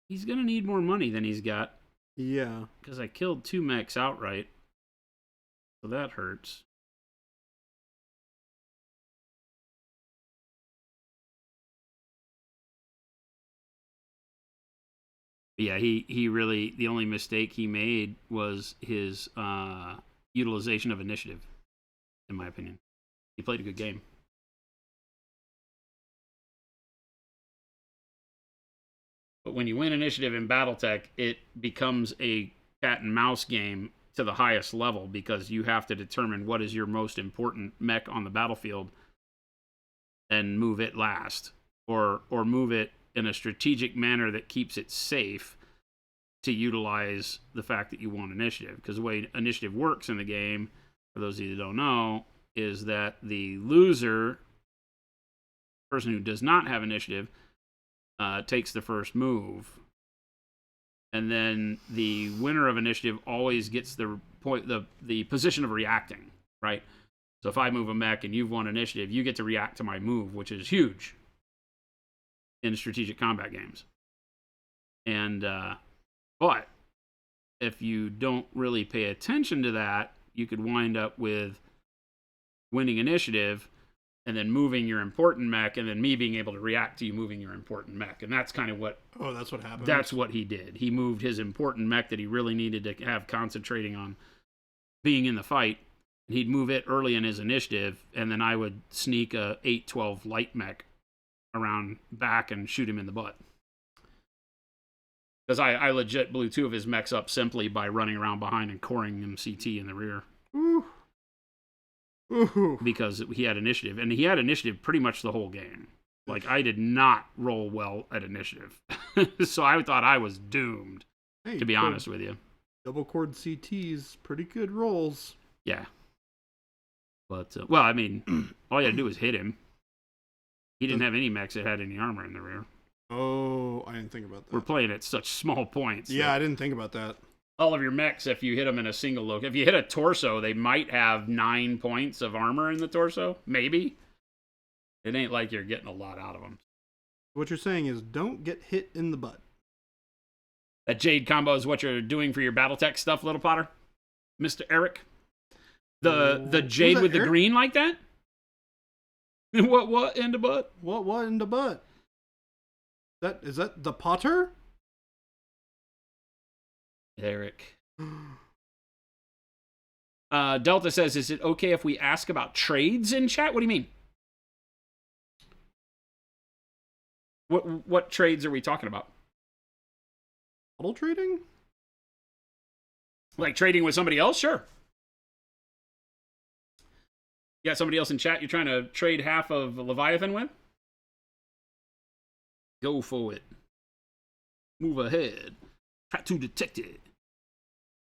He's gonna need more money than he's got. Yeah. Because I killed 2 mechs outright. So that hurts. But yeah, he really, the only mistake he made was his utilization of initiative, in my opinion. He played a good game. But when you win initiative in Battletech, it becomes a cat and mouse game to the highest level because you have to determine what is your most important mech on the battlefield and move it last, or move it in a strategic manner that keeps it safe to utilize the fact that you won initiative. Because the way initiative works in the game, for those of you that don't know, is that the loser, person who does not have initiative, takes the first move, and then the winner of initiative always gets the position of reacting, right? So if I move a mech and you've won initiative, you get to react to my move, which is huge in strategic combat games. And but if you don't really pay attention to that, you could wind up with winning initiative and then moving your important mech, and then me being able to react to you moving your important mech. And that's kind of what... Oh, that's what happened? That's what he did. He moved his important mech that he really needed to have concentrating on being in the fight. And he'd move it early in his initiative, and then I would sneak a 8-12 light mech around back and shoot him in the butt. Because I legit blew 2 of his mechs up simply by running around behind and coring him CT in the rear. Ooh. Ooh. Because he had initiative, and he had initiative pretty much the whole game. Like, I did not roll well at initiative. So I thought I was doomed, to be honest with you. Double cord CTs, pretty good rolls. Yeah. But, well, I mean, all you had to do was hit him. He didn't have any mechs that had any armor in the rear. Oh, I didn't think about that. We're playing at such small points. Yeah, I didn't think about that. All of your mechs, if you hit them in a single look, if you hit a torso, they might have 9 points of armor in the torso. Maybe. It ain't like you're getting a lot out of them. What you're saying is don't get hit in the butt. That Jade combo is what you're doing for your Battletech stuff, Little Potter? Mr. Eric? The Jade with the Eric? green like that? What in the butt? What in the butt? Is that the Potter? Eric. Delta says, is it okay if we ask about trades in chat? What do you mean? What trades are we talking about? Model trading? Like trading with somebody else? Sure. You got somebody else in chat you're trying to trade half of Leviathan with? Go for it. Move ahead. Try to detect it.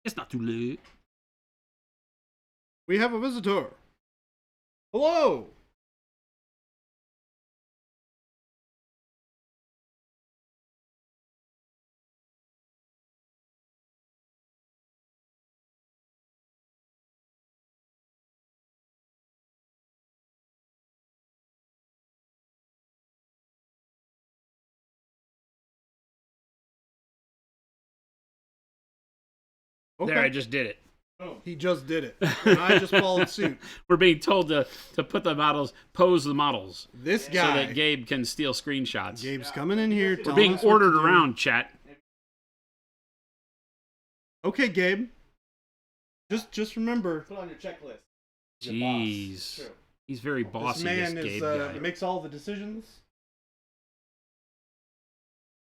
It's not too late. We have a visitor. Hello. Okay. There, I just did it. Oh, he just did it. And I just followed suit. We're being told to put the models, pose the models. This guy. So that Gabe can steal screenshots. Gabe's coming in here. We're being ordered around, chat. Okay, Gabe. Just remember. Put on your checklist. Jeez. He's very bossy, this man Gabe guy. makes all the decisions.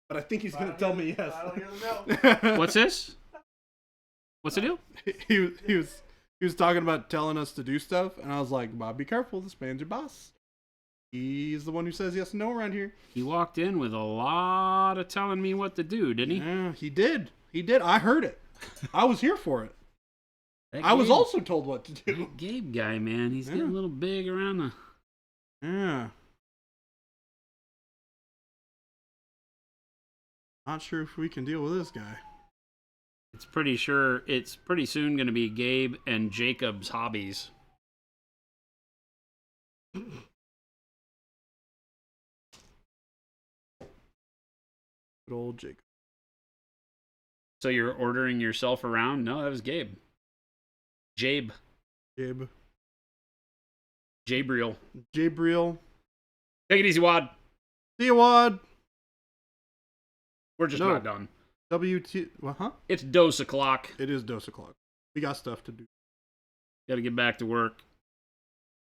But I think he's going to tell me yes. I don't hear the no. What's this? What's the deal? He was talking about telling us to do stuff, and I was like, Bob, be careful. This man's your boss. He's the one who says yes and no around here. He walked in with a lot of telling me what to do, didn't he? Yeah, he did. He did. I heard it. I was here for it. That I was also told what to do. that Gabe guy, man, he's getting a little big around the... Yeah. Not sure if we can deal with this guy. It's pretty soon going to be Gabe and Jacob's Hobbies. Good old Jacob. So you're ordering yourself around? No, that was Gabe. Jabe. Gabe. Jabriel. Jabriel. Take it easy, Wad. See you, Wad. We're just No. not done. WT. Well, huh? It's dose o'clock. It is dose o'clock. We got stuff to do. Got to get back to work.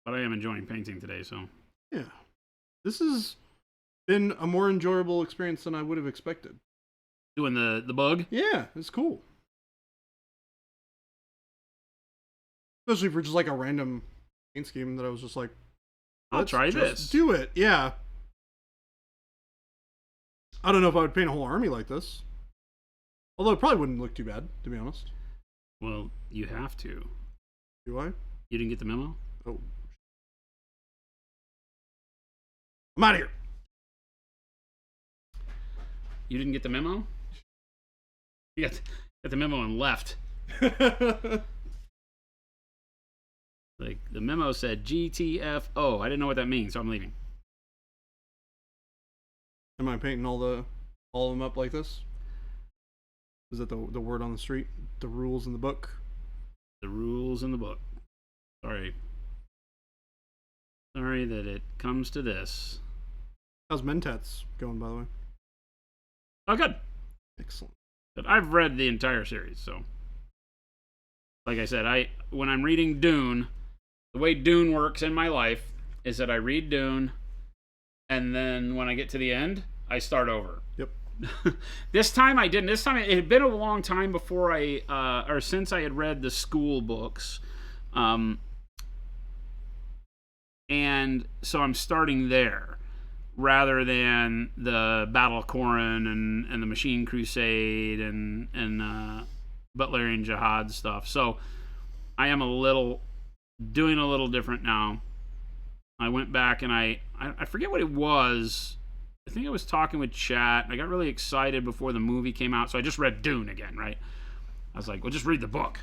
But I am enjoying painting today, so. Yeah. This has been a more enjoyable experience than I would have expected. Doing the bug? Yeah, it's cool. Especially for just like a random paint scheme that I was just like, I'll let's try just this. do it. Yeah. I don't know if I would paint a whole army like this. Although it probably wouldn't look too bad, to be honest. Well, you have to. Do I? You didn't get the memo? Oh. I'm out of here. You didn't get the memo? You got the memo and left. Like, the memo said GTFO. I didn't know what that means, so I'm leaving. Am I painting all of them up like this? Is that the word on the street? The rules in the book? The rules in the book. Sorry. Sorry that it comes to this. How's Mentats going, by the way? Oh, good. Excellent. But I've read the entire series, so. Like I said, when I'm reading Dune, the way Dune works in my life is that I read Dune, and then when I get to the end, I start over. Yep. This time I didn't. This time it had been a long time before or since I had read the school books. And so I'm starting there rather than the Battle of Corin and the Machine Crusade and Butlerian Jihad stuff. So I am doing a little different now. I went back and I forget what it was. I think I was talking with chat. I got really excited before the movie came out, so I just read Dune again, right? I was like, well, just read the book.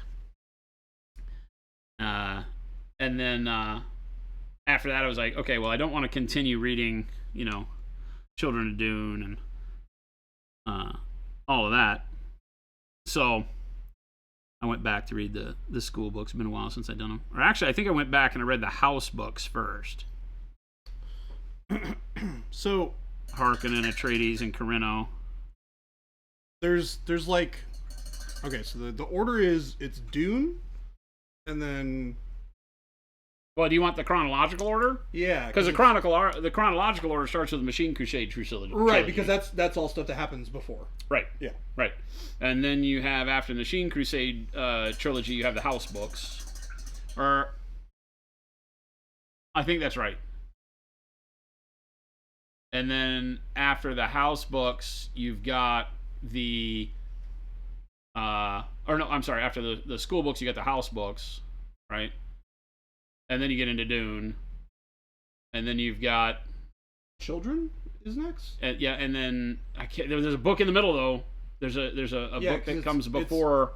And then after that, I was like, okay, well, I don't want to continue reading, Children of Dune and all of that. So I went back to read the school books. It's been a while since I've done them. Or actually, I think I went back and I read the house books first. So Harkonnen, Atreides, and Corino. there's like, okay, so the order is it's Dune, and then Well, do you want the chronological order? yeah, Because the chronological order starts with the Machine Crusade trilogy. right, because that's all stuff that happens before. Right. Yeah. Right. And then you have, after the Machine Crusade trilogy, you have the house books. Or I think that's right. And then after the house books, you've got the after the school books, you got the house books, right? And then you get into Dune. And then you've got Children is next. and then there's a book in the middle though. There's a book that comes before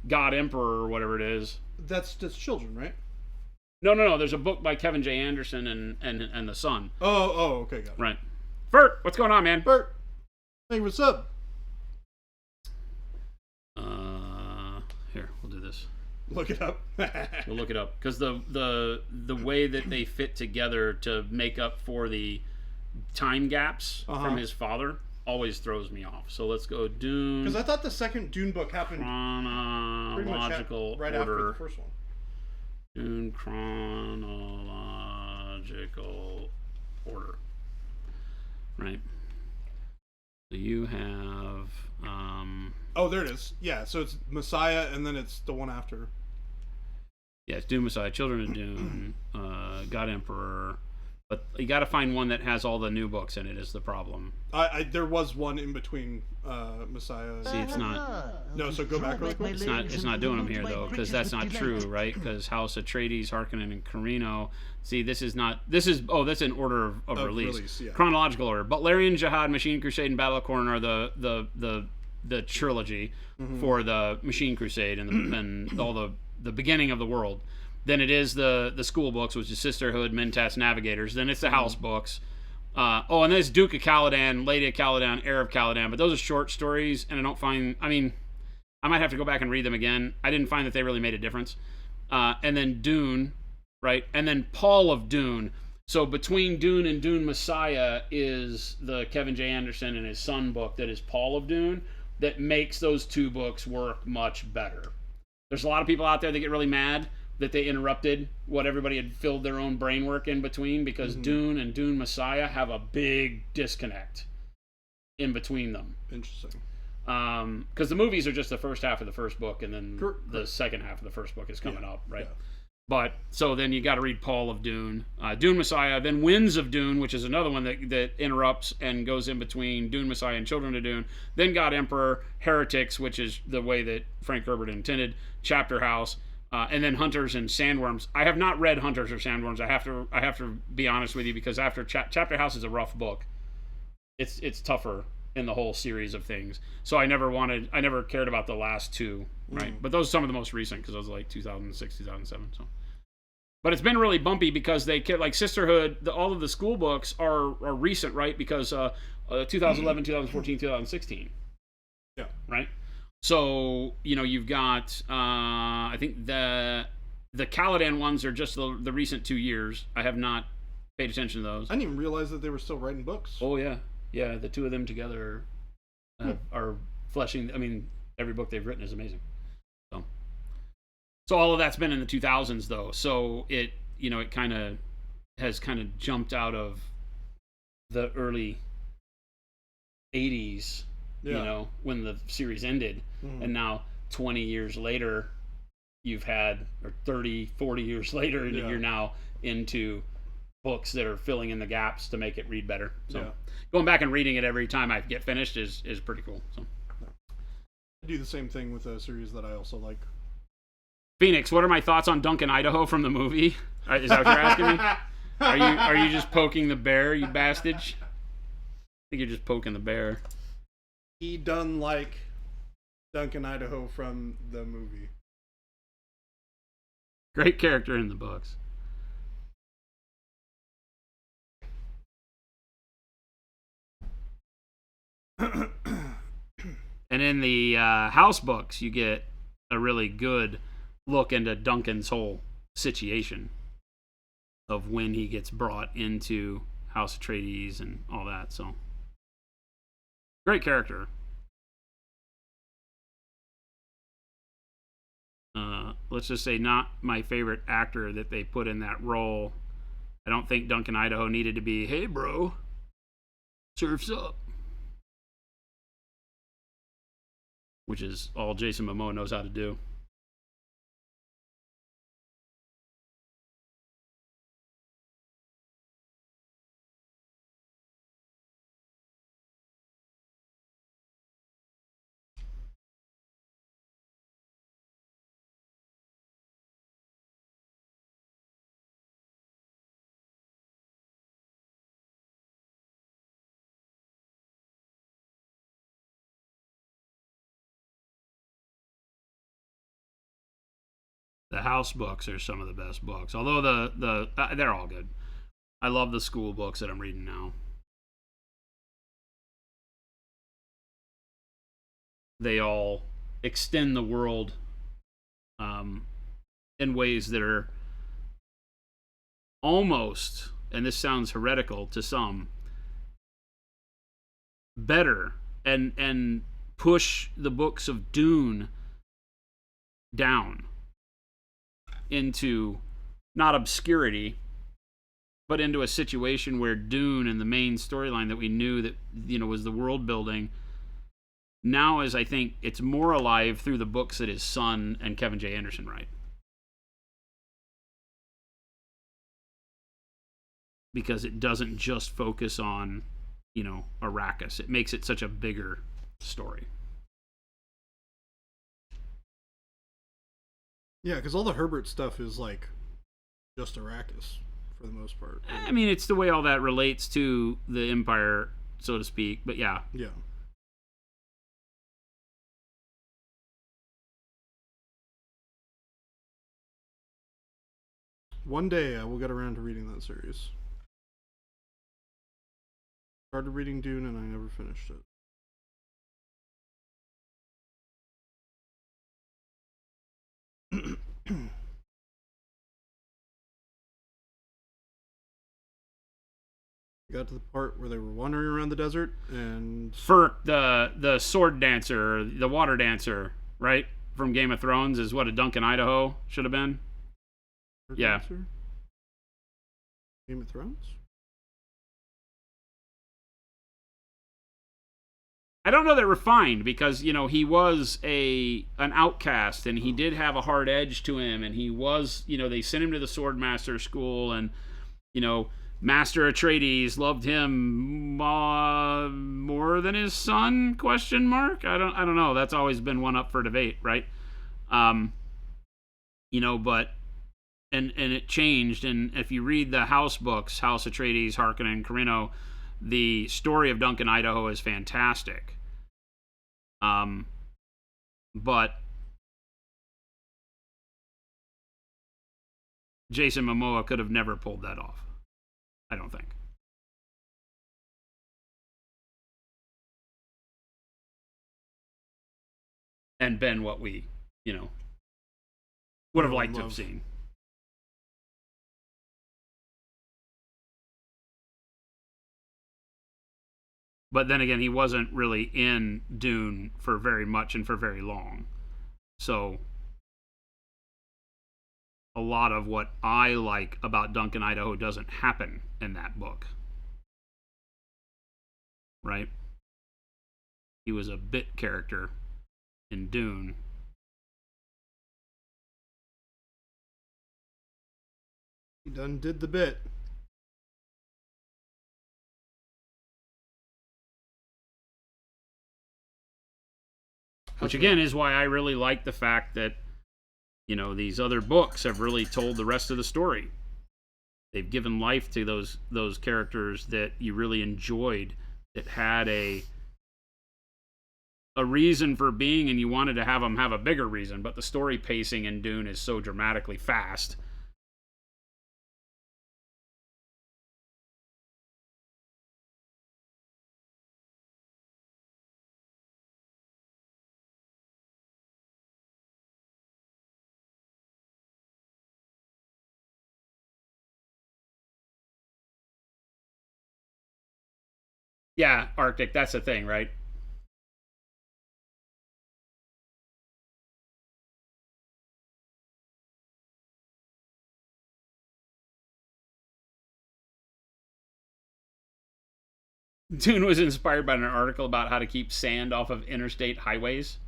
God Emperor or whatever it is. That's Children, right? No. There's a book by Kevin J. Anderson and the Son. Oh, okay, got it. Right. Bert, what's going on, man? Bert, thank you for the sub. Here, we'll do this. Look it up. We'll look it up because the way that they fit together to make up for the time gaps from his father always throws me off. So let's go Dune. Because I thought the second Dune book happened chronological right order. after the first one. Dune chronological order. Right. So you have Oh, there it is. Yeah, so it's Messiah, and then it's the one after. yeah, it's Dune Messiah, Children of Dune, God Emperor. But you got to find one that has all the new books in it. Is the problem? There was one in between Messiah. See, it's not. No, so go back really quick. It's not doing them here though, because that's not true, right? Because House Atreides, Harkonnen, and Corino. See, this is that's in order of release. Yeah. Chronological order. Butlerian Jihad, Machine Crusade, and Battle of Corin are the trilogy for the Machine Crusade and all the beginning of the world. Then it is the school books, which is Sisterhood, Mentats, Navigators. Then it's the house books. And then it's Duke of Caladan, Lady of Caladan, Heir of Caladan. But those are short stories, and I don't find. I mean, I might have to go back and read them again. I didn't find that they really made a difference. And then Dune, right? And then Paul of Dune. So between Dune and Dune Messiah is the Kevin J. Anderson and his son book that is Paul of Dune, that makes those two books work much better. There's a lot of people out there that get really mad that they interrupted what everybody had filled their own brain work in between, because Dune and Dune Messiah have a big disconnect in between them. Interesting. Because the movies are just the first half of the first book, and then the second half of the first book is coming up, right? Yeah. But so then you got to read Paul of Dune, Dune Messiah, then Winds of Dune, which is another one that interrupts and goes in between Dune Messiah and Children of Dune. Then God Emperor, Heretics, which is the way that Frank Herbert intended, Chapter House, and then Hunters and Sandworms. I have not read Hunters or Sandworms. I have to be honest with you, because after Chapter House is a rough book. It's tougher in the whole series of things. So I never cared about the last two, right? But those are some of the most recent, because those are like 2006, 2007. So, but it's been really bumpy because they get like Sisterhood. All of the school books are recent, right? Because 2011, 2014, 2016. Yeah. Right. So you've got I think the Caladan ones are just the recent 2 years. I have not paid attention to those. I didn't even realize that they were still writing books. Oh yeah. Yeah, the two of them together are fleshing. I mean, every book they've written is amazing. So all of that's been in the 2000s, though. So it kind of has jumped out of the early 80s, when the series ended, and now 20 years later, you've had, or 30, 40 years later, you're now into books that are filling in the gaps to make it read better. So going back and reading it every time I get finished is pretty cool. So I do the same thing with a series that I also like. Phoenix, what are my thoughts on Duncan, Idaho from the movie? Is that what you're asking me? Are you just poking the bear, you bastard? I think you're just poking the bear. He done like Duncan, Idaho from the movie. Great character in the books. And in the house books, you get a really good look into Duncan's whole situation of when he gets brought into House Atreides and all that. So, great character. Let's just say not my favorite actor that they put in that role. I don't think Duncan, Idaho needed to be, hey bro, surf's up. Which is all Jason Momoa knows how to do. The house books are some of the best books. Although they're all good. I love the school books that I'm reading now. They all extend the world in ways that are almost, and this sounds heretical to some, better and push the books of Dune down into not obscurity, but into a situation where Dune and the main storyline that we knew that was the world building now is, I think, it's more alive through the books that his son and Kevin J. Anderson write. Because it doesn't just focus on, Arrakis. It makes it such a bigger story. Yeah, because all the Herbert stuff is like just Arrakis for the most part. I mean, it's the way all that relates to the Empire, so to speak. But yeah. Yeah. One day I will get around to reading that series. Started reading Dune and I never finished it. got to the part where they were wandering around the desert and Ferk, the sword dancer, the water dancer, right? From Game of Thrones is what a Duncan, Idaho should have been. Yeah. Dancer? Game of Thrones? I don't know that refined because he was an outcast and he did have a hard edge to him and he was they sent him to the swordmaster school and Master Atreides loved him more than his son? Question mark. I don't know. That's always been one up for debate, right? But and it changed. And if you read the House books, House Atreides, Harkonnen, Carino, the story of Duncan, Idaho is fantastic. But Jason Momoa could have never pulled that off. I don't think. And been what we, would have liked to have seen. But then again, he wasn't really in Dune for very much and for very long. So a lot of what I like about Duncan, Idaho doesn't happen in that book. Right? He was a bit character in Dune. He done did the bit. Which again is why I really like the fact that these other books have really told the rest of the story. They've given life to those characters that you really enjoyed, that had a reason for being, and you wanted to have them have a bigger reason. But the story pacing in Dune is so dramatically fast. Yeah, Arctic, that's the thing, right? Dune was inspired by an article about how to keep sand off of interstate highways.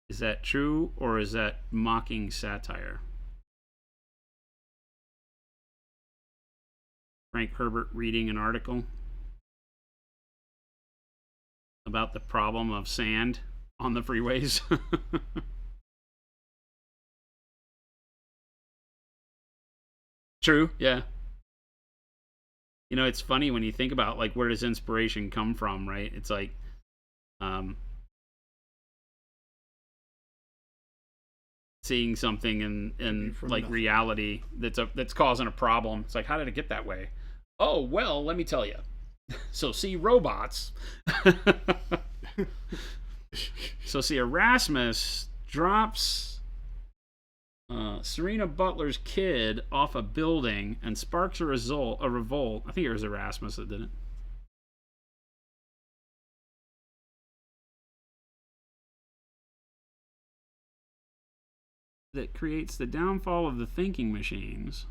Is that true, or is that mocking satire? Frank Herbert reading an article about the problem of sand on the freeways. True, yeah. It's funny when you think about where does inspiration come from, right? It's seeing something in reality that's causing a problem. It's how did it get that way? Oh, well, let me tell you. So see robots. So see Erasmus drops Serena Butler's kid off a building and sparks a revolt. I think it was Erasmus that did it. That creates the downfall of the thinking machines.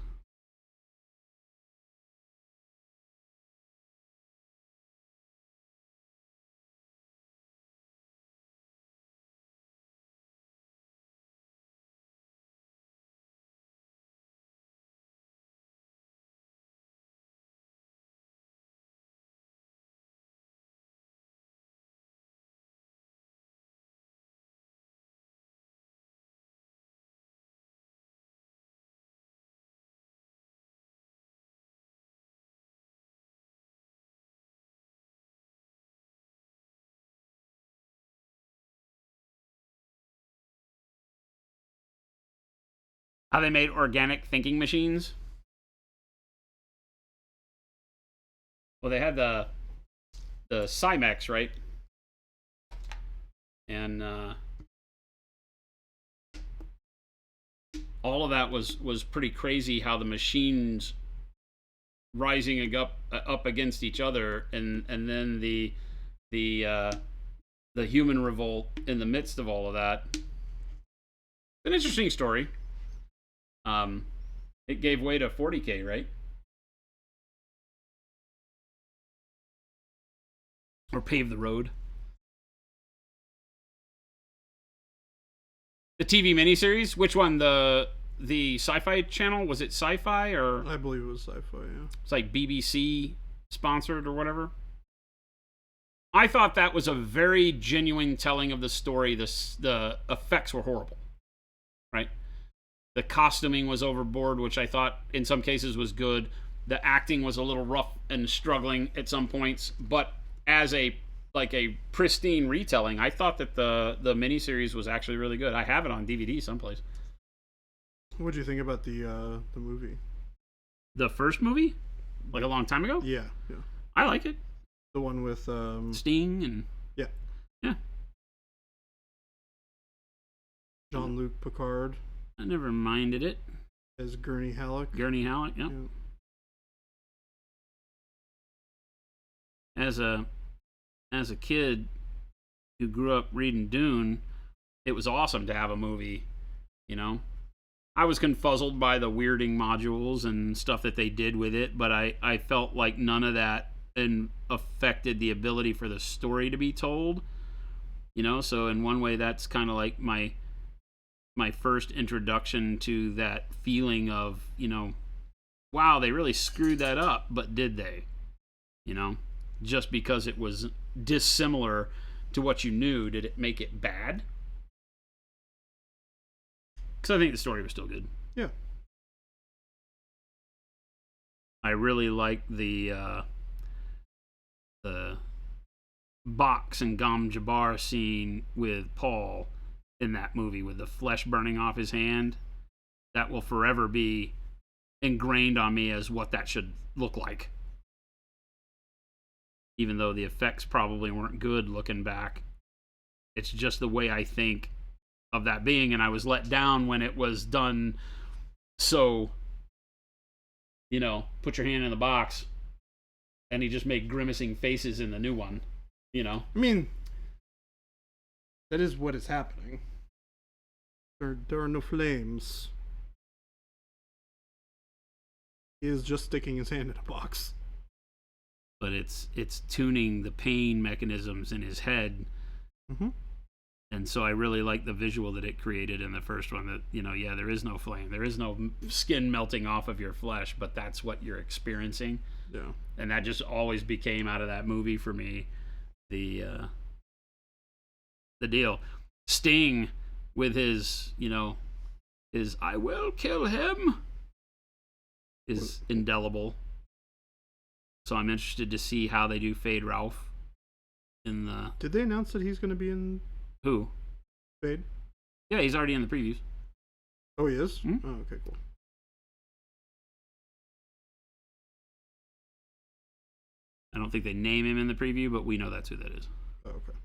How they made organic thinking machines? Well, they had the Cymex, right? And all of that was pretty crazy. How the machines rising up against each other, and then the human revolt in the midst of all of that. An interesting story. It gave way to 40K, right? Or paved the road. The TV miniseries, which one? The Sci-Fi Channel? Was it Sci-Fi or? I believe it was Sci-Fi. Yeah. It's like BBC sponsored or whatever. I thought that was a very genuine telling of the story. The effects were horrible, right? The costuming was overboard, which I thought in some cases was good. The acting was a little rough and struggling at some points, but as a pristine retelling, I thought that the miniseries was actually really good. I have it on DVD someplace. What do you think about the movie? The first movie, like a long time ago. Yeah. I like it. The one with Sting and yeah. Jean-Luc Picard. I never minded it. As Gurney Halleck. Yeah. As a kid who grew up reading Dune, it was awesome to have a movie, you know. I was confuzzled by the weirding modules and stuff that they did with it, but I felt like none of that affected the ability for the story to be told, you know. So in one way, that's kind of like my first introduction to that feeling of, you know, wow, they really screwed that up, but did they? You know, just because it was dissimilar to what you knew, did it make it bad? Because I think the story was still good. Yeah. I really like the Box and Gom Jabbar scene with Paul in that movie with the flesh burning off his hand. That will forever be ingrained on me as what that should look like. Even though the effects probably weren't good looking back, it's just the way I think of that being, and I was let down when it was done. So, you know, put your hand in the box, and he just made grimacing faces in the new one, you know. I mean, that is what is happening. There are no flames. He is just sticking his hand in a box. But it's tuning the pain mechanisms in his head. Mm-hmm. And so I really like the visual that it created in the first one, that, you know, yeah, there is no flame. There is no skin melting off of your flesh, but that's what you're experiencing. Yeah. And that just always became out of that movie for me the deal. Sting with his, you know, his I will kill him is indelible. So I'm interested to see how they do Fade Ralph in the... Did they announce that he's going to be in... Who? Fade? Yeah, he's already in the previews. Oh, he is? Hmm? Oh, okay, cool. I don't think they name him in the preview, but we know that's who that is. Oh, okay.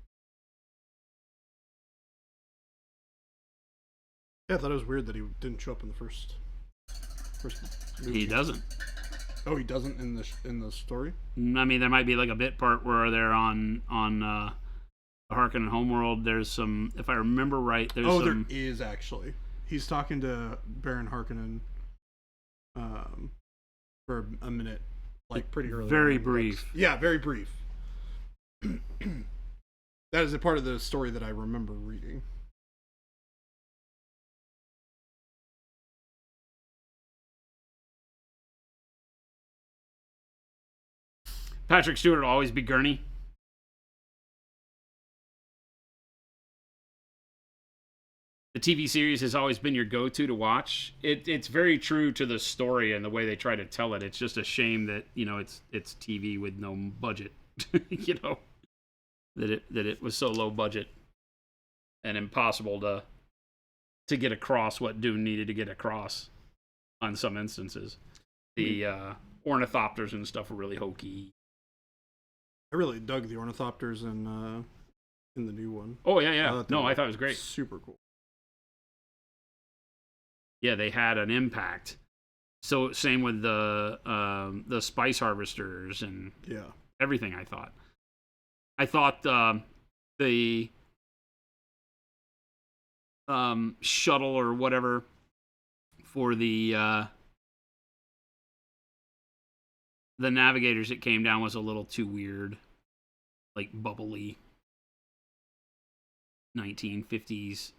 Yeah, I thought it was weird that he didn't show up in the first movie. He doesn't. Oh, he doesn't in the story? I mean, there might be like a bit part where they're on Harkonnen Homeworld. There's some, if I remember right, there's some... there is actually. He's talking to Baron Harkonnen for a minute, like pretty early. Very brief. Yeah, very brief. That is a part of the story that I remember reading. Patrick Stewart will always be Gurney. The TV series has always been your go-to to watch. It's very true to the story and the way they try to tell it. It's just a shame that, you know, it's TV with no budget. You know, that it was so low budget and impossible to get across what Dune needed to get across on some instances. The ornithopters and stuff were really hokey. I really dug the ornithopters in the new one. Oh yeah. I I thought it was great. Super cool. yeah, they had an impact. So same with the spice harvesters and Yeah. everything. I thought the shuttle or whatever for the navigators that came down was a little too weird, like bubbly 1950s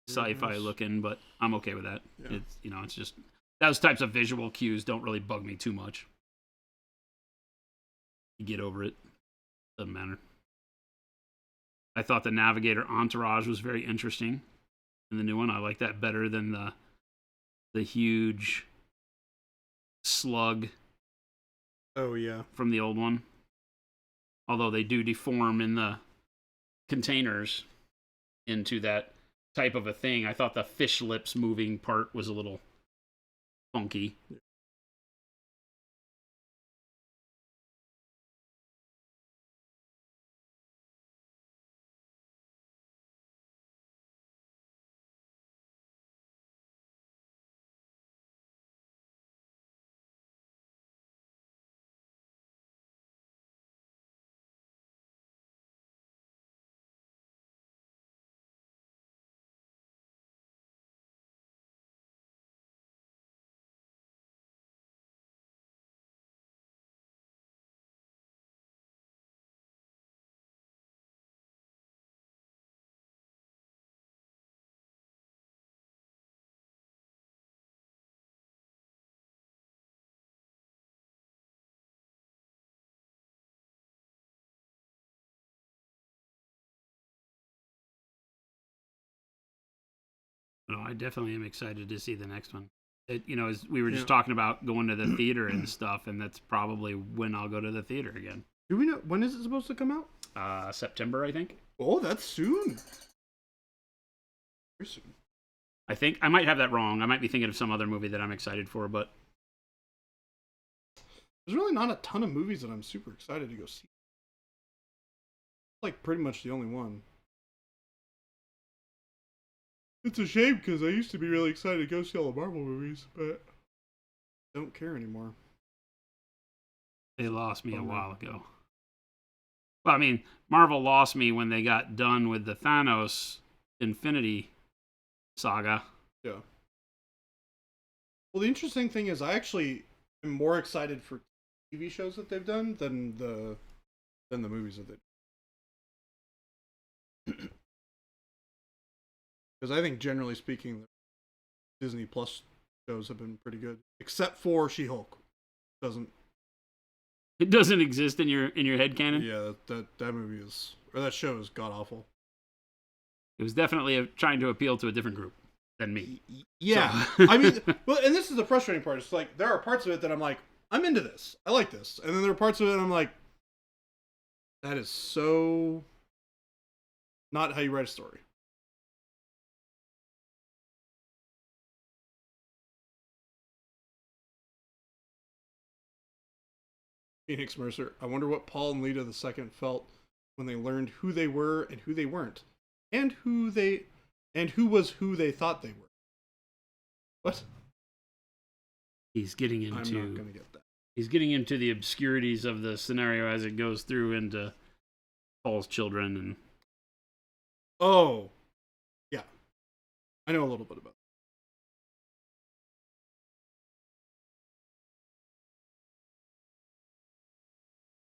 sci-fi looking, but I'm okay with that. Yeah. It's it's just those types of visual cues don't really bug me too much. You get over it. Doesn't matter. I thought the navigator entourage was very interesting in the new one. I like that better than the huge slug Oh yeah. from the old one. Although they do deform in the containers into that type of a thing. I thought the fish lips moving part was a little funky. No, I definitely am excited to see the next one. As we were just talking about going to the theater and stuff, and that's probably when I'll go to the theater again. Do we know when is it supposed to come out? September, I think. Oh, that's soon. Very soon. I think I might have that wrong. I might be thinking of some other movie that I'm excited for, but There's really not a ton of movies that I'm super excited to go see. Like pretty much the only one. It's a shame because I used to be really excited to go see all the Marvel movies, but I don't care anymore. they lost me a while ago. Well, I mean, Marvel lost me when they got done with the Thanos Infinity saga. Yeah. Well, the interesting thing is, I actually am more excited for TV shows that they've done than the movies that they. Because I think, generally speaking, the Disney Plus shows have been pretty good, except for She-Hulk. Doesn't. It doesn't exist in your head canon. Yeah, that movie is, or that show is god awful. It was definitely trying to appeal to a different group than me. Yeah, So. I mean, well, and this is the frustrating part. It's like there are parts of it that I'm like, I'm into this, I like this, and then there are parts of it I'm like, that is so not how you write a story. Phoenix Mercer. I wonder what Paul and Lita II felt when they learned who they were and who they weren't, and who was who they thought they were. What? He's getting into. I'm not gonna get that. He's getting into the obscurities of the scenario as it goes through into Paul's children and. Oh, yeah, I know a little bit about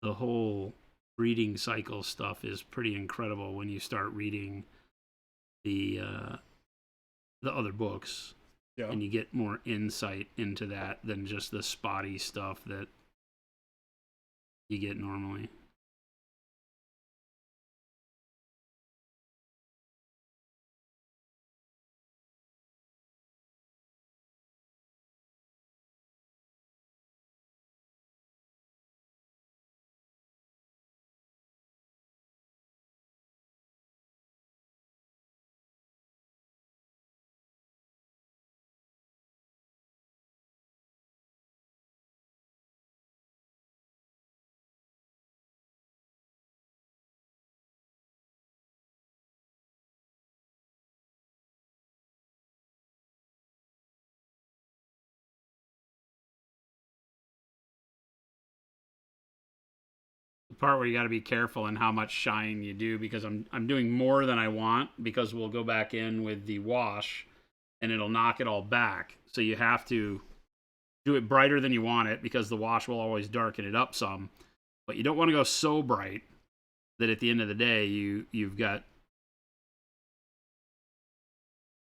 The whole reading cycle stuff is pretty incredible when you start reading the other books. Yeah. And you get more insight into that than just the spotty stuff that you get normally. part where you got to be careful in how much shine you do, because I'm doing more than I want, because we'll go back in with the wash and it'll knock it all back. So you have to do it brighter than you want it, because the wash will always darken it up some. But you don't want to go so bright that at the end of the day you've got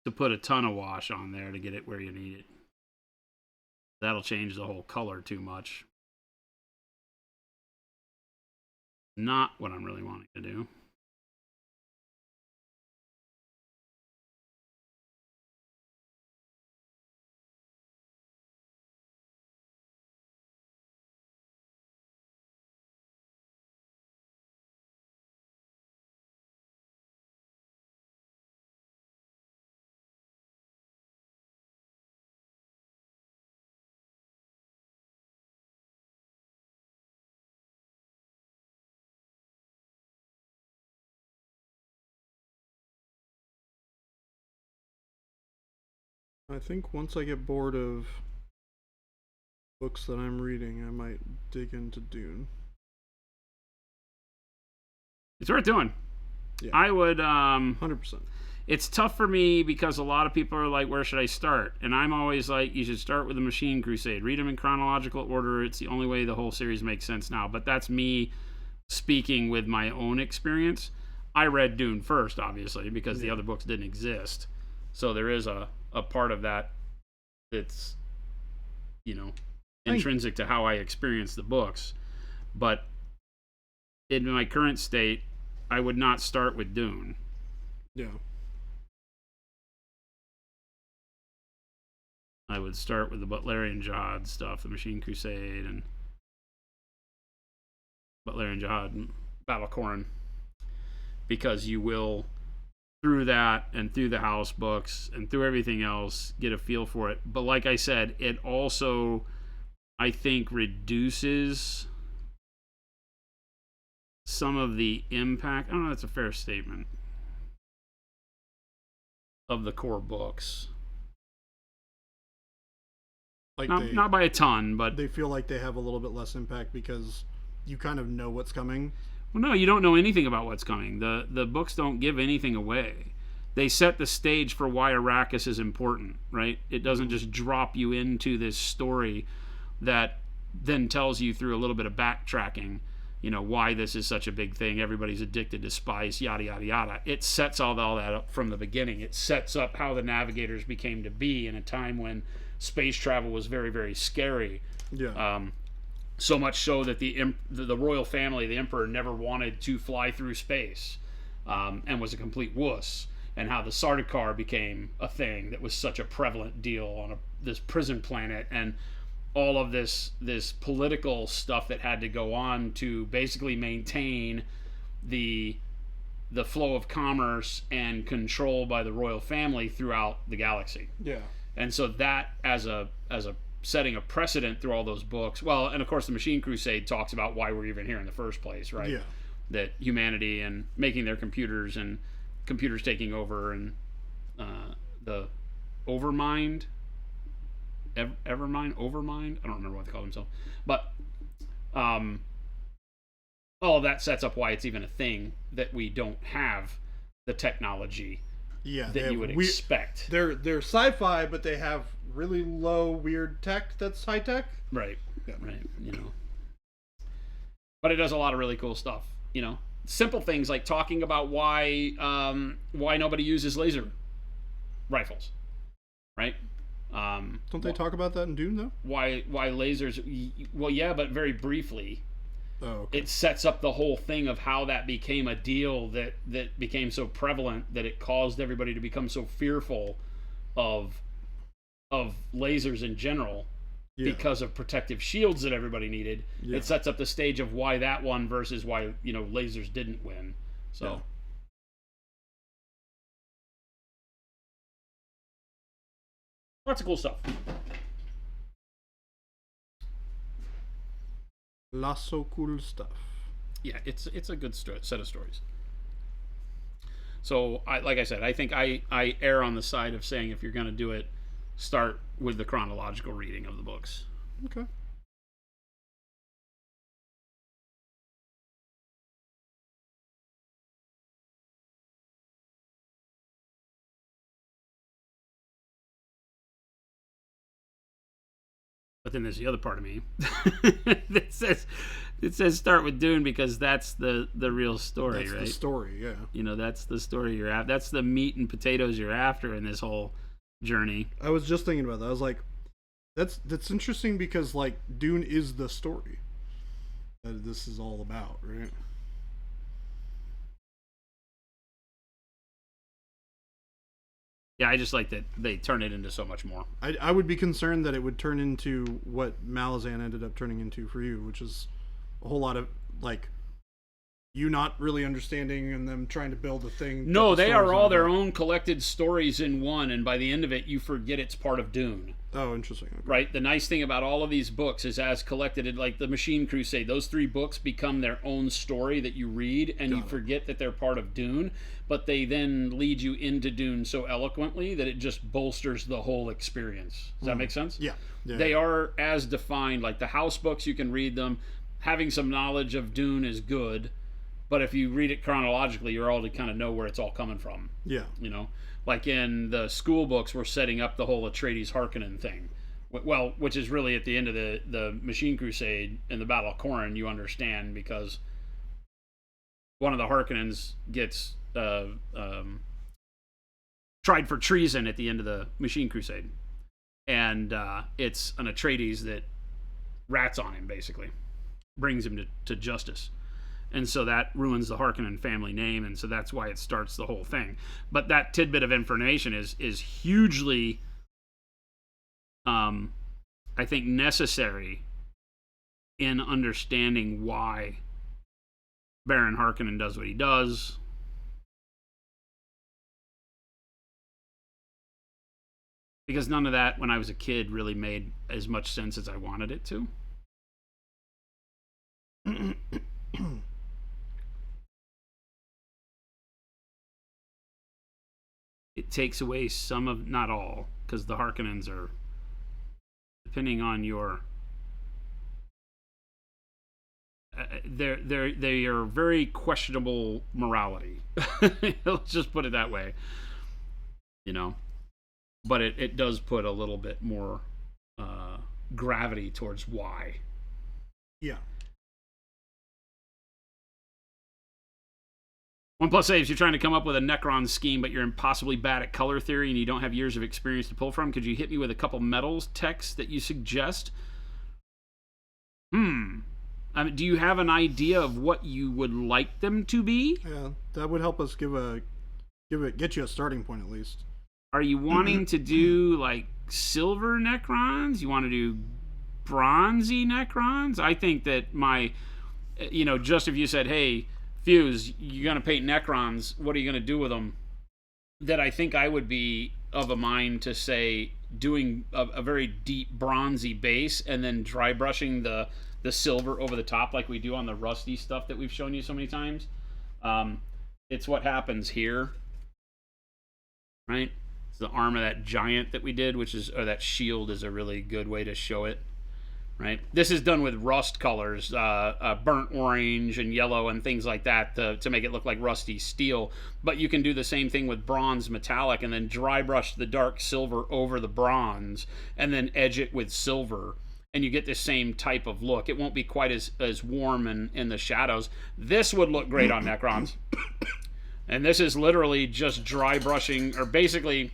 to put a ton of wash on there to get it where you need it. That'll change the whole color too much. Not what I'm really wanting to do. I think once I get bored of books that I'm reading, I might dig into Dune. It's worth doing. Yeah. I would 100%. It's tough for me because a lot of people are like, where should I start? And I'm always like, you should start with the Machine Crusade. Read them in chronological order. It's the only way the whole series makes sense now. But that's me speaking with my own experience. I read Dune first, obviously, because the other books didn't exist. So there is a part of that that's, intrinsic to how I experience the books. But in my current state, I would not start with Dune. Yeah. I would start with the Butlerian Jihad stuff, the Machine Crusade, and Butlerian Jihad and Battle Corrin, because you will, through that and through the house books and through everything else, get a feel for it. But like I said, it also, I think, reduces some of the impact. I don't know if that's a fair statement. Of the core books. Like not by a ton, but they feel like they have a little bit less impact because you kind of know what's coming. Well, no, you don't know anything about what's coming. The books don't give anything away. They set the stage for why Arrakis is important, right? It doesn't just drop you into this story that then tells you through a little bit of backtracking, why this is such a big thing. Everybody's addicted to spice, yada, yada, yada. It sets all that up from the beginning. It sets up how the Navigators became to be in a time when space travel was very, very scary. Yeah. So much so that the royal family, the emperor, never wanted to fly through space, and was a complete wuss. And how the Sardaukar became a thing that was such a prevalent deal on this prison planet, and all of this political stuff that had to go on to basically maintain the flow of commerce and control by the royal family throughout the galaxy. Yeah. And so that as a setting a precedent through all those books. Well, and of course the Machine Crusade talks about why we're even here in the first place, right? Yeah. That humanity and making their computers and computers taking over, and the Overmind, Overmind, I don't remember what they call themselves, but all of that sets up why it's even a thing that we don't have the technology that you would expect. They're sci-fi, but they have really low, weird tech that's high tech. Right. Yeah. Right. But it does a lot of really cool stuff. Simple things like talking about why nobody uses laser rifles, right? Don't they talk about that in Dune though? Why lasers? Well, yeah, but very briefly. Oh, okay. It sets up the whole thing of how that became a deal that became so prevalent that it caused everybody to become so fearful of lasers in general, because of protective shields that everybody needed. Yeah. It sets up the stage of why that one versus why lasers didn't win. So lots of cool stuff. Lots of cool stuff. Yeah, it's a good set of stories. So, like I said, I think I err on the side of saying if you're going to do it, start with the chronological reading of the books. Okay. But then there's the other part of me that says start with Dune because that's the real story, That's right? the story, yeah. You know, that's the story you're after. That's the meat and potatoes you're after in this whole journey. I was just thinking about that. I was like, that's interesting because like Dune is the story that this is all about, right? Yeah, I just like that they turn it into so much more. I would be concerned that it would turn into what Malazan ended up turning into for you, which is a whole lot of like you not really understanding and them trying to build a thing. No, they are all their own collected stories in one, and by the end of it, you forget it's part of Dune. Oh, interesting. Okay. Right? The nice thing about all of these books is as collected, like the Machine Crusade, those 3 books become their own story that you read, and you forget that they're part of Dune, but they then lead you into Dune so eloquently that it just bolsters the whole experience. Does that make sense? Yeah. They are as defined, like the House books, you can read them. Having some knowledge of Dune is good, but if you read it chronologically, you're all to kind of know where it's all coming from. Yeah. You know, like in the school books, we're setting up the whole Atreides Harkonnen thing. Well, which is really at the end of the Machine Crusade in the Battle of Corrin, you understand because one of the Harkonnens gets tried for treason at the end of the Machine Crusade, and it's an Atreides that rats on him, basically, brings him to justice. And so that ruins the Harkonnen family name, and so that's why it starts the whole thing. But that tidbit of information is hugely, I think, necessary in understanding why Baron Harkonnen does what he does. Because none of that, when I was a kid, really made as much sense as I wanted it to. It takes away some of, not all, because the Harkonnens are, depending on your, they are very questionable morality. Let's just put it that way. You know, but it does put a little bit more gravity towards why. Yeah. OnePlus saves you're trying to come up with a Necron scheme, but you're impossibly bad at color theory and you don't have years of experience to pull from. Could you hit me with a couple metals texts that you suggest? I mean, do you have an idea of what you would like them to be? Yeah, that would help us get you a starting point at least. Are you wanting to do like silver Necrons? You want to do bronzy Necrons? I think that just if you said, hey, Fuse, you're going to paint Necrons, what are you going to do with them? That I think I would be of a mind to say doing a very deep bronzy base and then dry brushing the silver over the top like we do on the rusty stuff that we've shown you so many times. It's what happens here, right? It's the arm of that giant that we did, or that shield is a really good way to show it. Right. This is done with rust colors, burnt orange and yellow and things like that to make it look like rusty steel. But you can do the same thing with bronze metallic and then dry brush the dark silver over the bronze and then edge it with silver. And you get the same type of look. It won't be quite as warm in the shadows. This would look great on Necrons. And this is literally just dry brushing, or basically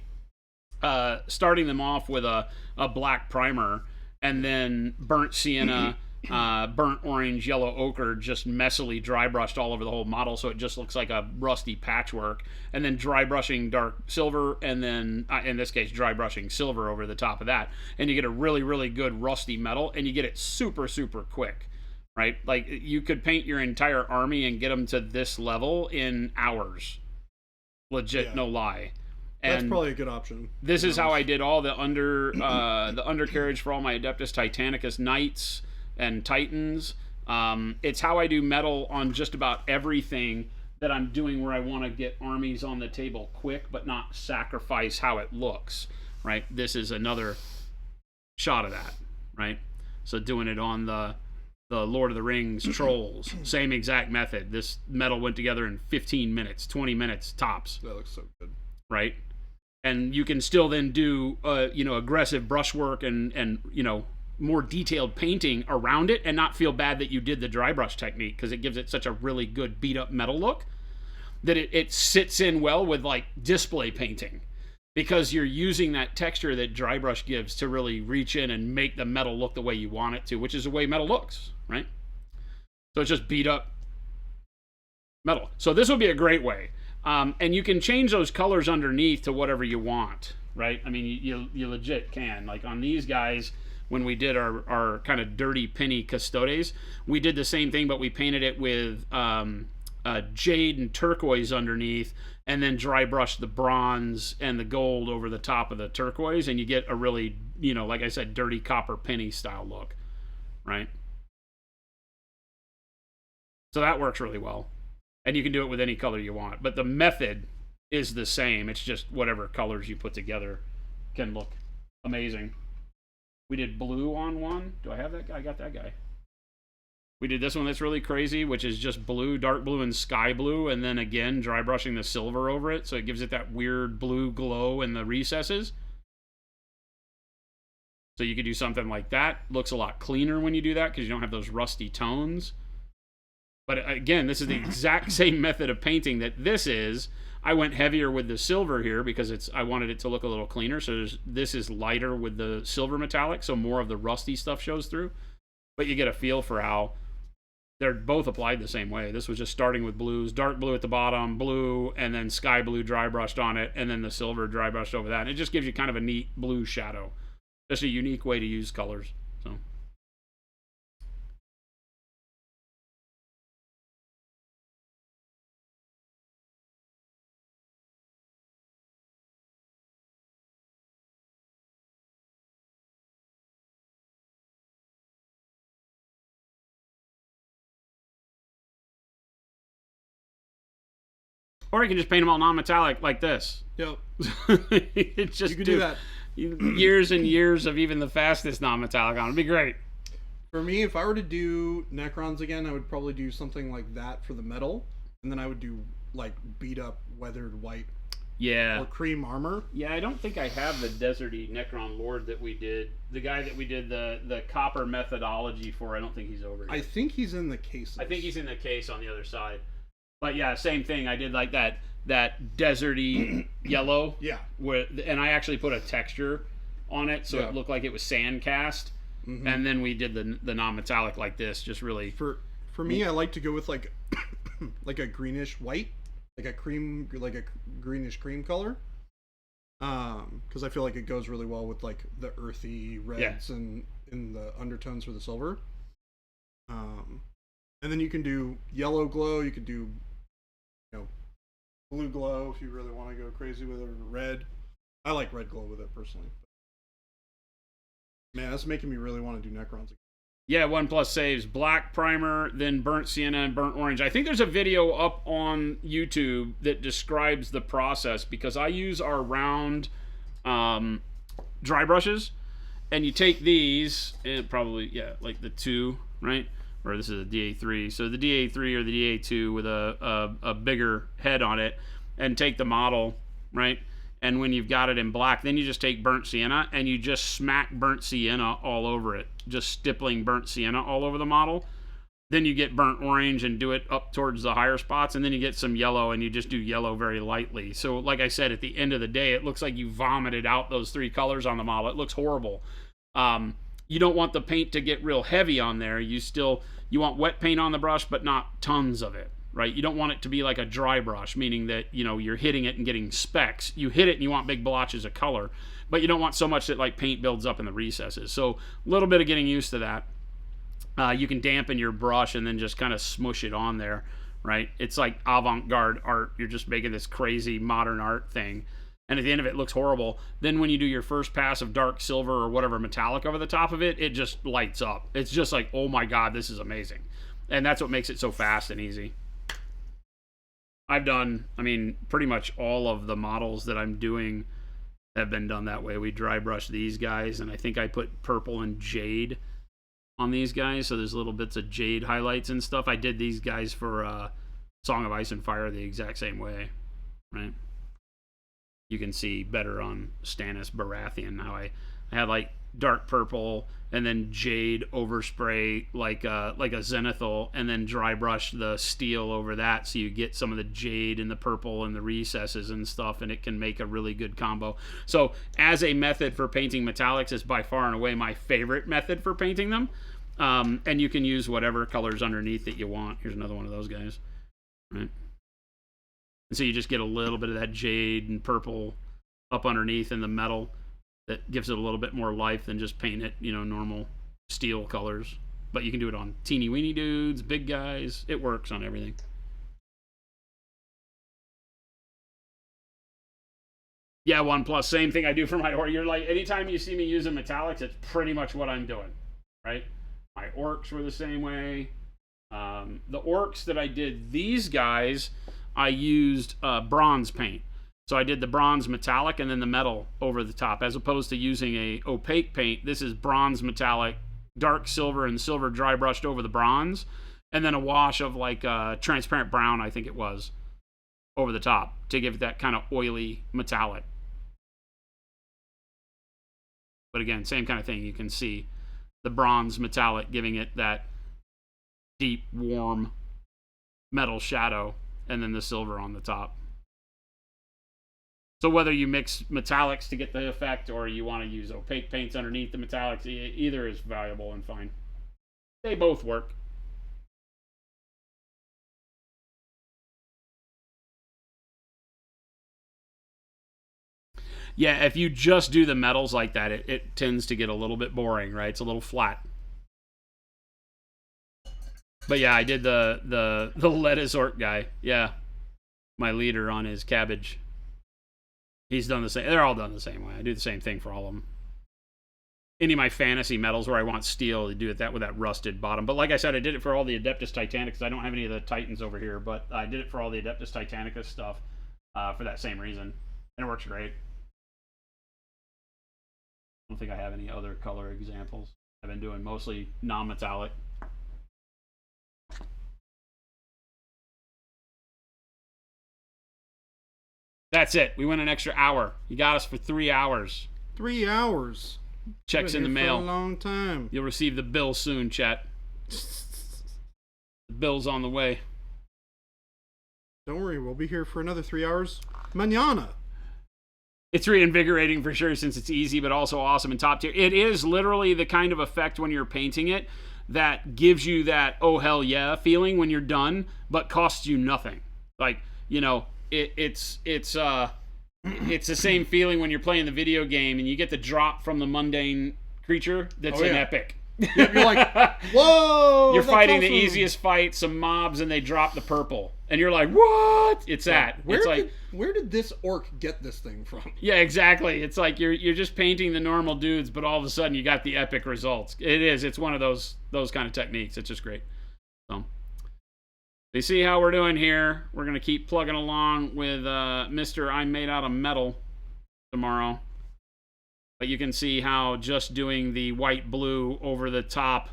starting them off with a black primer. And then burnt sienna, burnt orange, yellow ochre, just messily dry brushed all over the whole model, so it just looks like a rusty patchwork. And then dry brushing dark silver, and then in this case dry brushing silver over the top of that, and you get a really, really good rusty metal, and you get it super, super quick, right? Like you could paint your entire army and get them to this level in hours, legit, no lie. That's probably a good option. This is how I did all the undercarriage for all my Adeptus Titanicus Knights and Titans. It's how I do metal on just about everything that I'm doing where I want to get armies on the table quick but not sacrifice how it looks, right? This is another shot of that, right? So doing it on the Lord of the Rings Trolls, same exact method. This metal went together in 15 minutes, 20 minutes tops. That looks so good. Right? And you can still then do aggressive brushwork and more detailed painting around it and not feel bad that you did the dry brush technique, because it gives it such a really good beat up metal look that it sits in well with like display painting, because you're using that texture that dry brush gives to really reach in and make the metal look the way you want it to, which is the way metal looks, right? So it's just beat up metal. So this would be a great way. And you can change those colors underneath to whatever you want, right? I mean, you legit can. Like on these guys, when we did our kind of dirty penny custodes, we did the same thing, but we painted it with jade and turquoise underneath, and then dry brushed the bronze and the gold over the top of the turquoise, and you get a really, like I said, dirty copper penny style look, right? So that works really well. And you can do it with any color you want. But the method is the same. It's just whatever colors you put together can look amazing. We did blue on one. Do I have that guy? I got that guy. We did this one that's really crazy, which is just blue, dark blue, and sky blue. And then again, dry brushing the silver over it. So it gives it that weird blue glow in the recesses. So you could do something like that. Looks a lot cleaner when you do that because you don't have those rusty tones. But again, this is the exact same method of painting that this is. I went heavier with the silver here because I wanted it to look a little cleaner. So this is lighter with the silver metallic, so more of the rusty stuff shows through. But you get a feel for how they're both applied the same way. This was just starting with blues, dark blue at the bottom, blue, and then sky blue dry brushed on it, and then the silver dry brushed over that. And it just gives you kind of a neat blue shadow. Just a unique way to use colors. So. Or you can just paint them all non-metallic like this. Yep. It's just you could do that. Years and years of even the fastest non-metallic on. It'd be great. For me, if I were to do Necrons again, I would probably do something like that for the metal, and then I would do like beat up weathered white. Yeah. Or cream armor. Yeah, I don't think I have the deserty Necron Lord that we did. The guy that we did the copper methodology for, I don't think he's over here. I think he's in the case. I think he's in the case on the other side. But yeah, same thing. I did like that deserty yellow. Yeah. And I actually put a texture on it so it looked like it was sand cast. Mm-hmm. And then we did the non-metallic like this, just really. For me, I like to go with like like a greenish white, like a greenish cream color. Because I feel like it goes really well with like the earthy reds and in the undertones for the silver. And then you can do yellow glow. You could do, blue glow if you really want to go crazy with it. Or red. I like red glow with it personally. Man, that's making me really want to do Necrons again. Yeah, 1+ saves. Black primer, then burnt sienna and burnt orange. I think there's a video up on YouTube that describes the process, because I use our round dry brushes, and you take these, and probably, like the 2, right? Or this is a DA3. So the DA3 or the DA2 with a bigger head on it, and take the model, right? And when you've got it in black, then you just take burnt sienna and you just smack burnt sienna all over it. Just stippling burnt sienna all over the model. Then you get burnt orange and do it up towards the higher spots. And then you get some yellow and you just do yellow very lightly. So like I said, at the end of the day, it looks like you vomited out those 3 colors on the model. It looks horrible. You don't want the paint to get real heavy on there. You want wet paint on the brush, but not tons of it. Right? You don't want it to be like a dry brush, meaning that, you're hitting it and getting specks. You hit it and you want big blotches of color, but you don't want so much that like paint builds up in the recesses. So a little bit of getting used to that. You can dampen your brush and then just kind of smush it on there, right? It's like avant-garde art. You're just making this crazy modern art thing. And at the end of it, it looks horrible. Then when you do your first pass of dark silver or whatever metallic over the top of it, it just lights up. It's just like, oh my God, this is amazing. And that's what makes it so fast and easy. I've done, pretty much all of the models that I'm doing have been done that way. We dry brush these guys, and I think I put purple and jade on these guys, so there's little bits of jade highlights and stuff. I did these guys for Song of Ice and Fire the exact same way, right? You can see better on Stannis Baratheon how I had like dark purple, and then jade overspray like a zenithal, and then dry brush the steel over that, so you get some of the jade and the purple and the recesses and stuff, and it can make a really good combo. So as a method for painting metallics, is by far and away my favorite method for painting them. And you can use whatever colors underneath that you want. Here's another one of those guys, right? And so you just get a little bit of that jade and purple up underneath in the metal. That gives it a little bit more life than just paint it, normal steel colors. But you can do it on teeny weeny dudes, big guys. It works on everything. Yeah, OnePlus, same thing I do for my orc. You're like, anytime you see me using metallics, it's pretty much what I'm doing, right? My orcs were the same way. The orcs that I did, these guys, I used bronze paint. So I did the bronze metallic and then the metal over the top, as opposed to using a opaque paint. This is bronze metallic, dark silver, and silver dry brushed over the bronze, and then a wash of like transparent brown, I think it was, over the top to give it that kind of oily metallic. But again, same kind of thing. You can see the bronze metallic giving it that deep, warm metal shadow, and then the silver on the top. So whether you mix metallics to get the effect, or you want to use opaque paints underneath the metallics, either is valuable and fine. They both work. Yeah, if you just do the metals like that, it tends to get a little bit boring, right? It's a little flat. But yeah, I did the lettuce orc guy. Yeah, my leader on his cabbage. He's done the same. They're all done the same way. I do the same thing for all of them. Any of my fantasy metals where I want steel, I do it with that rusted bottom. But like I said, I did it for all the Adeptus Titanicus. I don't have any of the Titans over here, but I did it for all the Adeptus Titanicus stuff for that same reason. And it works great. I don't think I have any other color examples. I've been doing mostly non-metallic. That's it. We went an extra hour. You got us for 3 hours. 3 hours. Checks in the mail. For a long time. You'll receive the bill soon, chat. The bill's on the way. Don't worry, we'll be here for another 3 hours. Mañana. It's reinvigorating for sure, since it's easy but also awesome and top tier. It is literally the kind of effect when you're painting it that gives you that oh hell yeah feeling when you're done, but costs you nothing. Like, it's the same feeling when you're playing the video game and you get the drop from the mundane creature that's an epic. Yep, you're like, whoa! You're fighting awesome. The easiest fight, some mobs, and they drop the purple, and you're like, what? It's that. Where did this orc get this thing from? Yeah, exactly. It's like you're just painting the normal dudes, but all of a sudden you got the epic results. It's one of those kind of techniques. It's just great. So you see how we're doing here. We're gonna keep plugging along with Mr. I'm made out of metal tomorrow. But you can see how just doing the white blue over the top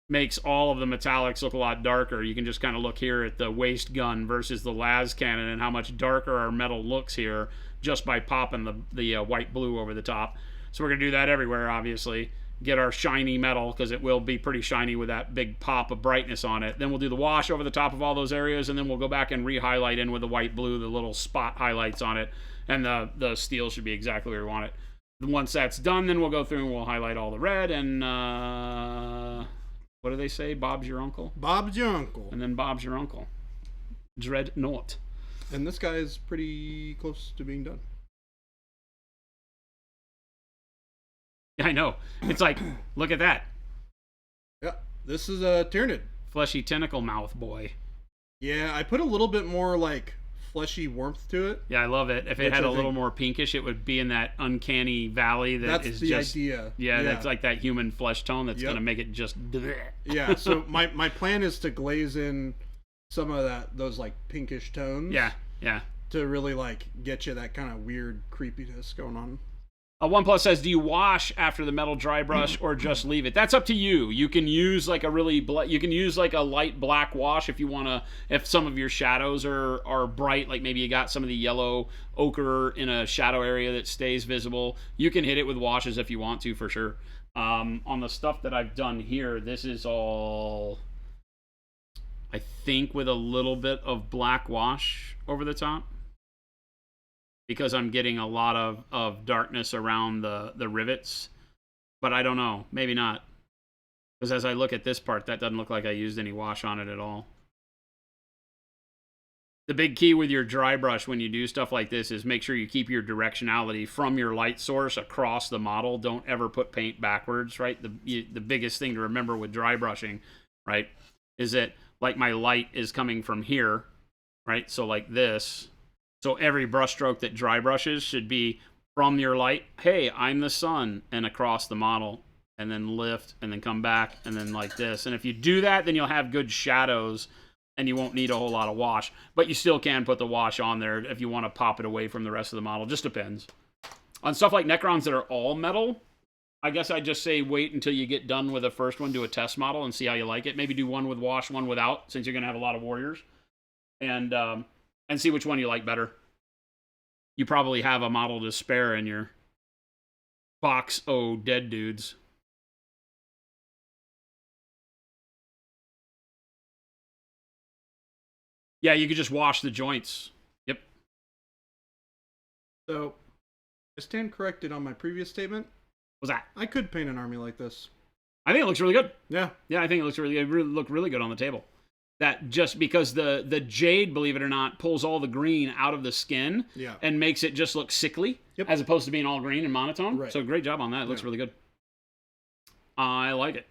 makes all of the metallics look a lot darker. You can just kind of look here at the waist gun versus the las cannon and how much darker our metal looks here just by popping the white blue over the top. So we're going to do that everywhere, obviously. Get our shiny metal, because it will be pretty shiny with that big pop of brightness on it. Then we'll do the wash over the top of all those areas, and then we'll go back and re-highlight in with the white blue, the little spot highlights on it, and the steel should be exactly where we want it. Once that's done, then we'll go through and we'll highlight all the red, and what do they say? Bob's your uncle? Bob's your uncle. And then Bob's your uncle. Dreadnought. And this guy is pretty close to being done. I know. It's like, look at that. Yeah, this is a Tyrannid. Fleshy tentacle mouth boy. Yeah, I put a little bit more like fleshy warmth to it. Yeah, I love it. If it had a little more pinkish, it would be in that uncanny valley that's is the just idea. Yeah, that's like that human flesh tone that's going to make it just yeah, so my plan is to glaze in some of those like pinkish tones. Yeah. To really like get you that kind of weird creepiness going on. OnePlus says, do you wash after the metal dry brush or just leave it? That's up to you. You can use like a you can use like a light black wash if you want to, if some of your shadows are bright, like maybe you got some of the yellow ochre in a shadow area that stays visible. You can hit it with washes if you want to, for sure. On the stuff that I've done here, this is all, I think, with a little bit of black wash over the top, because I'm getting a lot of darkness around the rivets. But I don't know. Maybe not. Because as I look at this part, that doesn't look like I used any wash on it at all. The big key with your dry brush when you do stuff like this is make sure you keep your directionality from your light source across the model. Don't ever put paint backwards, right? The biggest thing to remember with dry brushing, right, is that, like, my light is coming from here, right? So like this. So every brush stroke that dry brushes should be from your light, hey, I'm the sun, and across the model, and then lift, and then come back, and then like this. And if you do that, then you'll have good shadows, and you won't need a whole lot of wash. But you still can put the wash on there if you want to pop it away from the rest of the model. Just depends. On stuff like Necrons that are all metal, I guess I'd just say wait until you get done with the first one, do a test model, and see how you like it. Maybe do one with wash, one without, since you're going to have a lot of warriors. And see which one you like better. You probably have a model to spare in your box of dead dudes. Yeah, you could just wash the joints. Yep. So, I stand corrected on my previous statement. What's that? I could paint an army like this. I think it looks really good. Yeah. Yeah, I think it looks really good on the table. That just because the jade, believe it or not, pulls all the green out of the skin, Yeah. and makes it just look sickly, Yep. as opposed to being all green and monotone. Right. So great job on that. It looks really good. I like it.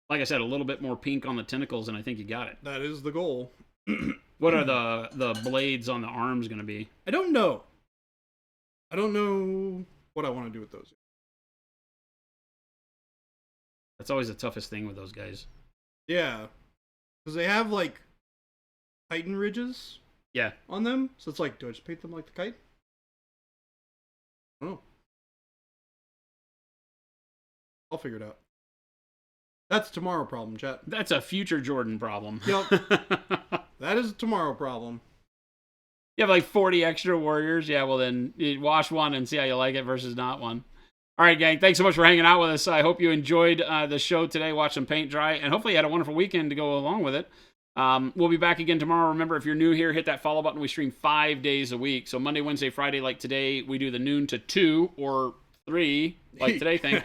Like I said, a little bit more pink on the tentacles, and I think you got it. That is the goal. What are the blades on the arms going to be? I don't know. I don't know what I want to do with those. That's always the toughest thing with those guys. Yeah. Because they have, like, Titan ridges Yeah. on them. So it's like, do I just paint them like the kite? Oh. I'll figure it out. That's a tomorrow problem, chat. That's a future Jordan problem. Yep. That is a tomorrow problem. You have like 40 extra warriors. Yeah, well then you wash one and see how you like it versus not one. All right, gang. Thanks so much for hanging out with us. I hope you enjoyed the show today. Watch some paint dry, and hopefully you had a wonderful weekend to go along with it. We'll be back again tomorrow. Remember, if you're new here, hit that follow button. We stream 5 days a week. So Monday, Wednesday, Friday, like today, we do the noon to 2 or 3, like today thing,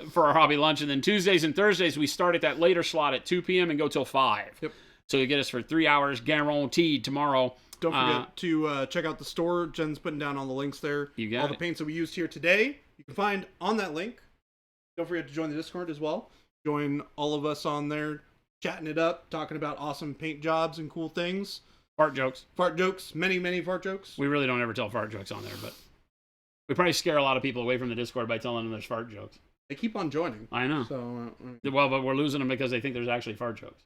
for our hobby lunch. And then Tuesdays and Thursdays, we start at that later slot at 2 p.m. and go till 5. Yep. So you get us for 3 hours guaranteed tomorrow. Don't forget to check out the store. Jen's putting down all the links there. You got all it. the paints that we used here today, you can find on that link. Don't forget to join the Discord as well. Join all of us on there, chatting it up, talking about awesome paint jobs and cool things. Fart jokes. Fart jokes. Many, many fart jokes. We really don't ever tell fart jokes on there, but we probably scare a lot of people away from the Discord by telling them there's fart jokes. They keep on joining. I know. So, Well, but we're losing them because they think there's actually fart jokes.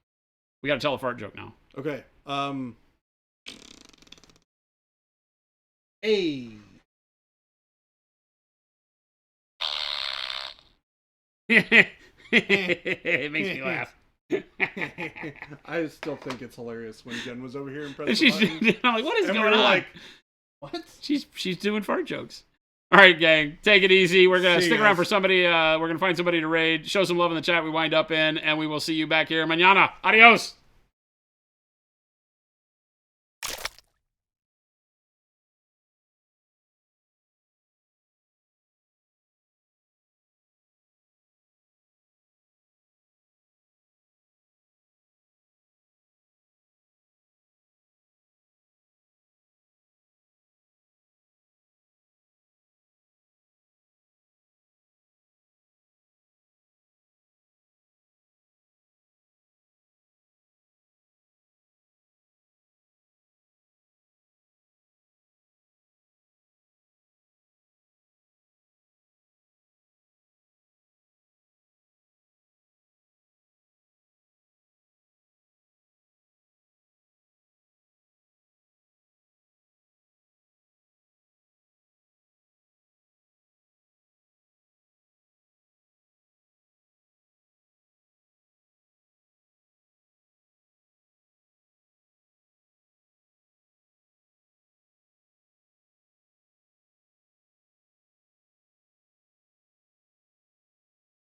We got to tell a fart joke now. okay. Hey. It makes me laugh. I still think it's hilarious when Jen was over here and pressed She's, the button. I'm like, what is And we going were on? like, what? She's doing fart jokes. All right, gang, take it easy. We're gonna See you stick around guys. for somebody. We're gonna find somebody to raid, show some love in the chat we wind up in, and we will see you back here mañana. Adios.